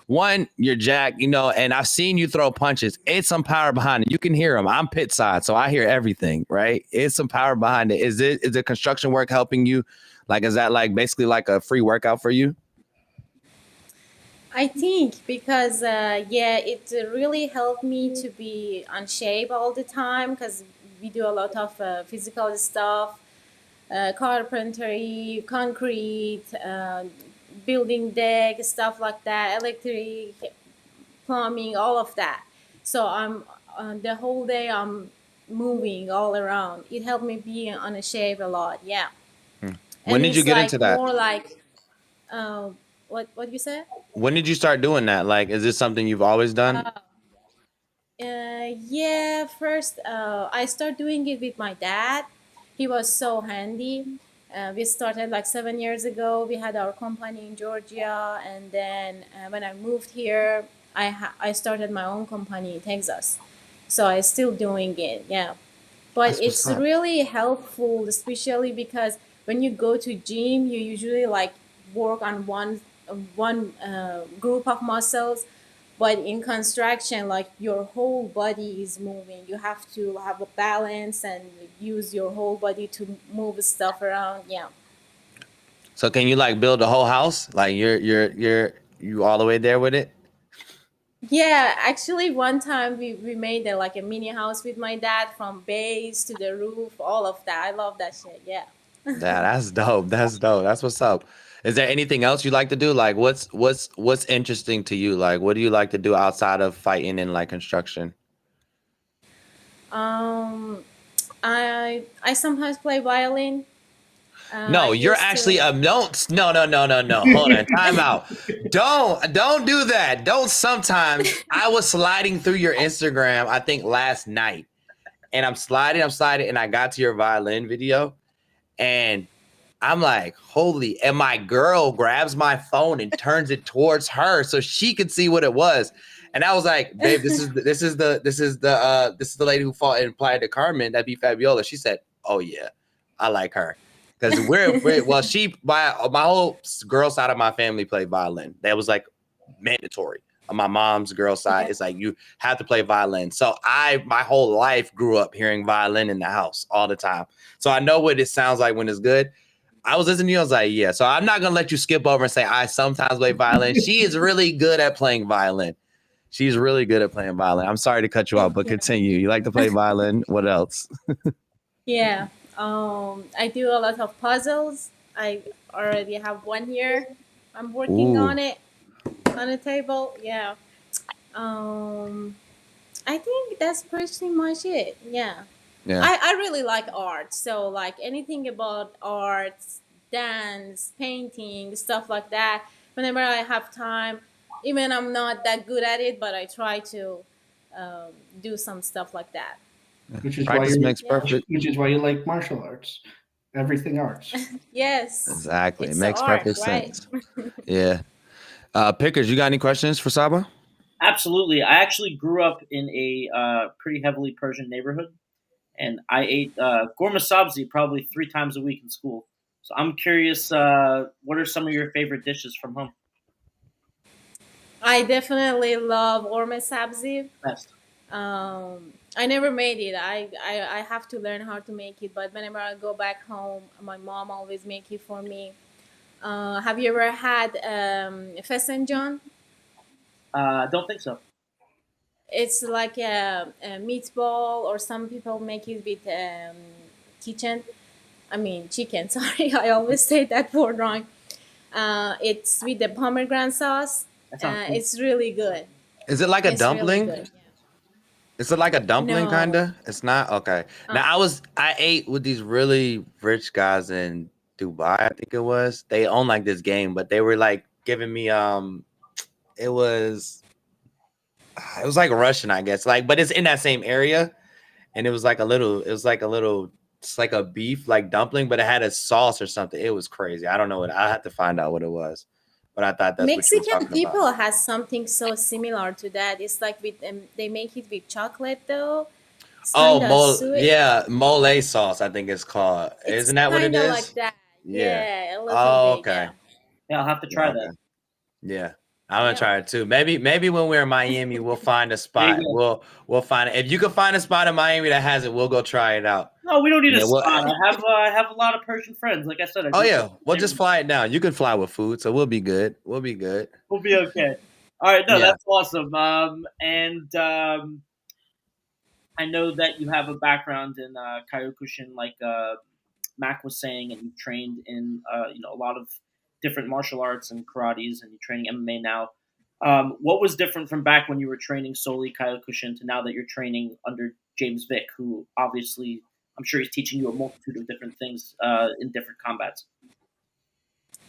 one, you're Jack, and I've seen you throw punches. It's some power behind it. You can hear them. I'm pit side, so I hear everything, right? It's some power behind it. Is the construction work helping you? Like, is that like basically like a free workout for you? I think because yeah, it really helped me to be on shape all the time because we do a lot of physical stuff, carpentry, concrete, building deck, stuff like that, electric, plumbing, all of that. So I'm the whole day I'm moving all around. It helped me be on a shape a lot. Yeah, When and did you it's get into like that? more like uh, what you said. When did you start doing that? Like, is this something you've always done? Yeah, first I started doing it with my dad. He was so handy. We started like 7 years ago. We had our company in Georgia, and then when I moved here, I started my own company in Texas. So I'm still doing it. Yeah, but That's what's it's up. really helpful, especially because when you go to gym, you usually like work on one group of muscles, but in construction, like your whole body is moving. You have to have a balance and use your whole body to move stuff around. Yeah. So can you like build a whole house? Like you all the way there with it? Yeah, actually, one time we made like a mini house with my dad from base to the roof, all of that. I love that shit. Yeah. Yeah, that's dope. That's dope. That's what's up. Is there anything else you like to do? Like what's interesting to you? Like what do you like to do outside of fighting and like construction? Um, I sometimes play violin. I No, you're used actually to. don't no. Hold on. Time out. Don't do that. Don't sometimes. I was sliding through your Instagram, I think last night. And I'm sliding, and I got to your violin video. And I'm like, holy, and my girl grabs my phone and turns it towards her so she could see what it was. And I was like, babe, this is the lady who fought and applied to Carmen, that be Fabiola. She said, oh yeah, I like her. Because well, my whole girl side of my family played violin. That was like mandatory. On my mom's girl side, Yeah. it's like you have to play violin. So my whole life grew up hearing violin in the house all the time. So I know what it sounds like when it's good. I was listening to you. I was like, yeah. So I'm not gonna let you skip over and say I sometimes play violin. She is really good at playing violin. She's really good at playing violin. I'm sorry to cut you off, Thank but you. continue. You like to play violin? What else? Yeah. I do a lot of puzzles. I already have one here. I'm working Ooh, on it on the table. Yeah. Um, I think that's pretty much it. Yeah. yeah. I really like art. So like anything about arts, dance, painting, stuff like that. Whenever I have time, even I'm not that good at it, but I try to do some stuff like that. which is why Practice you makes Yeah. perfect. which is why you like martial arts, everything arts. Yes. Exactly. It It's the makes art, perfect right? sense. Yeah. Pickers, you got any questions for Saba? Absolutely. I actually grew up in a pretty heavily Persian neighborhood, and I ate gourmet sabzi probably 3 times a week in school. So I'm curious, what are some of your favorite dishes from home? I definitely love orme sabzi. Best. I never made it. I have to learn how to make it. But whenever I go back home, my mom always make it for me. Have you ever had pheasant John? Don't think so. It's like a meatball, or some people make it with kitchen. I mean chicken. Sorry, I always say that word wrong. It's with the pomegranate sauce. That sounds cool. It's really good. Is it like a It's really dumpling? good. Is it like a dumpling No. kinda? It's not? Okay. Uh, Now I ate with these really rich guys in Dubai, I think it was. They own like this game, but they were like giving me it was like Russian, I guess. Like, but it's in that same area. And it's like a beef like dumpling, but it had a sauce or something. It was crazy. I don't know what I had to find out what it was. But I thought that's what you were Mexican talking about. people has something so similar to that. It's like with they make it with chocolate though. It's Oh, kind of sweet. mole sauce, I think it's called. It's Isn't that what it kind of like is? that. Yeah. Yeah, a little Oh, bit. okay. Yeah. Yeah, I'll have to try Okay. that. Yeah. I'm gonna Yeah. try it too. Maybe when we're in Miami, we'll find a There you spot. go. We'll find it. If you can find a spot in Miami that has it, we'll go try it out. No, we don't need a Yeah, well, spot. I have a lot of Persian friends. Like I said, I oh grew up yeah, in the we'll just neighborhood. fly it down. You can fly with food, so we'll be good. We'll be good. We'll be okay. All right, no, Yeah. that's awesome. And I know that you have a background in Kyokushin, like Mac was saying, and you trained in a lot of different martial arts and karates, and you're training MMA now. What was different from back when you were training solely Kyokushin to now that you're training under James Vick, who obviously I'm sure he's teaching you a multitude of different things in different combats.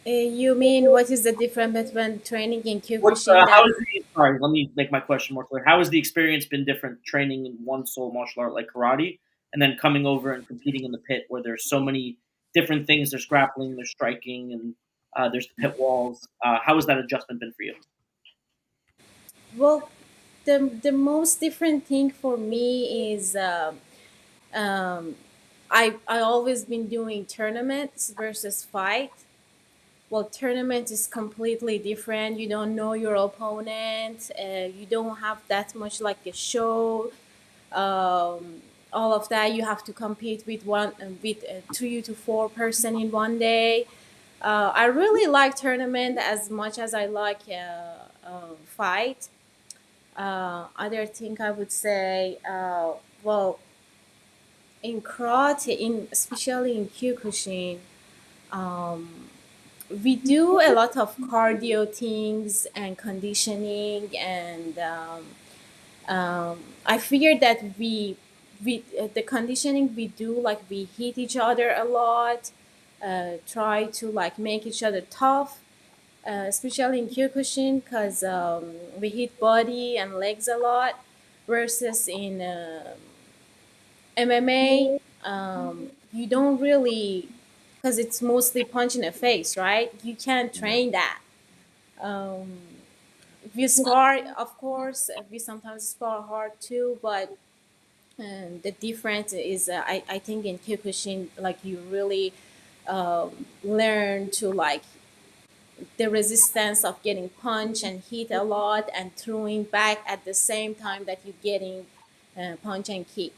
You mean what is the difference between training in What's Kyokushin how is and the sorry? Let me make my question more clear. How has the experience been different training in one sole martial art like karate, and then coming over and competing in the pit where there's so many different things. There's grappling, there's striking, and there's the pit walls. How has that adjustment been for you? Well, the most different thing for me is um, I always been doing tournaments versus fight. Well, tournament is completely different. You don't know your opponent. You don't have that much like a show. Um, all of that you have to compete with one with 3 to 4 person in one day. I really like tournament as much as I like fight. Other thing I would say, well, in karate, in especially in Kyokushin, um, we do a lot of cardio things and conditioning, and I figured that we the conditioning we do, like we hit each other a lot, try to like make each other tough, especially in Kyokushin, because we hit body and legs a lot, versus in MMA, you don't really, because it's mostly punch in the face, right? You can't Yeah. train that. Um, we spar, of course, we sometimes spar hard too, but the difference is, I think in Kyokushin, like you really learn to like the resistance of getting punched and hit a lot and throwing back at the same time that you're getting punch and kick.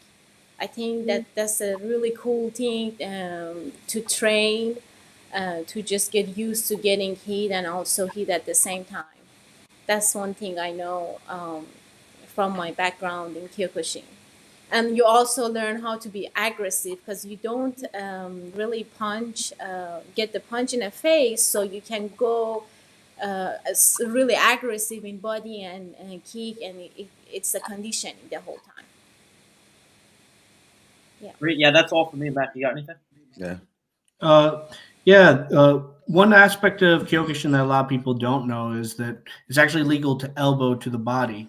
I think that that's a really cool thing to train, to just get used to getting hit and also hit at the same time. That's one thing I know from my background in Kyokushin. And you also learn how to be aggressive because you don't really get the punch in the face, so you can go really aggressive in body and kick, and it's a conditioning the whole time. Yeah. Great. Yeah, that's all for me, Matt. You got anything? Yeah. Uh, yeah, one aspect of Kyokushin that a lot of people don't know is that it's actually legal to elbow to the body.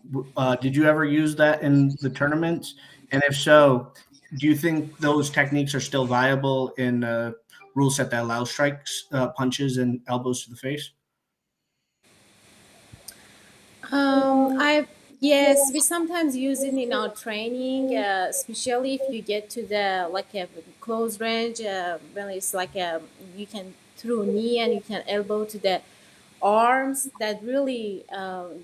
Did you ever use that in the tournaments? And if so, do you think those techniques are still viable in a rule set that allows strikes, punches, and elbows to the face? I Yes, we sometimes use it in our training, especially if you get to the like a close range. When it's like you can throw knee and you can elbow to the arms. That really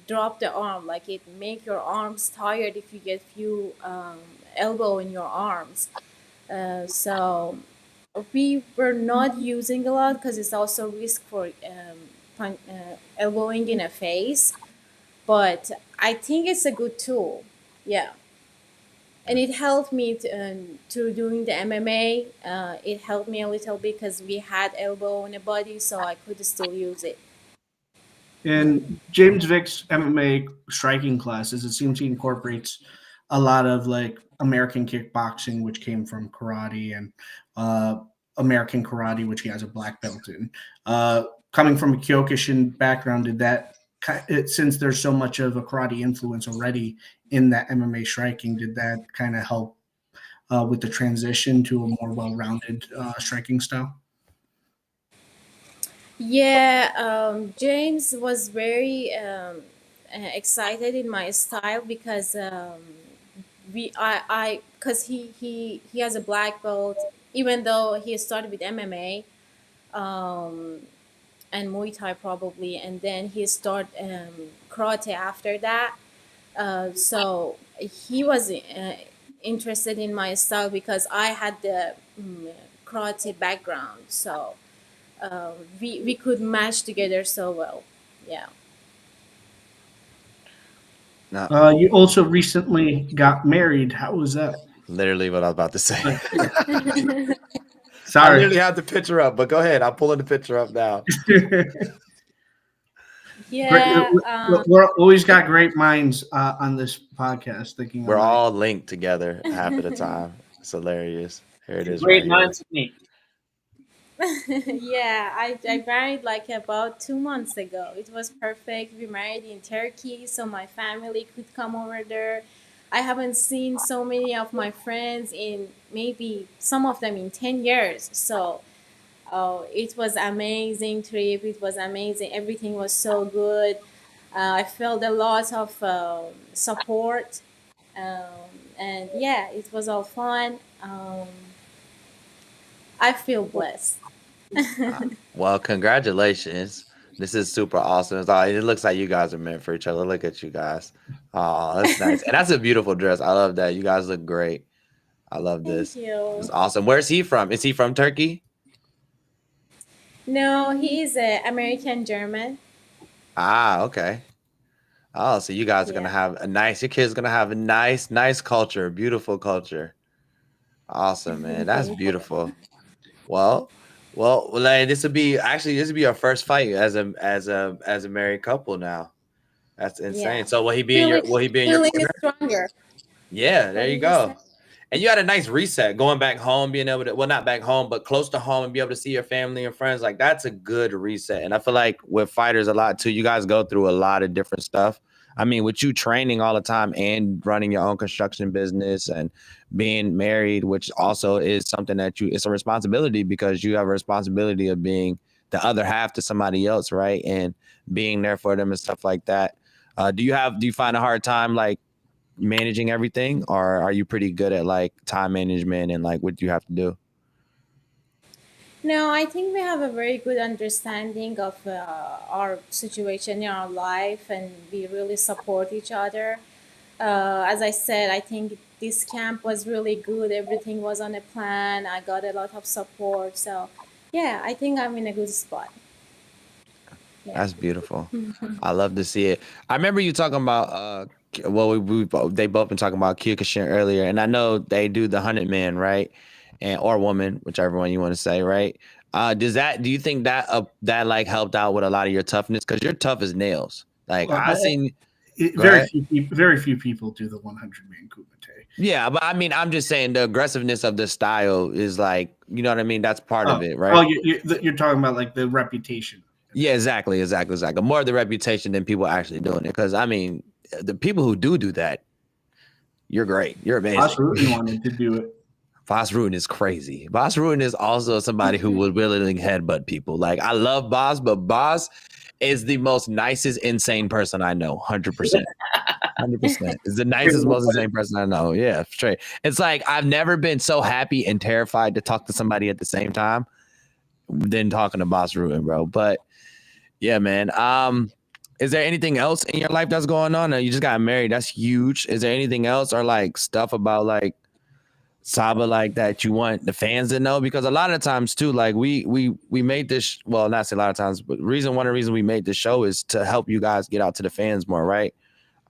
drop the arm. Like it make your arms tired if you get few elbow in your arms. So we were not using a lot because it's also risk for elbowing in a face, but I think it's a good tool. Yeah, and it helped me to doing the MMA. It helped me a little bit because we had elbow in the body, so I could still use it. Yeah. In James Vick's MMA striking classes, it seems he incorporates a lot of like American kickboxing, which came from karate, and uh, American karate, which he has a black belt in. Coming from a Kyokushin background, did that since there's so much of a karate influence already in that MMA striking, did that kind of help with the transition to a more well-rounded striking style? Yeah, James was very excited in my style because because he has a black belt, even though he started with MMA um, and Muay Thai probably, and then he started karate after that. So he was interested in my style because I had the karate background, so we could match together so well. Yeah. Now, You also recently got married. How was that? literally what I was about to say. I Sorry. literally have the picture up, but go ahead. I'm pulling the picture up now. Great. Yeah. We're always got great minds on this podcast thinking We're alike. all linked together half of the time. It's hilarious. Here it is right Great here. minds with me. Yeah, I married like about 2 months ago. It was perfect. We married in Turkey, so my family could come over there. I haven't seen so many of my friends in maybe some of them in 10 years. So Oh, it was amazing trip. It was amazing. Everything was so good. I felt a lot of support, and yeah, it was all fun. I feel blessed. Well, congratulations. This is super awesome. It looks like you guys are meant for each other. Look at you guys. Oh, that's nice. And that's a beautiful dress. I love that. You guys look great. I love Thank this. It's you. awesome. Where's he from? Is he from Turkey? No, he is a American German. Ah, okay. Oh, so you guys are gonna Yeah. have your kid's gonna have a nice culture, beautiful culture. Awesome, man. That's Thank you. beautiful. Well, like, this would be your first fight as a married couple now. That's insane. Yeah. So Feeling will he be in your feeling corner? stronger. Yeah, there What you did you go. say? And you had a nice reset going back home, being able to, well, not back home, but close to home and be able to see your family and friends. Like, that's a good reset. And I feel like with fighters a lot too, you guys go through a lot of different stuff. I mean, with you training all the time and running your own construction business and being married, which also is something it's a responsibility because you have a responsibility of being the other half to somebody else, right? And being there for them and stuff like that. Do you find a hard time like managing everything, or are you pretty good at like time management and like what you have to do? No, I think we have a very good understanding of our situation in our life, and we really support each other. As I said, I think this camp was really good. Everything was on a plan. I got a lot of support. So, yeah, I think I'm in a good spot. Yeah. That's beautiful. I love to see it. I remember you talking about well, they both been talking about Kyokushin earlier, and I know they do the 100 man, right? And or woman, whichever one you want to say, right? Do you think that that like helped out with a lot of your toughness? Because you're tough as nails. Like Well, I seen. Go very ahead. few people, very few people do the 100 man kumite. Yeah, but I mean, I'm just saying the aggressiveness of the style is like, you know what I mean? That's part of Oh, it, oh, right? you're talking about like the reputation. Yeah, exactly. More of the reputation than people actually doing it. Because I mean, the people who do that, you're great. You're Boss amazing. Rutan wanted to do it. Boss Rutan is crazy. Boss Rutan is also somebody who would willingly headbutt people. Like I love Boss, but Boss is the most nicest, insane person I know. 100%. 100%. Is the nicest, most insane person I know. Yeah, straight. It's like I've never been so happy and terrified to talk to somebody at the same time than talking to Boss Rutan, bro. But yeah, man. Is there anything else in your life that's going on? You just got married. That's huge. Is there anything else or like stuff about like Saba like that you want the fans to know? Because a lot of times too, like we made this, well, not say a lot of times, but one of the reasons we made this show is to help you guys get out to the fans more, right?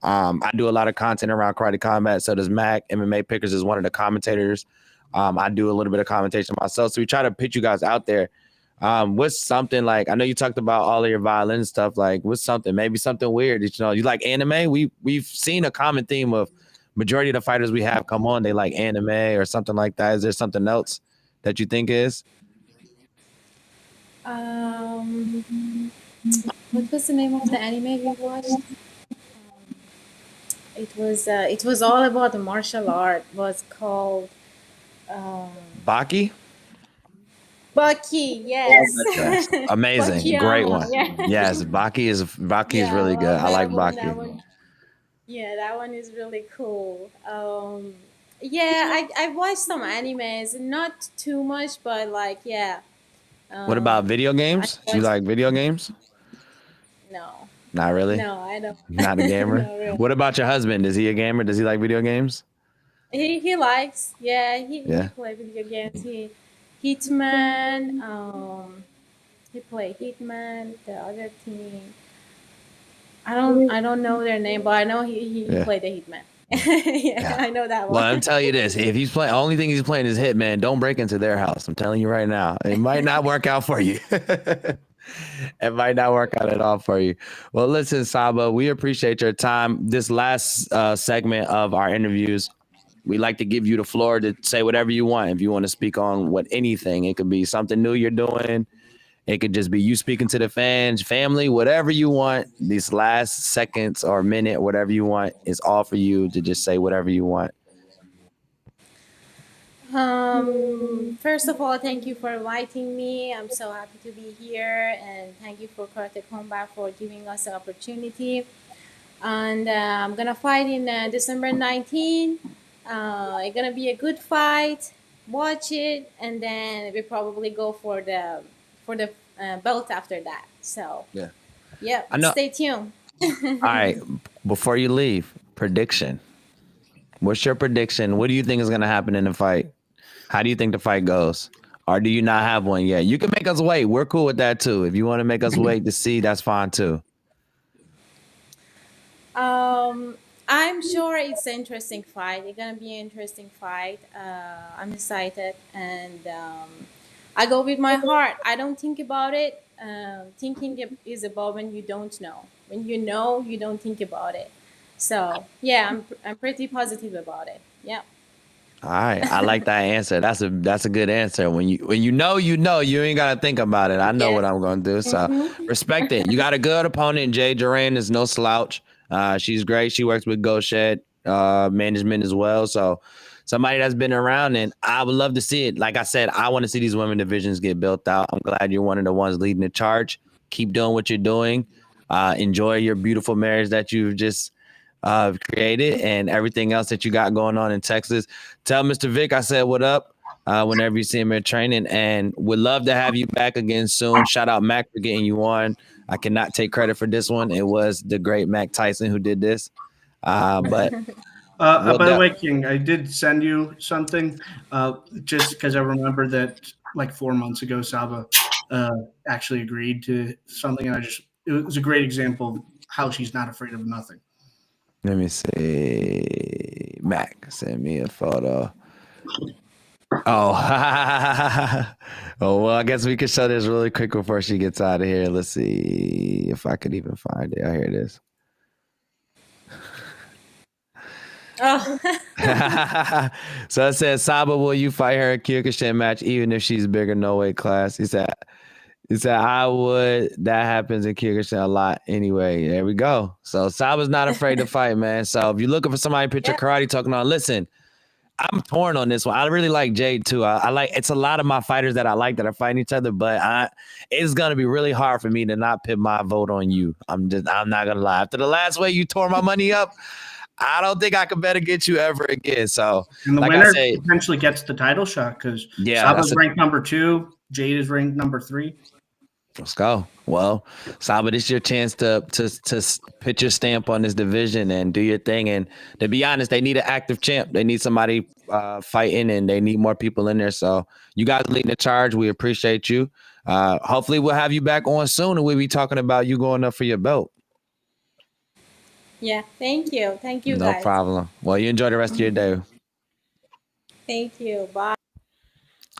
I do a lot of content around karate combat. So does Mac. MMA Pickers is one of the commentators. I do a little bit of commentation myself. So we try to pitch you guys out there. What's something like, I know you talked about all of your violin stuff. Like what's something, maybe something weird that, you like anime? We've seen a common theme of majority of the fighters we have come on, they like anime or something like that. Is there something else that you think is? Um, what was the name of the anime we watched? It was all about the martial art. It was called um, Baki? Bucky. Love Yes, that show. Yes. Amazing. Great Bakiyama. one. Yeah, Yes, Baki is yeah. I really good. love I like that one. That Baki. one. Yeah, that one is really cool. Yeah, I watched some animes, not too much, but like yeah. What about video I games? Do you watched. like video games? No, Not really. no, I don't. Not a gamer. No, really. What about your husband? Is he a gamer? Does he like video games? He likes. Yeah, he Yeah. play video games. Hitman. He play Hitman. The other team. I don't know their name, but I know he Yeah. played the Hitman. Yeah, Yeah. I know that Well, one. I'm telling you this: if he's playing, only thing he's playing is Hitman. Don't break into their house. I'm telling you right now, it might not work out for you. It might not work out at all for you. Well, listen, Saba, we appreciate your time. This last segment of our interviews, we like to give you the floor to say whatever you want. If you want to speak on what anything, it could be something new you're doing. It could just be you speaking to the fans, family, whatever you want. These last seconds or minute, whatever you want, is all for you to just say whatever you want. First of all, thank you for inviting me. I'm so happy to be here, and thank you for Karate Combat for giving us the opportunity. And I'm gonna fight in December 19. It's gonna be a good fight. Watch it, and then we probably go for the belt after that. So, Yeah. yep, I know. stay tuned. All right. Before you leave, prediction. What's your prediction? What do you think is going to happen in the fight? How do you think the fight goes? Or do you not have one yet? You can make us wait. We're cool with that too. If you want to make us wait to see, that's fine too. Um, I'm sure it's an interesting fight. It's gonna be an interesting fight. I'm excited, and I go with my heart. I don't think about it. Thinking is about when you don't know. When you know, you don't think about it. So yeah, I'm pretty positive about it. Yeah. All right, I like that answer. That's a good answer. When you know, you ain't gotta think about it. I know what Yes. I'm gonna do. So Mm-hmm. respect it. You got a good opponent. Jay Duran is no slouch. She's great. She works with Go Shed management as well. So somebody that's been around, and I would love to see it. Like I said, I want to see these women divisions get built out. I'm glad you're one of the ones leading the charge. Keep doing what you're doing. Enjoy your beautiful marriage that you've just created and everything else that you got going on in Texas. Tell Mr. Vic I said what up whenever you see him in training, and would love to have you back again soon. Shout out Mac for getting you on. I cannot take credit for this one. It was the great Mac Tyson who did this. But we'll By the way, King, I did send you something just because I remember that like 4 months ago, Saba actually agreed to something, and it was a great example of how she's not afraid of nothing. let me see. Mac send me a photo. Oh, oh well, I guess we could show this really quick before she gets out of here. Let's see if I could even find it. Oh, here it is. Oh. So it says, Saba, will you fight her in Kyokushin match even if she's bigger, no weight class? He said, I would. That happens in Kyrgyzstan a lot anyway. There we go. So Saba's not afraid to fight, man. So if you're looking for somebody to picture Yeah. karate talking on, listen, I'm torn on this one. I really like Jade too. I like, it's a lot of my fighters that I like that are fighting each other, but it's gonna be really hard for me to not put my vote on you. I'm not gonna lie. After the last way you tore my money up, I don't think I can bet against you ever again. So And the like winner I say, potentially gets the title shot because yeah, Saba's ranked number 2, Jade is ranked number 3. let's go. Well, Saba, this is your chance to put your stamp on this division and do your thing. And to be honest, they need an active champ. They need somebody fighting, and they need more people in there. So you guys leading the charge. We appreciate you. Hopefully, we'll have you back on soon, and we'll be talking about you going up for your belt. Yeah. Thank you. Thank you, No guys. problem. Well, you enjoy the rest of your day. Thank you. Bye.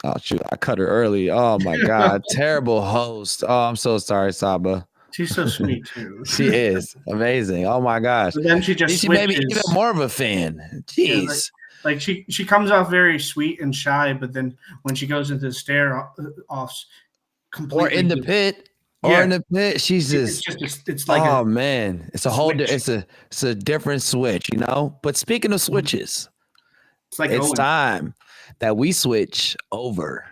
Oh shoot, I cut her early. Oh my God, terrible host. Oh, I'm so sorry, Saba. She's so sweet too. She is amazing. Oh my gosh. But then she just She made me switches. even more of a fan. Jeez. Like she comes off very sweet and shy, but then when she goes into the stare offs, completely Or in the pit. Or Yeah. in the pit. She's It's just just it's like oh man. It's a whole switch. it's a different switch, you know? But speaking of switches, it's like it's Owen. time that we switch over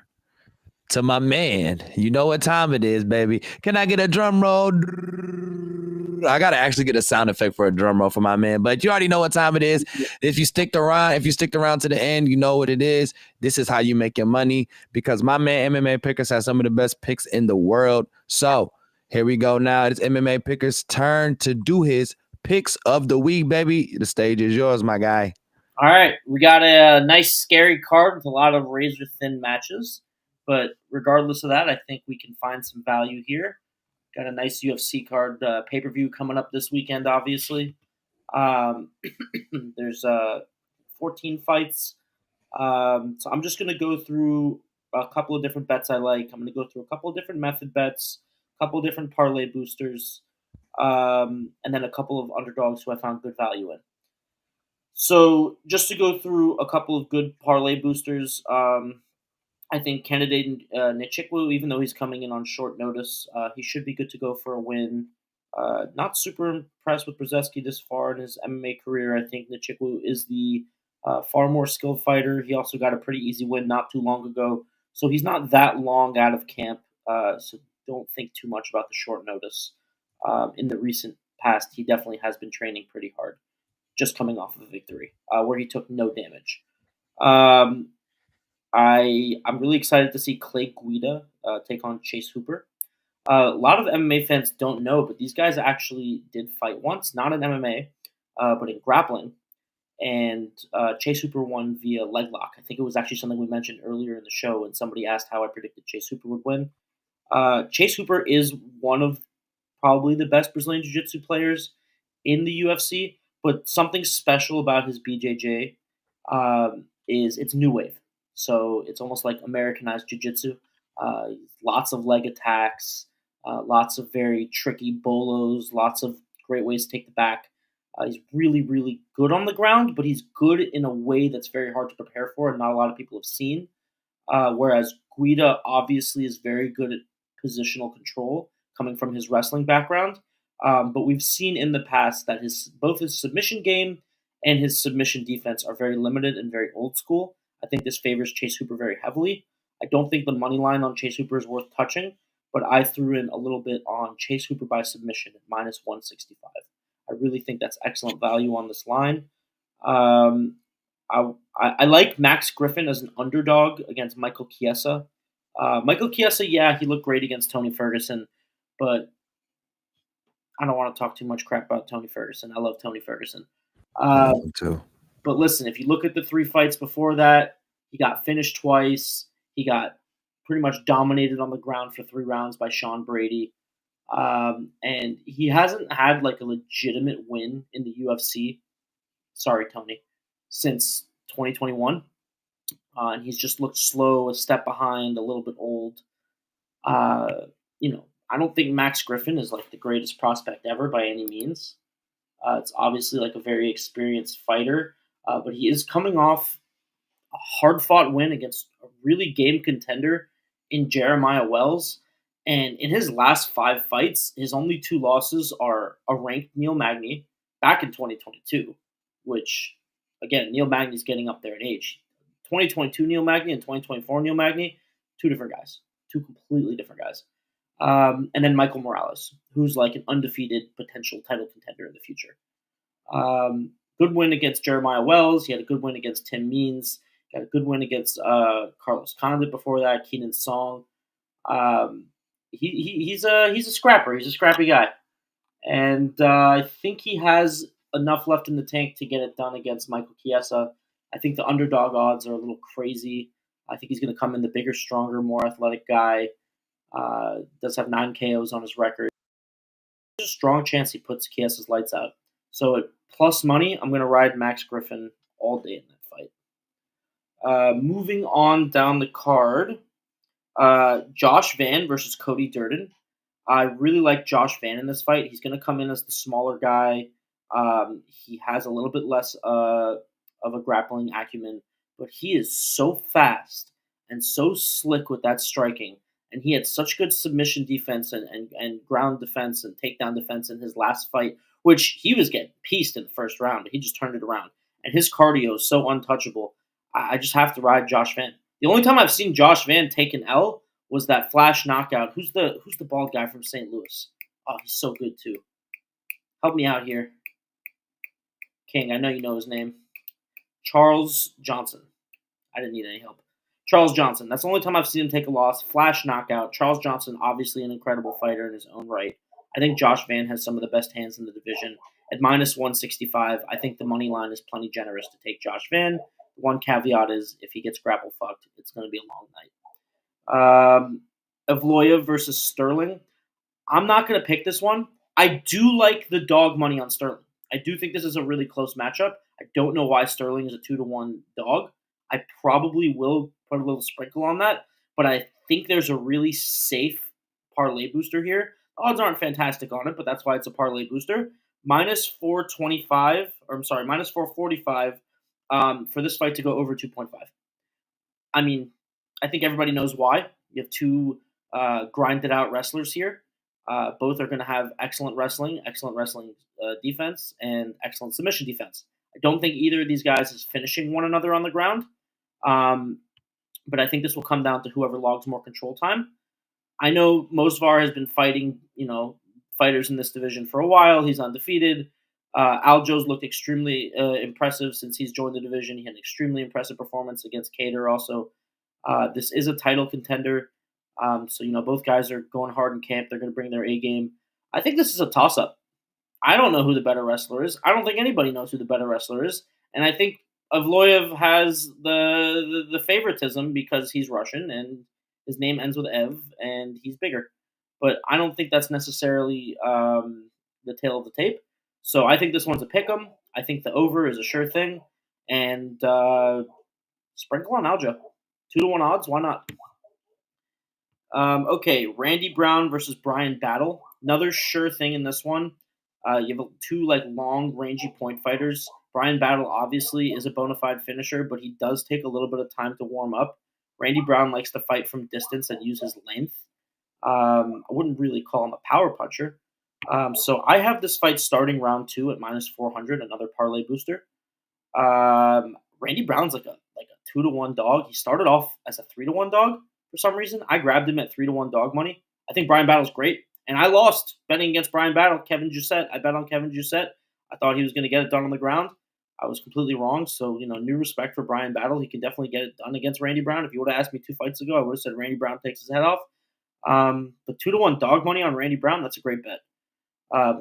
to my man. You know what time it is, baby. Can I get a drum roll? I gotta actually get a sound effect for a drum roll for my man, but you already know what time it is. If you stick around to the end, you know what it is. This is how you make your money, because my man MMA Pickers has some of the best picks in the world. So here we go now. It's MMA Pickers' turn to do his picks of the week, baby. The stage is yours, my guy. All right, we got a nice, scary card with a lot of razor-thin matches. But regardless of that, I think we can find some value here. Got a nice UFC card, pay-per-view coming up this weekend, obviously. There's 14 fights. So I'm just going to go through a couple of different bets I like. I'm going to go through a couple of different method bets, a couple of different parlay boosters, and then a couple of underdogs who I found good value in. So just to go through a couple of good parlay boosters, I think candidate Nichikwu, even though he's coming in on short notice, he should be good to go for a win. Not super impressed with Brzezinski this far in his MMA career. I think Nichikwu is the far more skilled fighter. He also got a pretty easy win not too long ago So he's not that long out of camp. So don't think too much about the short notice. In the recent past, he definitely has been training pretty hard, just coming off of a victory where he took no damage. I'm really excited to see Clay Guida take on Chase Hooper. A lot of MMA fans don't know, but these guys actually did fight once, not in MMA, but in grappling. And Chase Hooper won via leg lock. I think it was actually something we mentioned earlier in the show when somebody asked how I predicted Chase Hooper would win. Chase Hooper is one of probably the best Brazilian Jiu-Jitsu players in the UFC, but something special about his BJJ is it's new wave. So it's almost like Americanized Jiu-Jitsu. Lots of leg attacks, lots of very tricky bolos, lots of great ways to take the back. He's really, really good on the ground, but he's good in a way that's very hard to prepare for and not a lot of people have seen. Whereas Guida obviously is very good at positional control coming from his wrestling background. But we've seen in the past that both his submission game and his submission defense are very limited and very old school. I think this favors Chase Hooper very heavily. I don't think the money line on Chase Hooper is worth touching, but I threw in a little bit on Chase Hooper by submission at minus 165. I really think that's excellent value on this line. I like Max Griffin as an underdog against Michael Chiesa. Michael Chiesa, yeah, he looked great against Tony Ferguson, but I don't want to talk too much crap about Tony Ferguson. I love Tony Ferguson. Me too. But listen, if you look at the 3 fights before that, he got finished twice. He got pretty much dominated on the ground for 3 rounds by Sean Brady. And he hasn't had like a legitimate win in the UFC. Sorry, Tony, since 2021. And he's just looked slow, a step behind, a little bit old. I don't think Max Griffin is like the greatest prospect ever by any means. It's obviously like a very experienced fighter, but he is coming off a hard-fought win against a really game contender in Jeremiah Wells. And in his last 5 fights, his only 2 losses are a ranked Neil Magny back in 2022, which, again, Neil Magny's getting up there in age. 2022 Neil Magny and 2024 Neil Magny, 2 different guys, 2 completely different guys. And then Michael Morales, who's like an undefeated potential title contender in the future. Good win against Jeremiah Wells. He had a good win against Tim Means. Got a good win against Carlos Condit before that. Keenan Song. He's a scrapper. He's a scrappy guy, and I think he has enough left in the tank to get it done against Michael Chiesa. I think the underdog odds are a little crazy. I think he's going to come in the bigger, stronger, more athletic guy. Does have 9 KOs on his record. There's a strong chance he puts Chiesa's lights out. So at plus money, I'm going to ride Max Griffin all day in that fight. Moving on down the card, Josh Van versus Cody Durden. I really like Josh Van in this fight. He's going to come in as the smaller guy. He has a little bit less of a grappling acumen, but he is so fast and so slick with that striking. And he had such good submission defense and ground defense and takedown defense in his last fight, which he was getting pieced in the first round, but he just turned it around. And his cardio is so untouchable. I just have to ride Josh Van. The only time I've seen Josh Van take an L was that flash knockout. Who's the bald guy from St. Louis? Oh, he's so good too. Help me out here. King, I know you know his name. Charles Johnson. I didn't need any help. Charles Johnson. That's the only time I've seen him take a loss. Flash knockout. Charles Johnson, obviously an incredible fighter in his own right. I think Josh Van has some of the best hands in the division. At minus 165, I think the money line is plenty generous to take Josh Van. One caveat is if he gets grapple fucked, it's going to be a long night. Evloev versus Sterling. I'm not going to pick this one. I do like the dog money on Sterling. I do think this is a really close matchup. I don't know why Sterling is a 2-1 dog. I probably will put a little sprinkle on that, but I think there's a really safe parlay booster here. The odds aren't fantastic on it, but that's why it's a parlay booster. Minus 425, or I'm sorry, minus 445 for this fight to go over 2.5. I mean, I think everybody knows why. You have 2 grinded out wrestlers here. Both are going to have excellent wrestling defense, and excellent submission defense. I don't think either of these guys is finishing one another on the ground. but I think this will come down to whoever logs more control time. I know Mosvar has been fighting, fighters in this division for a while. He's undefeated. Aljo's looked extremely impressive since he's joined the division. He had an extremely impressive performance against Cater also. This is a title contender. So, both guys are going hard in camp. They're going to bring their A game. I think this is a toss-up. I don't know who the better wrestler is. I don't think anybody knows who the better wrestler is. And I think Evloev has the favoritism because he's Russian and his name ends with Ev and he's bigger. But I don't think that's necessarily the tail of the tape. So I think this one's a pick'em. I think the over is a sure thing. And sprinkle on Aljo. 2-1 odds. Why not? Okay, Randy Brown versus Brian Battle. Another sure thing in this one. You have two long, rangy point fighters. Brian Battle obviously is a bona fide finisher, but he does take a little bit of time to warm up. Randy Brown likes to fight from distance and use his length. I wouldn't really call him a power puncher. So I have this fight starting round 2 at -400, another parlay booster. Randy Brown's like a 2-1 dog. He started off as a 3-1 dog for some reason. I grabbed him at 3-1 dog money. I think Brian Battle's great. And I lost betting against Brian Battle. Kevin Giussette. I bet on Kevin Giussette. I thought he was going to get it done on the ground. I was completely wrong. So, new respect for Brian Battle. He can definitely get it done against Randy Brown. If you would have asked me 2 fights ago, I would have said Randy Brown takes his head off. But 2-1 dog money on Randy Brown, that's a great bet.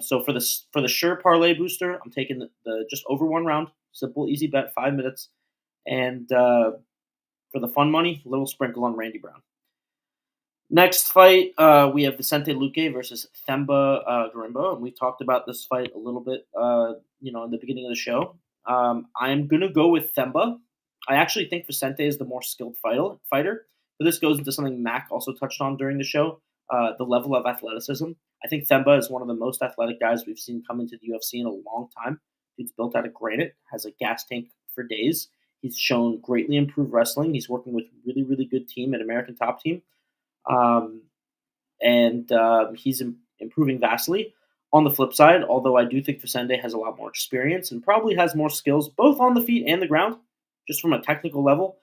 So for the sure parlay booster, I'm taking the just over 1 round. Simple, easy bet, 5 minutes. And for the fun money, a little sprinkle on Randy Brown. Next fight, we have Vicente Luque versus Themba Garimba, and we talked about this fight a little bit, in the beginning of the show. I'm gonna go with Themba. I actually think Vicente is the more skilled fighter, but this goes into something Mac also touched on during the show: the level of athleticism. I think Themba is one of the most athletic guys we've seen come into the UFC in a long time. He's built out of granite, has a gas tank for days. He's shown greatly improved wrestling. He's working with really, really good team at American Top Team. He's improving vastly. On the flip side, although I do think Vicente has a lot more experience and probably has more skills both on the feet and the ground, just from a technical level,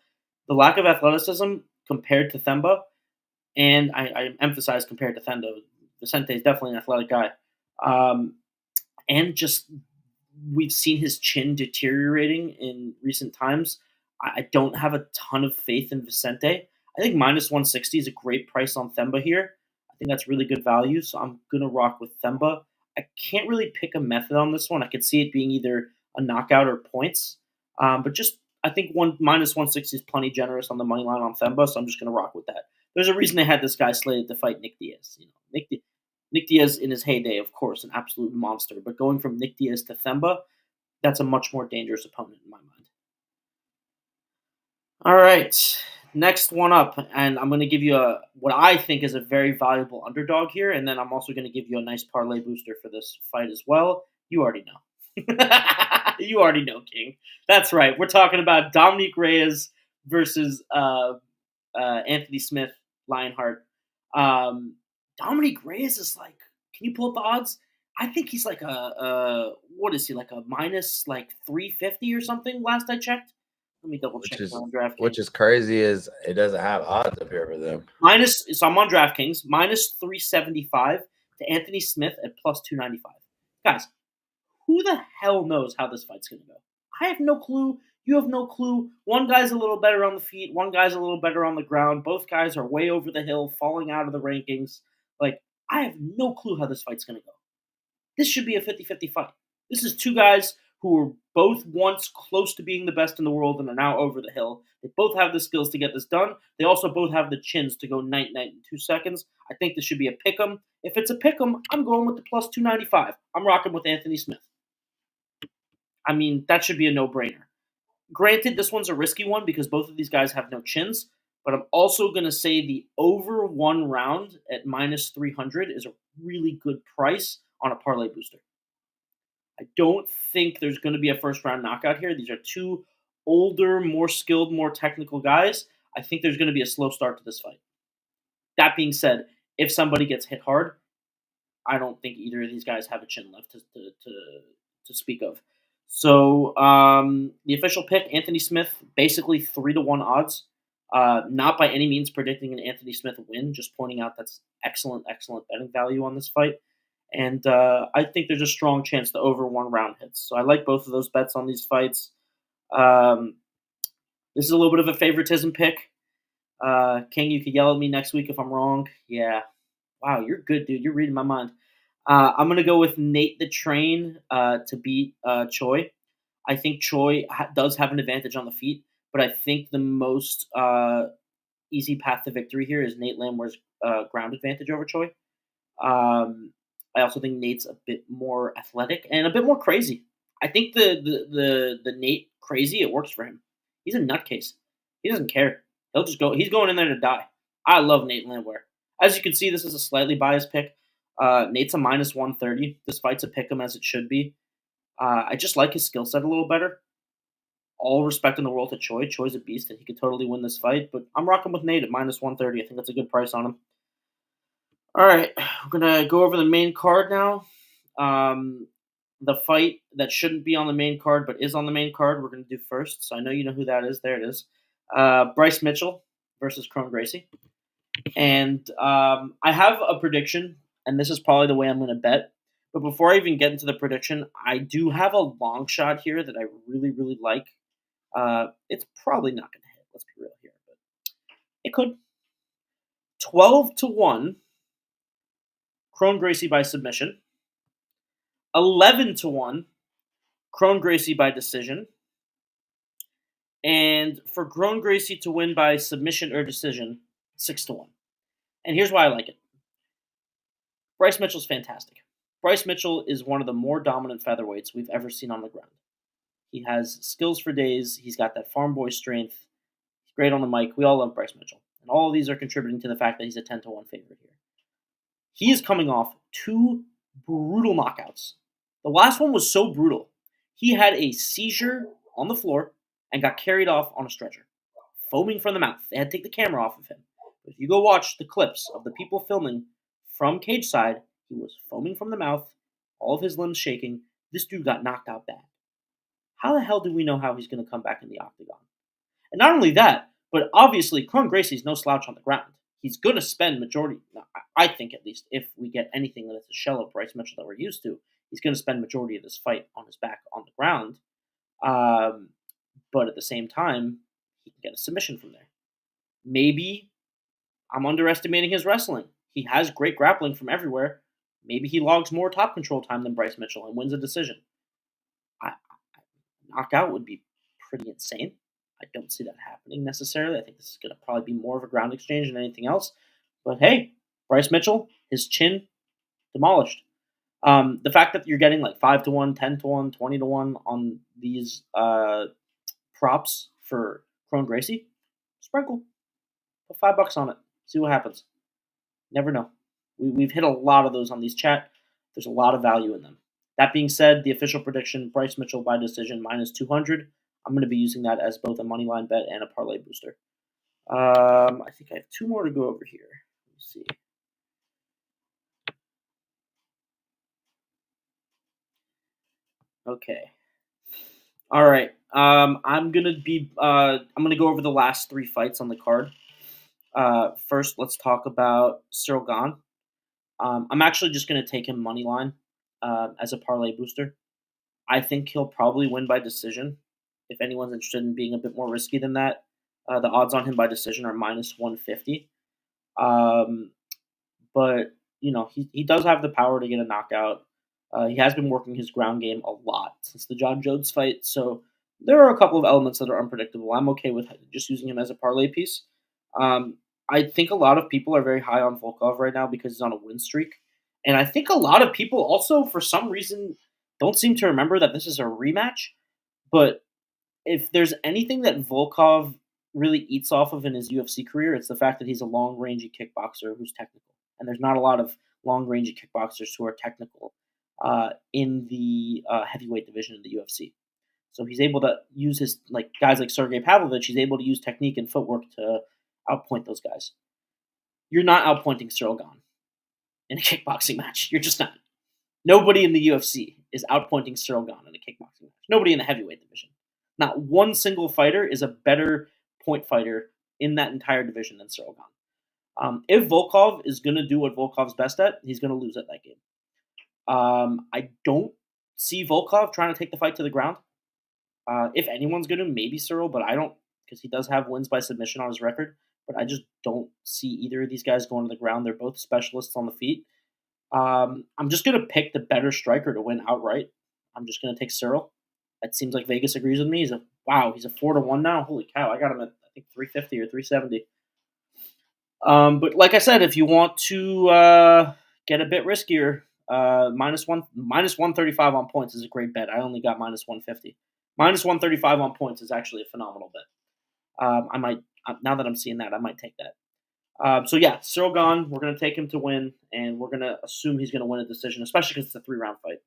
the lack of athleticism compared to Themba, and I emphasize compared to Themba, Vicente is definitely an athletic guy, and just we've seen his chin deteriorating in recent times. I don't have a ton of faith in Vicente. I think -160 is a great price on Themba here. I think that's really good value, so I'm going to rock with Themba. I can't really pick a method on this one. I could see it being either a knockout or points, but just I think -160 is plenty generous on the money line on Themba, so I'm just going to rock with that. There's a reason they had this guy slated to fight Nick Diaz. Nick Diaz in his heyday, of course, an absolute monster, but going from Nick Diaz to Themba, that's a much more dangerous opponent in my mind. All right. Next one up, and I'm going to give you what I think is a very valuable underdog here, and then I'm also going to give you a nice parlay booster for this fight as well. You already know. You already know, King. That's right. We're talking about Dominique Reyes versus Anthony Smith, Lionheart. Dominique Reyes is can you pull up the odds? I think he's what is he, a -350 or something last I checked? Let me double check on DraftKings. Which is crazy is it doesn't have odds up here for them. So I'm on DraftKings, -375 to Anthony Smith at +295. Guys, who the hell knows how this fight's going to go? I have no clue. You have no clue. One guy's a little better on the feet. One guy's a little better on the ground. Both guys are way over the hill, falling out of the rankings. I have no clue how this fight's going to go. This should be a 50-50 fight. This is two guys who were both once close to being the best in the world and are now over the hill. They both have the skills to get this done. They also both have the chins to go night-night in 2 seconds. I think this should be a pick'em. If it's a pick'em, I'm going with the +295. I'm rocking with Anthony Smith. I mean, that should be a no-brainer. Granted, this one's a risky one because both of these guys have no chins, but I'm also going to say the over 1 round at -300 is a really good price on a parlay booster. I don't think there's going to be a first-round knockout here. These are two older, more skilled, more technical guys. I think there's going to be a slow start to this fight. That being said, if somebody gets hit hard, I don't think either of these guys have a chin left to speak of. So the official pick, Anthony Smith, basically 3-1 odds. Not by any means predicting an Anthony Smith win, just pointing out that's excellent betting value on this fight. And I think there's a strong chance the over 1 round hits. So I like both of those bets on these fights. This is a little bit of a favoritism pick. King, you could yell at me next week if I'm wrong. Yeah. Wow, you're good, dude. You're reading my mind. I'm going to go with Nate the Train to beat Choi. I think Choi does have an advantage on the feet, but I think the most easy path to victory here is Nate Landwehr's ground advantage over Choi. I also think Nate's a bit more athletic and a bit more crazy. I think the Nate crazy, it works for him. He's a nutcase. He doesn't care. He'll just go. He's going in there to die. I love Nate Landwehr. As you can see, this is a slightly biased pick. Nate's a minus 130. This fight's a pick 'em as it should be. I just like his skill set a little better. All respect in the world to Choi. Choi's a beast, and he could totally win this fight. But I'm rocking with Nate at minus 130. I think that's a good price on him. All right, we're going to go over the main card now. The fight that shouldn't be on the main card but is on the main card, we're going to do first. So I know you know who that is. There it is. Bryce Mitchell versus Kron Gracie. And I have a prediction, and this is probably the way I'm going to bet. But before I even get into the prediction, I do have a long shot here that I really, really like. It's probably not going to hit. Let's be real here. But it could. 12-1. Kron Gracie by submission. 11-1. Kron Gracie by decision. And for Kron Gracie to win by submission or decision, 6-1. And here's why I like it. Bryce Mitchell's fantastic. Bryce Mitchell is one of the more dominant featherweights we've ever seen on the ground. He has skills for days. He's got that farm boy strength. He's great on the mic. We all love Bryce Mitchell. And all of these are contributing to the fact that he's a 10-1 favorite here. He is coming off 2 brutal knockouts. The last one was so brutal. He had a seizure on the floor and got carried off on a stretcher, foaming from the mouth. They had to take the camera off of him. But if you go watch the clips of the people filming from cage side, he was foaming from the mouth, all of his limbs shaking. This dude got knocked out bad. How the hell do we know how he's going to come back in the octagon? And not only that, but obviously Kron Gracie's no slouch on the ground. He's going to spend majority, I think at least, if we get anything that is a shell of Bryce Mitchell that we're used to, he's going to spend majority of this fight on his back on the ground. But at the same time, he can get a submission from there. Maybe I'm underestimating his wrestling. He has great grappling from everywhere. Maybe he logs more top control time than Bryce Mitchell and wins a decision. Knockout would be pretty insane. I don't see that happening necessarily. I think this is going to probably be more of a ground exchange than anything else. But hey, Bryce Mitchell, his chin, demolished. The fact that you're getting like 5-1, 10-1, 20-1 on these props for Kron Gracie, sprinkle. Put $5 on it. See what happens. Never know. We've hit a lot of those on these chat. There's a lot of value in them. That being said, the official prediction, Bryce Mitchell by decision minus 200. I'm going to be using that as both a money line bet and a parlay booster. I think I have 2 more to go over here. Let me see. Okay. All right. I'm gonna go over the last 3 fights on the card. First, let's talk about Cyril Gane. I'm actually just gonna take him money line as a parlay booster. I think he'll probably win by decision. If anyone's interested in being a bit more risky than that, the odds on him by decision are minus 150. But you know he does have the power to get a knockout. He has been working his ground game a lot since the John Jones fight, so there are a couple of elements that are unpredictable. I'm okay with just using him as a parlay piece. I think a lot of people are very high on Volkov right now because he's on a win streak. And I think a lot of people also, for some reason, don't seem to remember that this is a rematch. But if there's anything that Volkov really eats off of in his UFC career, it's the fact that he's a long-rangey kickboxer who's technical. And there's not a lot of long-rangey kickboxers who are technical in the heavyweight division of the UFC. So he's able to use his, like guys like Sergey Pavlovich, he's able to use technique and footwork to outpoint those guys. You're not outpointing Cyril Gane in a kickboxing match. You're just not. Nobody in the UFC is outpointing Cyril Gane in a kickboxing match. Nobody in the heavyweight division. Not one single fighter is a better point fighter in that entire division than Cyril Gane. If Volkov is going to do what Volkov's best at, he's going to lose at that game. I don't see Volkov trying to take the fight to the ground. If anyone's going to, maybe Cyril, but I don't, because he does have wins by submission on his record. But I just don't see either of these guys going to the ground. They're both specialists on the feet. I'm just going to pick the better striker to win outright. I'm just going to take Cyril. It seems like Vegas agrees with me. He's a 4-1 now. Holy cow! I got him at I think 350 or 370. But like I said, if you want to get a bit riskier, minus 135 on points is a great bet. I only got minus 150. Minus 135 on points is actually a phenomenal bet. I might, now that I'm seeing that, I might take that. So yeah, Cyril Gane, we're going to take him to win, and we're going to assume he's going to win a decision, especially because it's a 3-round fight.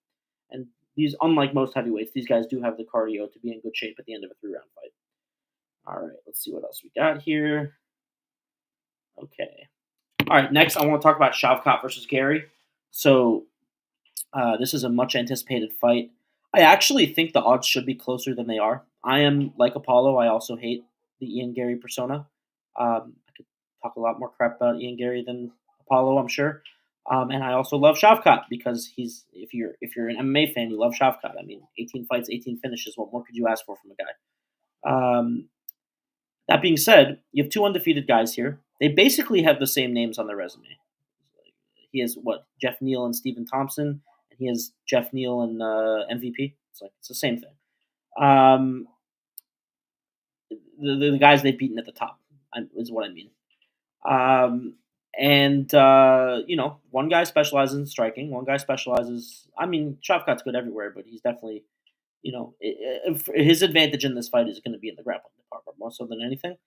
And these, unlike most heavyweights, these guys do have the cardio to be in good shape at the end of a 3-round fight. All right, let's see what else we got here. Okay. All right, next I want to talk about Shavkat versus Gary. So this is a much anticipated fight. I actually think the odds should be closer than they are. I am like Apollo. I also hate the Ian Gary persona. I could talk a lot more crap about Ian Gary than Apollo, I'm sure. And I also love Shavkat because he's if you're an MMA fan, you love Shavkat. I mean, 18 fights, 18 finishes. What more could you ask for from a guy? That being said, you have two undefeated guys here. They basically have the same names on their resume. He has Jeff Neal and Stephen Thompson, and he has Jeff Neal and MVP. It's the same thing. The guys they've beaten at the top is what I mean. One guy specializes in striking. One guy specializes. I mean, Shavkat's good everywhere, but he's definitely, his advantage in this fight is going to be in the grappling department more so than anything.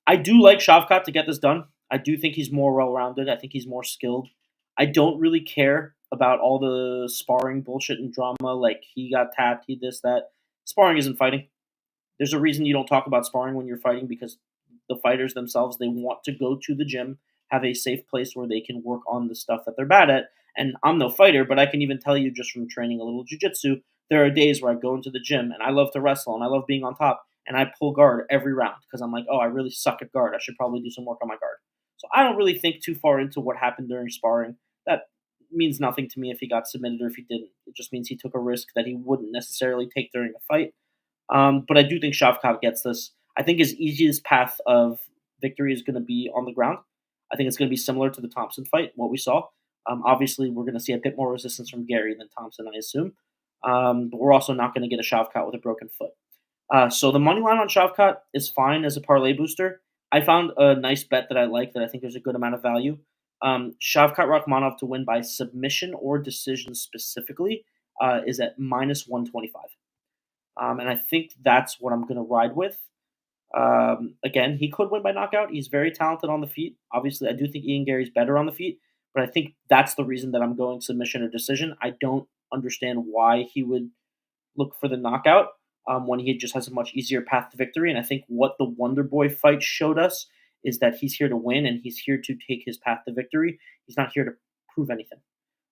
I do like Shavkat to get this done. I do think he's more well-rounded. I think he's more skilled. I don't really care about all the sparring bullshit and drama, like he got tapped, he this, that. Sparring isn't fighting. There's a reason you don't talk about sparring when you're fighting, because the fighters themselves, they want to go to the gym, have a safe place where they can work on the stuff that they're bad at. And I'm no fighter, but I can even tell you just from training a little jiu-jitsu, there are days where I go into the gym and I love to wrestle and I love being on top and I pull guard every round because I'm like, oh, I really suck at guard. I should probably do some work on my guard. So I don't really think too far into what happened during sparring. That means nothing to me if he got submitted or if he didn't. It just means he took a risk that he wouldn't necessarily take during a fight. But I do think Shavkat gets this. I think his easiest path of victory is going to be on the ground. I think it's going to be similar to the Thompson fight, what we saw. Obviously, we're going to see a bit more resistance from Gary than Thompson, I assume. But we're also not going to get a Shavkat with a broken foot. So the money line on Shavkat is fine as a parlay booster. I found a nice bet that I like that I think there's a good amount of value. Shavkat Rakhmonov to win by submission or decision specifically is at minus 125. And I think that's what I'm going to ride with. Again, he could win by knockout. He's very talented on the feet. Obviously, I do think Ian Gary's better on the feet, but I think that's the reason that I'm going submission or decision. I don't understand why he would look for the knockout when he just has a much easier path to victory. And I think what the Wonder Boy fight showed us is that he's here to win and he's here to take his path to victory. He's not here to prove anything.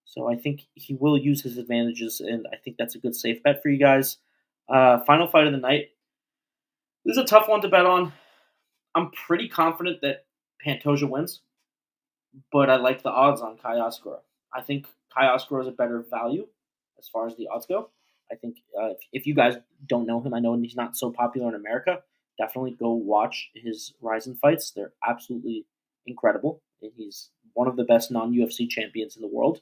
So I think he will use his advantages, and I think that's a good safe bet for you guys. Final fight of the night. This is a tough one to bet on. I'm pretty confident that Pantoja wins, but I like the odds on Kai Oskura. I think Kai Oskura is a better value as far as the odds go. I think if you guys don't know him, I know he's not so popular in America. Definitely go watch his Ryzen fights. They're absolutely incredible. And he's one of the best non-UFC champions in the world.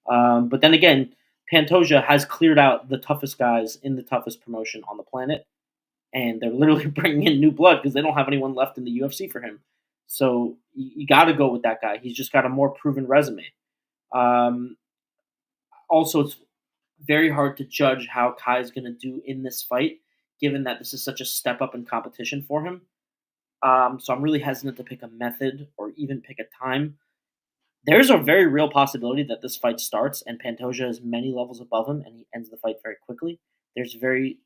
But then again, Pantoja has cleared out the toughest guys in the toughest promotion on the planet. And they're literally bringing in new blood because they don't have anyone left in the UFC for him. So you got to go with that guy. He's just got a more proven resume. Also, it's very hard to judge how Kai is going to do in this fight, given that this is such a step up in competition for him. So I'm really hesitant to pick a method or even pick a time. There's a very real possibility that this fight starts and Pantoja is many levels above him and he ends the fight very quickly. There's a very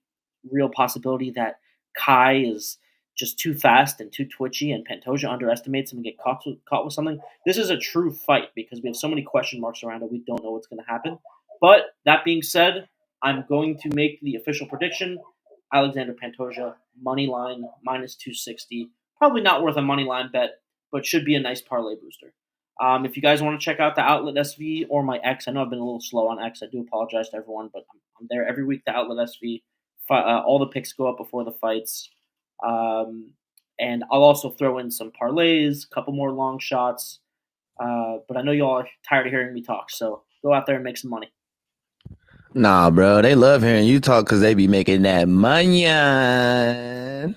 real possibility that Kai is just too fast and too twitchy and Pantoja underestimates him and get caught with something. This is a true fight because we have so many question marks around it. We don't know what's going to happen. But that being said, I'm going to make the official prediction. Alexander Pantoja, money line, minus 260, Probably not worth a money line bet, but should be a nice parlay booster. If you guys want to check out the Outlet SV or my X, I know I've been a little slow on X. I do apologize to everyone, but I'm there every week. The Outlet SV, all the picks go up before the fights, and I'll also throw in some parlays, a couple more long shots. But I know you all are tired of hearing me talk, so go out there and make some money. Nah, bro, they love hearing you talk because they be making that money.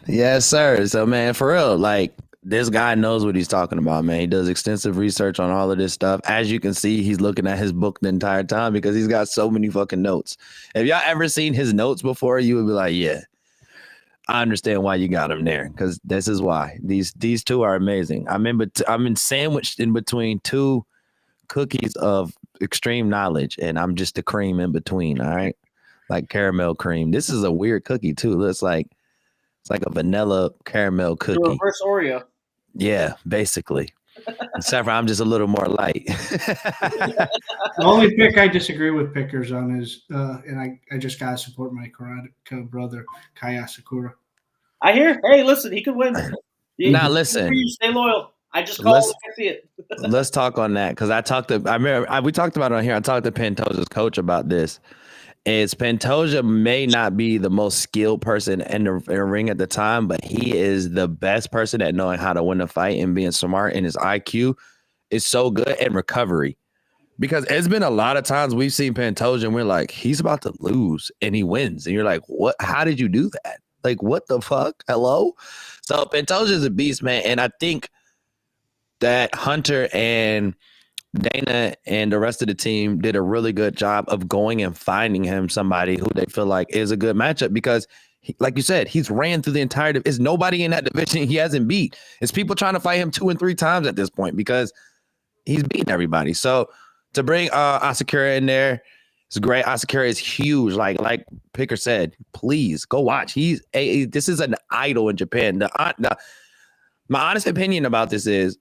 Yes, sir. So, man, for real, like, this guy knows what he's talking about, man. He does extensive research on all of this stuff. As you can see, he's looking at his book the entire time because he's got so many fucking notes. If y'all ever seen his notes before, you would be like, yeah, I understand why you got him there, because this is why. These two are amazing. I'm sandwiched in between two cookies of extreme knowledge, and I'm just the cream in between. All right, like caramel cream. This is a weird cookie too. It's like a vanilla caramel The cookie. reverse Oreo. Yeah, basically. Except for I'm just a little more light. The only pick I disagree with Pickers on is, and I just gotta support my karate brother Kaya Sakura. I hear. Hey, listen, he could win. Now listen. You stay loyal. I just call it. I see it. Let's talk on that, because we talked about it on here. I talked to Pantoja's coach about this. Is Pantoja may not be the most skilled person in the ring at the time, but he is the best person at knowing how to win a fight and being smart, and his IQ is so good and recovery. Because it's been a lot of times we've seen Pantoja and we're like, he's about to lose and he wins. And you're like, what? How did you do that? Like, what the fuck? Hello? So Pantoja is a beast, man. And I think that Hunter and Dana and the rest of the team did a really good job of going and finding him somebody who they feel like is a good matchup, because like you said, he's ran through the entire division. There's nobody in that division he hasn't beat. It's people trying to fight him 2 and 3 times at this point because he's beaten everybody. So to bring Asakura in there, it's great. Asakura is huge. Like Picker said, please go watch. This is an idol in Japan. My honest opinion about this is,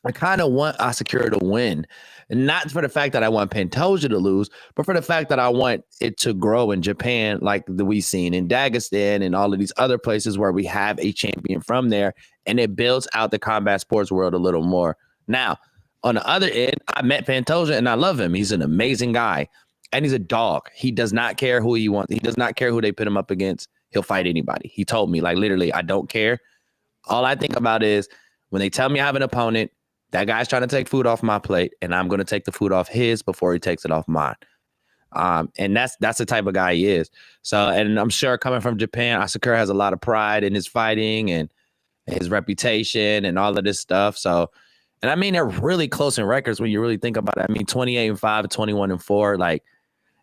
I kind of want Asakura to win, and not for the fact that I want Pantoja to lose, but for the fact that I want it to grow in Japan, like we've seen in Dagestan and all of these other places where we have a champion from there, and it builds out the combat sports world a little more. Now, on the other end, I met Pantoja and I love him. He's an amazing guy, and he's a dog. He does not care who he wants. He does not care who they put him up against. He'll fight anybody. He told me, like, literally, I don't care. All I think about is when they tell me I have an opponent, that guy's trying to take food off my plate, and I'm going to take the food off his before he takes it off mine. And that's the type of guy he is. So, and I'm sure coming from Japan, Asakura has a lot of pride in his fighting and his reputation and all of this stuff. So, and I mean, they're really close in records when you really think about it. I mean, 28-5, 21-4, like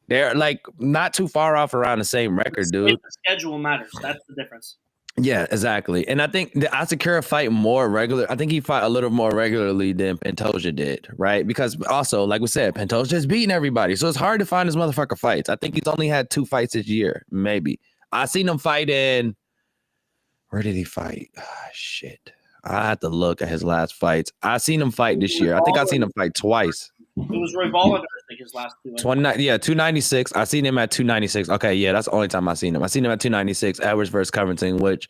they're like not too far off around the same record, dude. The schedule matters. That's the difference. Yeah, exactly. And I think the Asakura fight more regular. I think he fought a little more regularly than Pantoja did, right? Because also, like we said, Pantoja has beaten everybody. So it's hard to find his motherfucker fights. I think he's only had 2 fights this year, maybe. I seen him fight in, where did he fight? Shit. I have to look at his last fights. I seen him fight this year. I think I seen him fight twice. It was Roy Ball, I think, his last 2. 296. I seen him at 296. Okay, yeah, that's the only time I seen him. I seen him at 296, Edwards versus Covington, which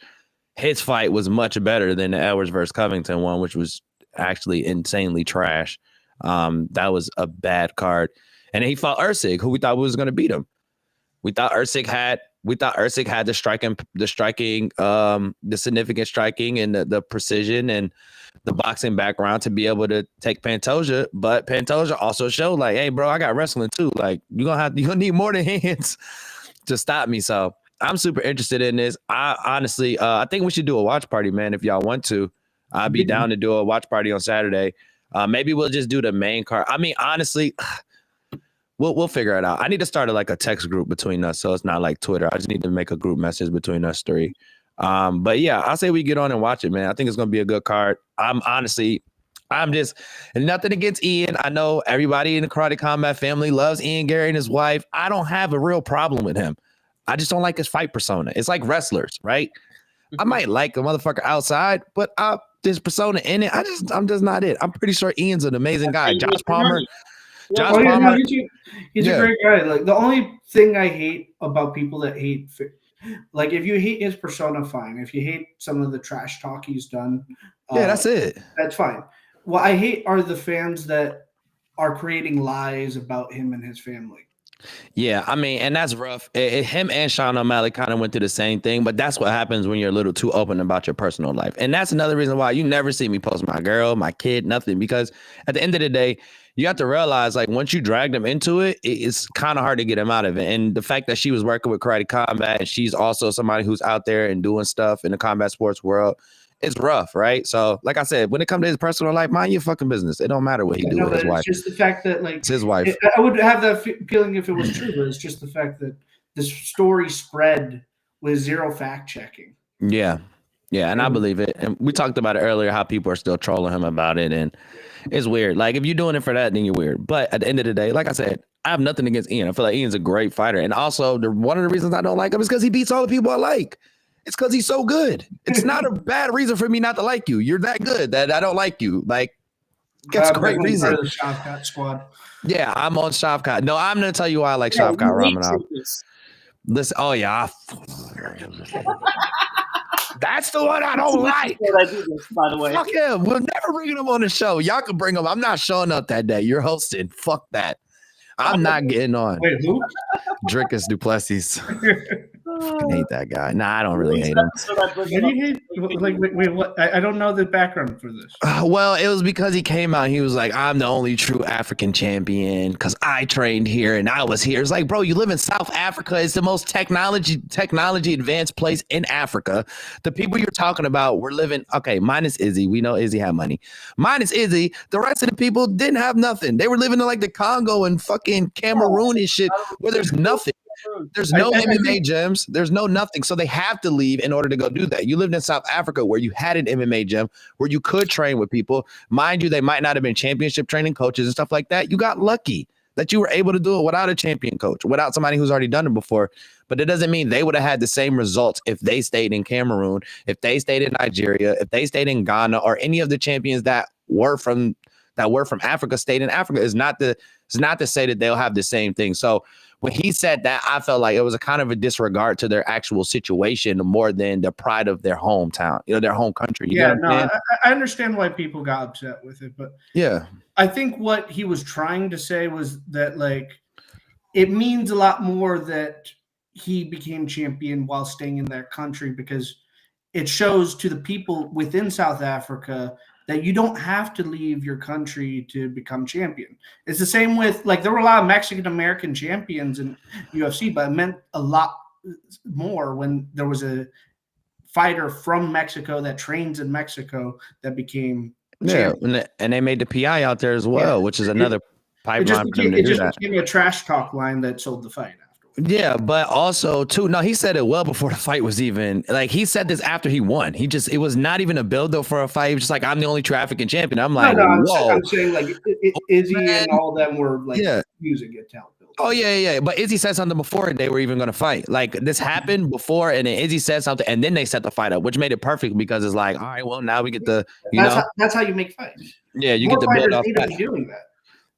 his fight was much better than the Edwards versus Covington one, which was actually insanely trash. That was a bad card. And then he fought Usyk, who we thought was going to beat him. We thought Usyk had the significant striking and the precision and the boxing background to be able to take Pantoja, but Pantoja also showed like, hey, bro, I got wrestling too. Like you're gonna need more than hands to stop me. So I'm super interested in this. I honestly, I think we should do a watch party, man. If y'all want to, I'd be down to do a watch party on Saturday. Maybe we'll just do the main card. I mean, honestly, we'll figure it out. I need to start a text group between us, so it's not like Twitter. I just need to make a group message between us 3. But yeah, I'll say we get on and watch it, man. I think it's gonna be a good card. I'm just nothing against Ian. I know everybody in the Karate Combat family loves Ian Gary and his wife. I don't have a real problem with him. I just don't like his fight persona. It's like wrestlers, right? I might like a motherfucker outside, but this persona in it, I'm just not it. I'm pretty sure Ian's an amazing guy. Josh Palmer. He's a great guy. Like the only thing I hate about people that hate Like if you hate his persona, fine. If you hate some of the trash talk he's done, Yeah, that's it. that's fine. What I hate are the fans that are creating lies about him and his family. Yeah, I mean, and that's rough. Him and Sean O'Malley kind of went through the same thing, but that's what happens when you're a little too open about your personal life. And that's another reason why you never see me post my girl, my kid, nothing. Because at the end of the day, you have to realize, like, once you drag them into it, it's kind of hard to get them out of it. And the fact that she was working with Karate Combat and she's also somebody who's out there and doing stuff in the combat sports world, it's rough, right? So, like I said, when it comes to his personal life, mind your fucking business. It don't matter what he do No, with his but wife. it's just the fact that, like, It's his wife. I would have that feeling if it was true, but it's just the fact that this story spread with zero fact checking. Yeah. Yeah, and I believe it. And we talked about it earlier, how people are still trolling him about it. And it's weird. Like, if you're doing it for that, then you're weird. But at the end of the day, like I said, I have nothing against Ian. I feel like Ian's a great fighter. And also, one of the reasons I don't like him is because he beats all the people I like. It's because he's so good. It's not a bad reason for me not to like you. You're that good that I don't like you. Like, that's a great reason. Part of the Shavkat squad. Yeah, I'm on Shavkat. No, I'm going to tell you why I like Shavkat Ramanov. Listen, oh, yeah. That's the one I don't like. I do this, by the way. Fuck him. We're never bringing him on the show. Y'all can bring him. I'm not showing up that day. You're hosting. Fuck that. I'm not getting on. Wait, who? Drickus Duplessis. Fucking hate that guy. Nah, I don't really hate him. What do you hate? Like, wait, what? I don't know the background for this. Well, it was because he came out. He was like, I'm the only true African champion because I trained here and I was here. It's like, bro, you live in South Africa. It's the most technology advanced place in Africa. The people you're talking about were living, okay, minus Izzy. We know Izzy had money. Minus Izzy, the rest of the people didn't have nothing. They were living in like the Congo and fucking Cameroon and shit where there's nothing. There's no MMA gyms. There's no nothing. So they have to leave in order to go do that. You lived in South Africa where you had an MMA gym where you could train with people. Mind you, they might not have been championship training coaches and stuff like that. You got lucky that you were able to do it without a champion coach, without somebody who's already done it before. But it doesn't mean they would have had the same results if they stayed in Cameroon, if they stayed in Nigeria, if they stayed in Ghana, or any of the champions that were from Africa stayed in Africa. It's not to say that they'll have the same thing. So when he said that, I felt like it was a kind of a disregard to their actual situation more than the pride of their hometown, their home country. I understand why people got upset with it, but yeah, I think what he was trying to say was that, like, it means a lot more that he became champion while staying in their country, because it shows to the people within South Africa that you don't have to leave your country to become champion. It's the same with, like, there were a lot of Mexican American champions in UFC, but it meant a lot more when there was a fighter from Mexico that trains in Mexico that became champion. And they made the PI out there as well, which is another pipeline for them to do that. It just became a trash talk line that sold the fight. Yeah, but also too, no, he said it well before the fight was even, like, he said this after he won. It was not even a build up for a fight. He was just like, I'm the only true African champion. I'm like, whoa. I'm saying, like, Izzy and all of them were like using it to help build. Oh yeah. But Izzy said something before they were even going to fight. Like, this happened before, and then Izzy said something, and then they set the fight up, which made it perfect because it's like, all right, well, now we get the, that's how you make fights. Yeah, you get the build up. Doing that.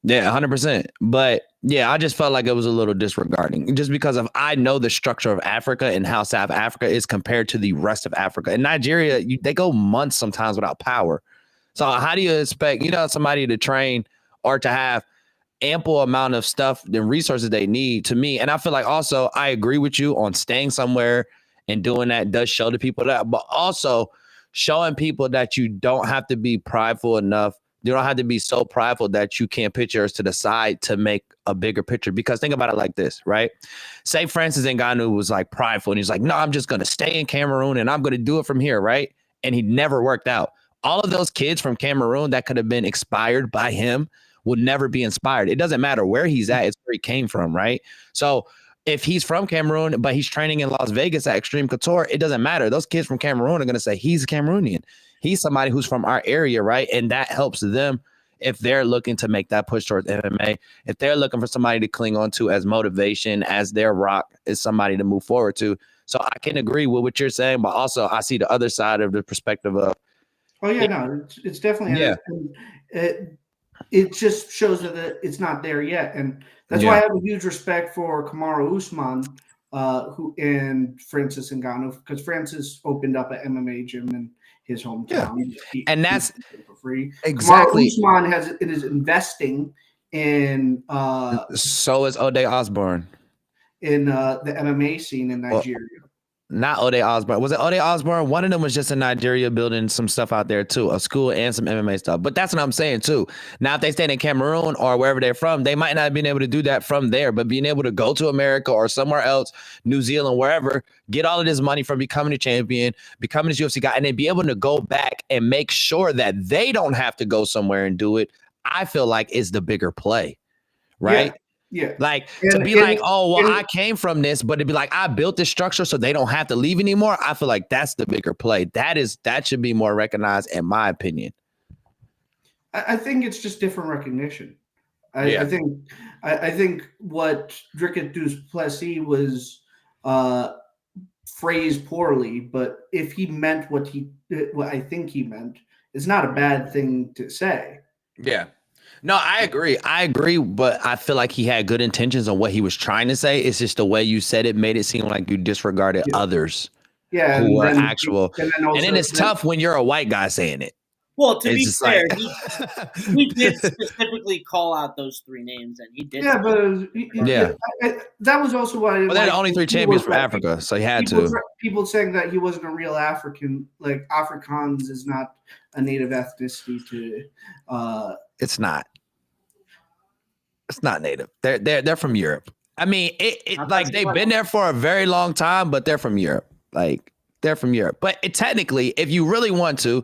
Yeah, 100%. But yeah, I just felt like it was a little disregarding, just because I know the structure of Africa and how South Africa is compared to the rest of Africa. In Nigeria, they go months sometimes without power. So how do you expect, somebody to train or to have ample amount of stuff and resources they need? To me, and I feel like also I agree with you on staying somewhere and doing that does show the people that, but also showing people that you don't have to be prideful enough. You don't have to be so prideful that you can't put yours to the side to make a bigger picture. Because think about it like this, right? Say Francis Ngannou was like prideful and he's like, no, I'm just going to stay in Cameroon and I'm going to do it from here, right? And he never worked out. All of those kids from Cameroon that could have been inspired by him would never be inspired. It doesn't matter where he's at. It's where he came from, right? So if he's from Cameroon, but he's training in Las Vegas at Extreme Couture, it doesn't matter. Those kids from Cameroon are going to say he's a Cameroonian. He's somebody who's from our area, right? And that helps them if they're looking to make that push towards MMA, if they're looking for somebody to cling on to as motivation, as their rock is somebody to move forward to. So I can agree with what you're saying, but also I see the other side of the perspective of. Oh yeah, no, it's definitely it just shows that it's not there yet, and that's why I have a huge respect for Kamaru Usman. who and Francis Ngannou, because Francis opened up an MMA gym in his hometown. And that's for free. exactly. Kamaru Usman is investing in So is Ode Osborne. in the MMA scene in Nigeria. Not Ode Osborne. Was it Ode Osborne? One of them was just in Nigeria building some stuff out there too, a school and some MMA stuff. But that's what I'm saying too. Now, if they stay in Cameroon or wherever they're from, they might not have been able to do that from there. But being able to go to America or somewhere else, New Zealand, wherever, get all of this money from becoming a champion, becoming this UFC guy, and then be able to go back and make sure that they don't have to go somewhere and do it, I feel like is the bigger play, right? Yeah. Like to be like, oh, well, I came from this, but to be like, I built this structure so they don't have to leave anymore. I feel like that's the bigger play. That should be more recognized, in my opinion. I think it's just different recognition. I think what Dricus du Plessis was phrased poorly, but if he meant what I think he meant, it's not a bad thing to say. Yeah. No, I agree, but I feel like he had good intentions on what he was trying to say. It's just the way you said it made it seem like you disregarded others who are actual. And then it's tough when you're a white guy saying it. Well, to be It's just fair, like- he did specifically call out those three names, and he did. Yeah, but that was also why. Well, they're the only three champions from Africa, so he had to. People saying that he wasn't a real African, like Afrikaans is not a native ethnicity to. It's not. It's not native. They're from Europe. I mean, it like they've been there for a very long time, but they're from Europe. Like they're from Europe. But technically, if you want to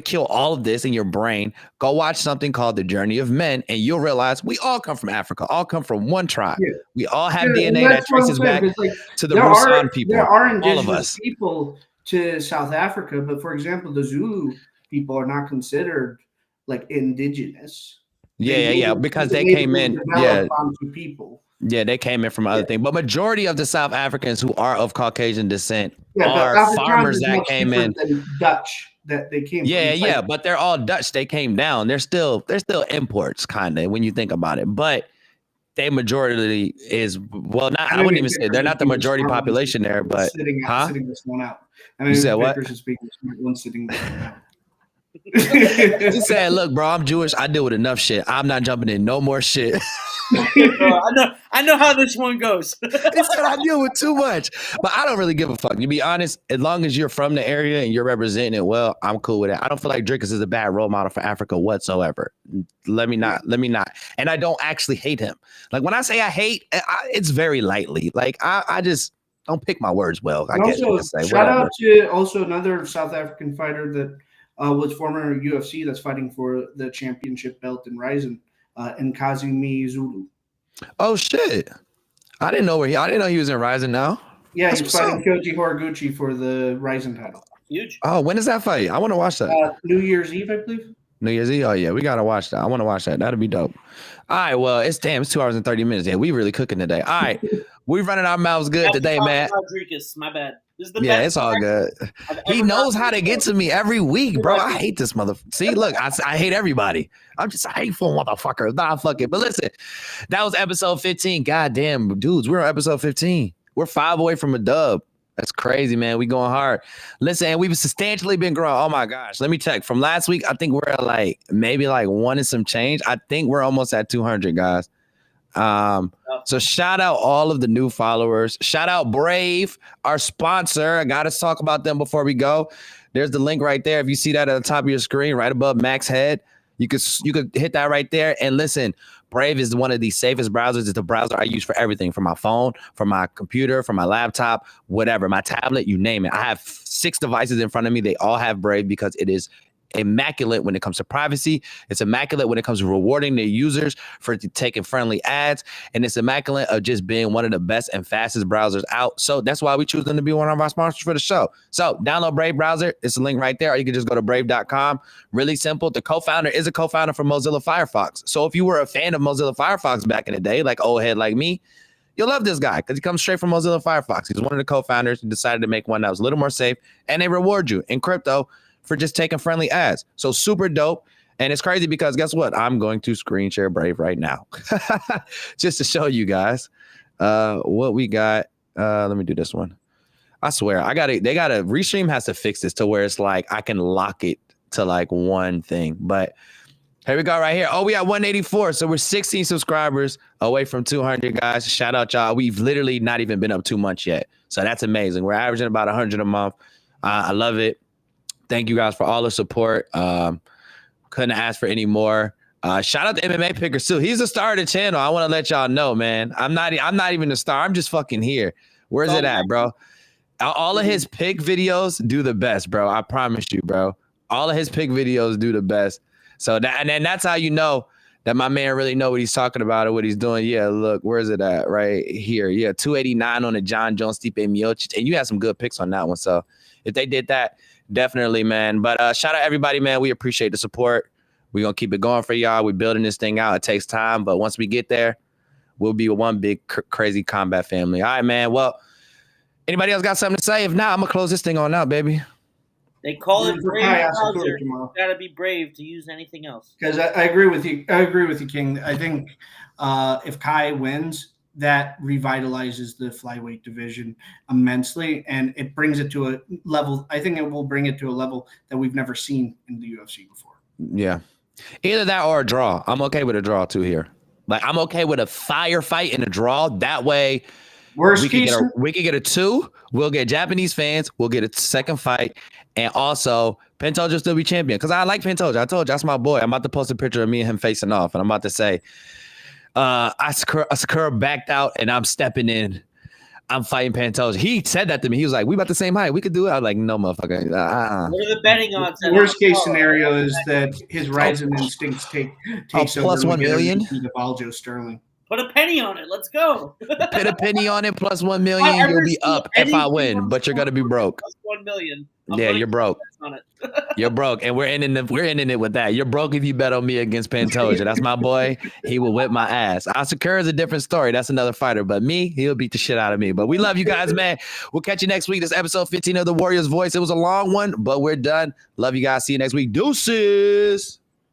kill all of this in your brain, go watch something called The Journey of Men, and you'll realize we all come from Africa, all come from one tribe. Yeah. We all have DNA that traces back to the Rusan people. There are all of us. people to South Africa, but for example, the Zulu people are not considered like indigenous. Yeah, because they came in. Yeah, people. Yeah, they came in from other things. But majority of the South Africans who are of Caucasian descent are farmers that came in. Dutch that they came. Yeah, but they're all Dutch. They came down. They're still imports, kind of, when you think about it. But they majority is not. I wouldn't even say they're not the majority population there. But sitting this one out. You said what? One sitting this one out. He said, "Look, bro, I'm Jewish. I deal with enough shit. I'm not jumping in no more shit." I know how this one goes. He said, "I deal with too much, but I don't really give a fuck." To be honest, as long as you're from the area and you're representing it well, I'm cool with it. I don't feel like Dricus is a bad role model for Africa whatsoever. Let me not. And I don't actually hate him. Like when I say I hate, it's very lightly. Like I just don't pick my words well. I guess you could say. Shout out to also another South African fighter that was former UFC that's fighting for the championship belt in Ryzen, Nkazimi Zulu. Oh shit! I didn't know he was in Ryzen now. Yeah, he's fighting Koji Horiguchi for the Ryzen title. Huge. Oh, when is that fight? I want to watch that. New Year's Eve, I believe. New Year's Eve? Oh yeah, we gotta watch that. I want to watch that. That'd be dope. All right, well, it's 2 hours and 30 minutes. Yeah, we really cooking today. All right, we running our mouths good today, man. Dricus, my bad. This is the yeah, best it's all good. He knows how to get to me every week, bro. I hate this motherfucker. See, look, I hate everybody. I'm just a hateful motherfucker. Nah, fuck it. But listen, that was episode 15. Goddamn, dudes, we're on episode 15. We're 5 away from a dub. That's crazy, man. We going hard. Listen, and we've substantially been growing. Oh my gosh. Let me check. From last week, I think we're at maybe 1 and some change. I think we're almost at 200, guys. So shout out all of the new followers. Shout out Brave, our sponsor. I gotta talk about them before we go. There's the link right there. If you see that at the top of your screen, right above Mac's head, you could hit that right there. And listen, Brave is one of the safest browsers. It's the browser I use for everything, for my phone, for my computer, for my laptop, whatever, my tablet, you name it. I have 6 devices in front of me. They all have Brave because it is immaculate when it comes to privacy. It's immaculate when it comes to rewarding their users for taking friendly ads. And it's immaculate of just being one of the best and fastest browsers out. So that's why we choose them to be one of our sponsors for the show. So download Brave browser. It's a link right there. Or you can just go to brave.com. Really simple. The co-founder is a co-founder for Mozilla Firefox. So if you were a fan of Mozilla Firefox back in the day, like old head like me, you'll love this guy because he comes straight from Mozilla Firefox. He's one of the co-founders who decided to make one that was a little more safe. And they reward you in crypto for just taking friendly ads. So super dope. And it's crazy because guess what? I'm going to screen share Brave right now just to show you guys. What we got? Let me do this one. I swear, Restream has to fix this to where it's like I can lock it to like one thing. But here we go right here. Oh, we got 184. So we're 16 subscribers away from 200, guys. Shout out, y'all. We've literally not even been up 2 months yet. So that's amazing. We're averaging about 100 a month. I love it. Thank you guys for all the support. Couldn't ask for any more. Shout out to MMA Pickers too. He's the star of the channel. I want to let y'all know, man. I'm not even the star. I'm just fucking here. Where's it at, bro? All of his pick videos do the best, bro. I promise you, bro. All of his pick videos do the best. So that's how you know that my man really know what he's talking about or what he's doing. Yeah, look, where's it at? Right here. Yeah, 289 on the John Jones, Stipe Miocic. And you had some good picks on that one. So if they did that, definitely, man. But shout out everybody, man. We appreciate the support. We're going to keep it going for y'all. We're building this thing out. It takes time. But once we get there, we'll be one big crazy combat family. All right, man. Well, anybody else got something to say? If not, I'm going to close this thing on out, baby. They call it brave. You You gotta be brave to use anything else. Because I agree with you. I agree with you, King. I think if Kai wins, that revitalizes the flyweight division immensely, and it brings it to a level. I think it will bring it to a level that we've never seen in the UFC before. Yeah. Either that or a draw. I'm okay with a draw too here. Like I'm okay with a firefight and a draw. That way, we can get a 2. We'll get Japanese fans. We'll get a second fight. And also, Pantoja will still be champion. Because I like Pantoja. I told you, that's my boy. I'm about to post a picture of me and him facing off. And I'm about to say, Asakura backed out and I'm stepping in. I'm fighting Pantoja. He said that to me. He was like, we about the same height. We could do it. I was like, no, motherfucker. What are the betting odds? The worst case scenario is that his rising instincts takes over. Plus 1 million? The Baljo Sterling. Put a penny on it. Let's go. Put a penny on it. Plus 1 million. You'll be up if I win, but you're gonna be broke. Plus 1 million. Yeah, you're broke. On it. You're broke, and we're ending it with that. You're broke if you bet on me against Pantoja. That's my boy. He will whip my ass. Asakura is a different story. That's another fighter, but me, he'll beat the shit out of me. But we love you guys, man. We'll catch you next week. This is episode 15 of The Warrior's Voice. It was a long one, but we're done. Love you guys. See you next week. Deuces.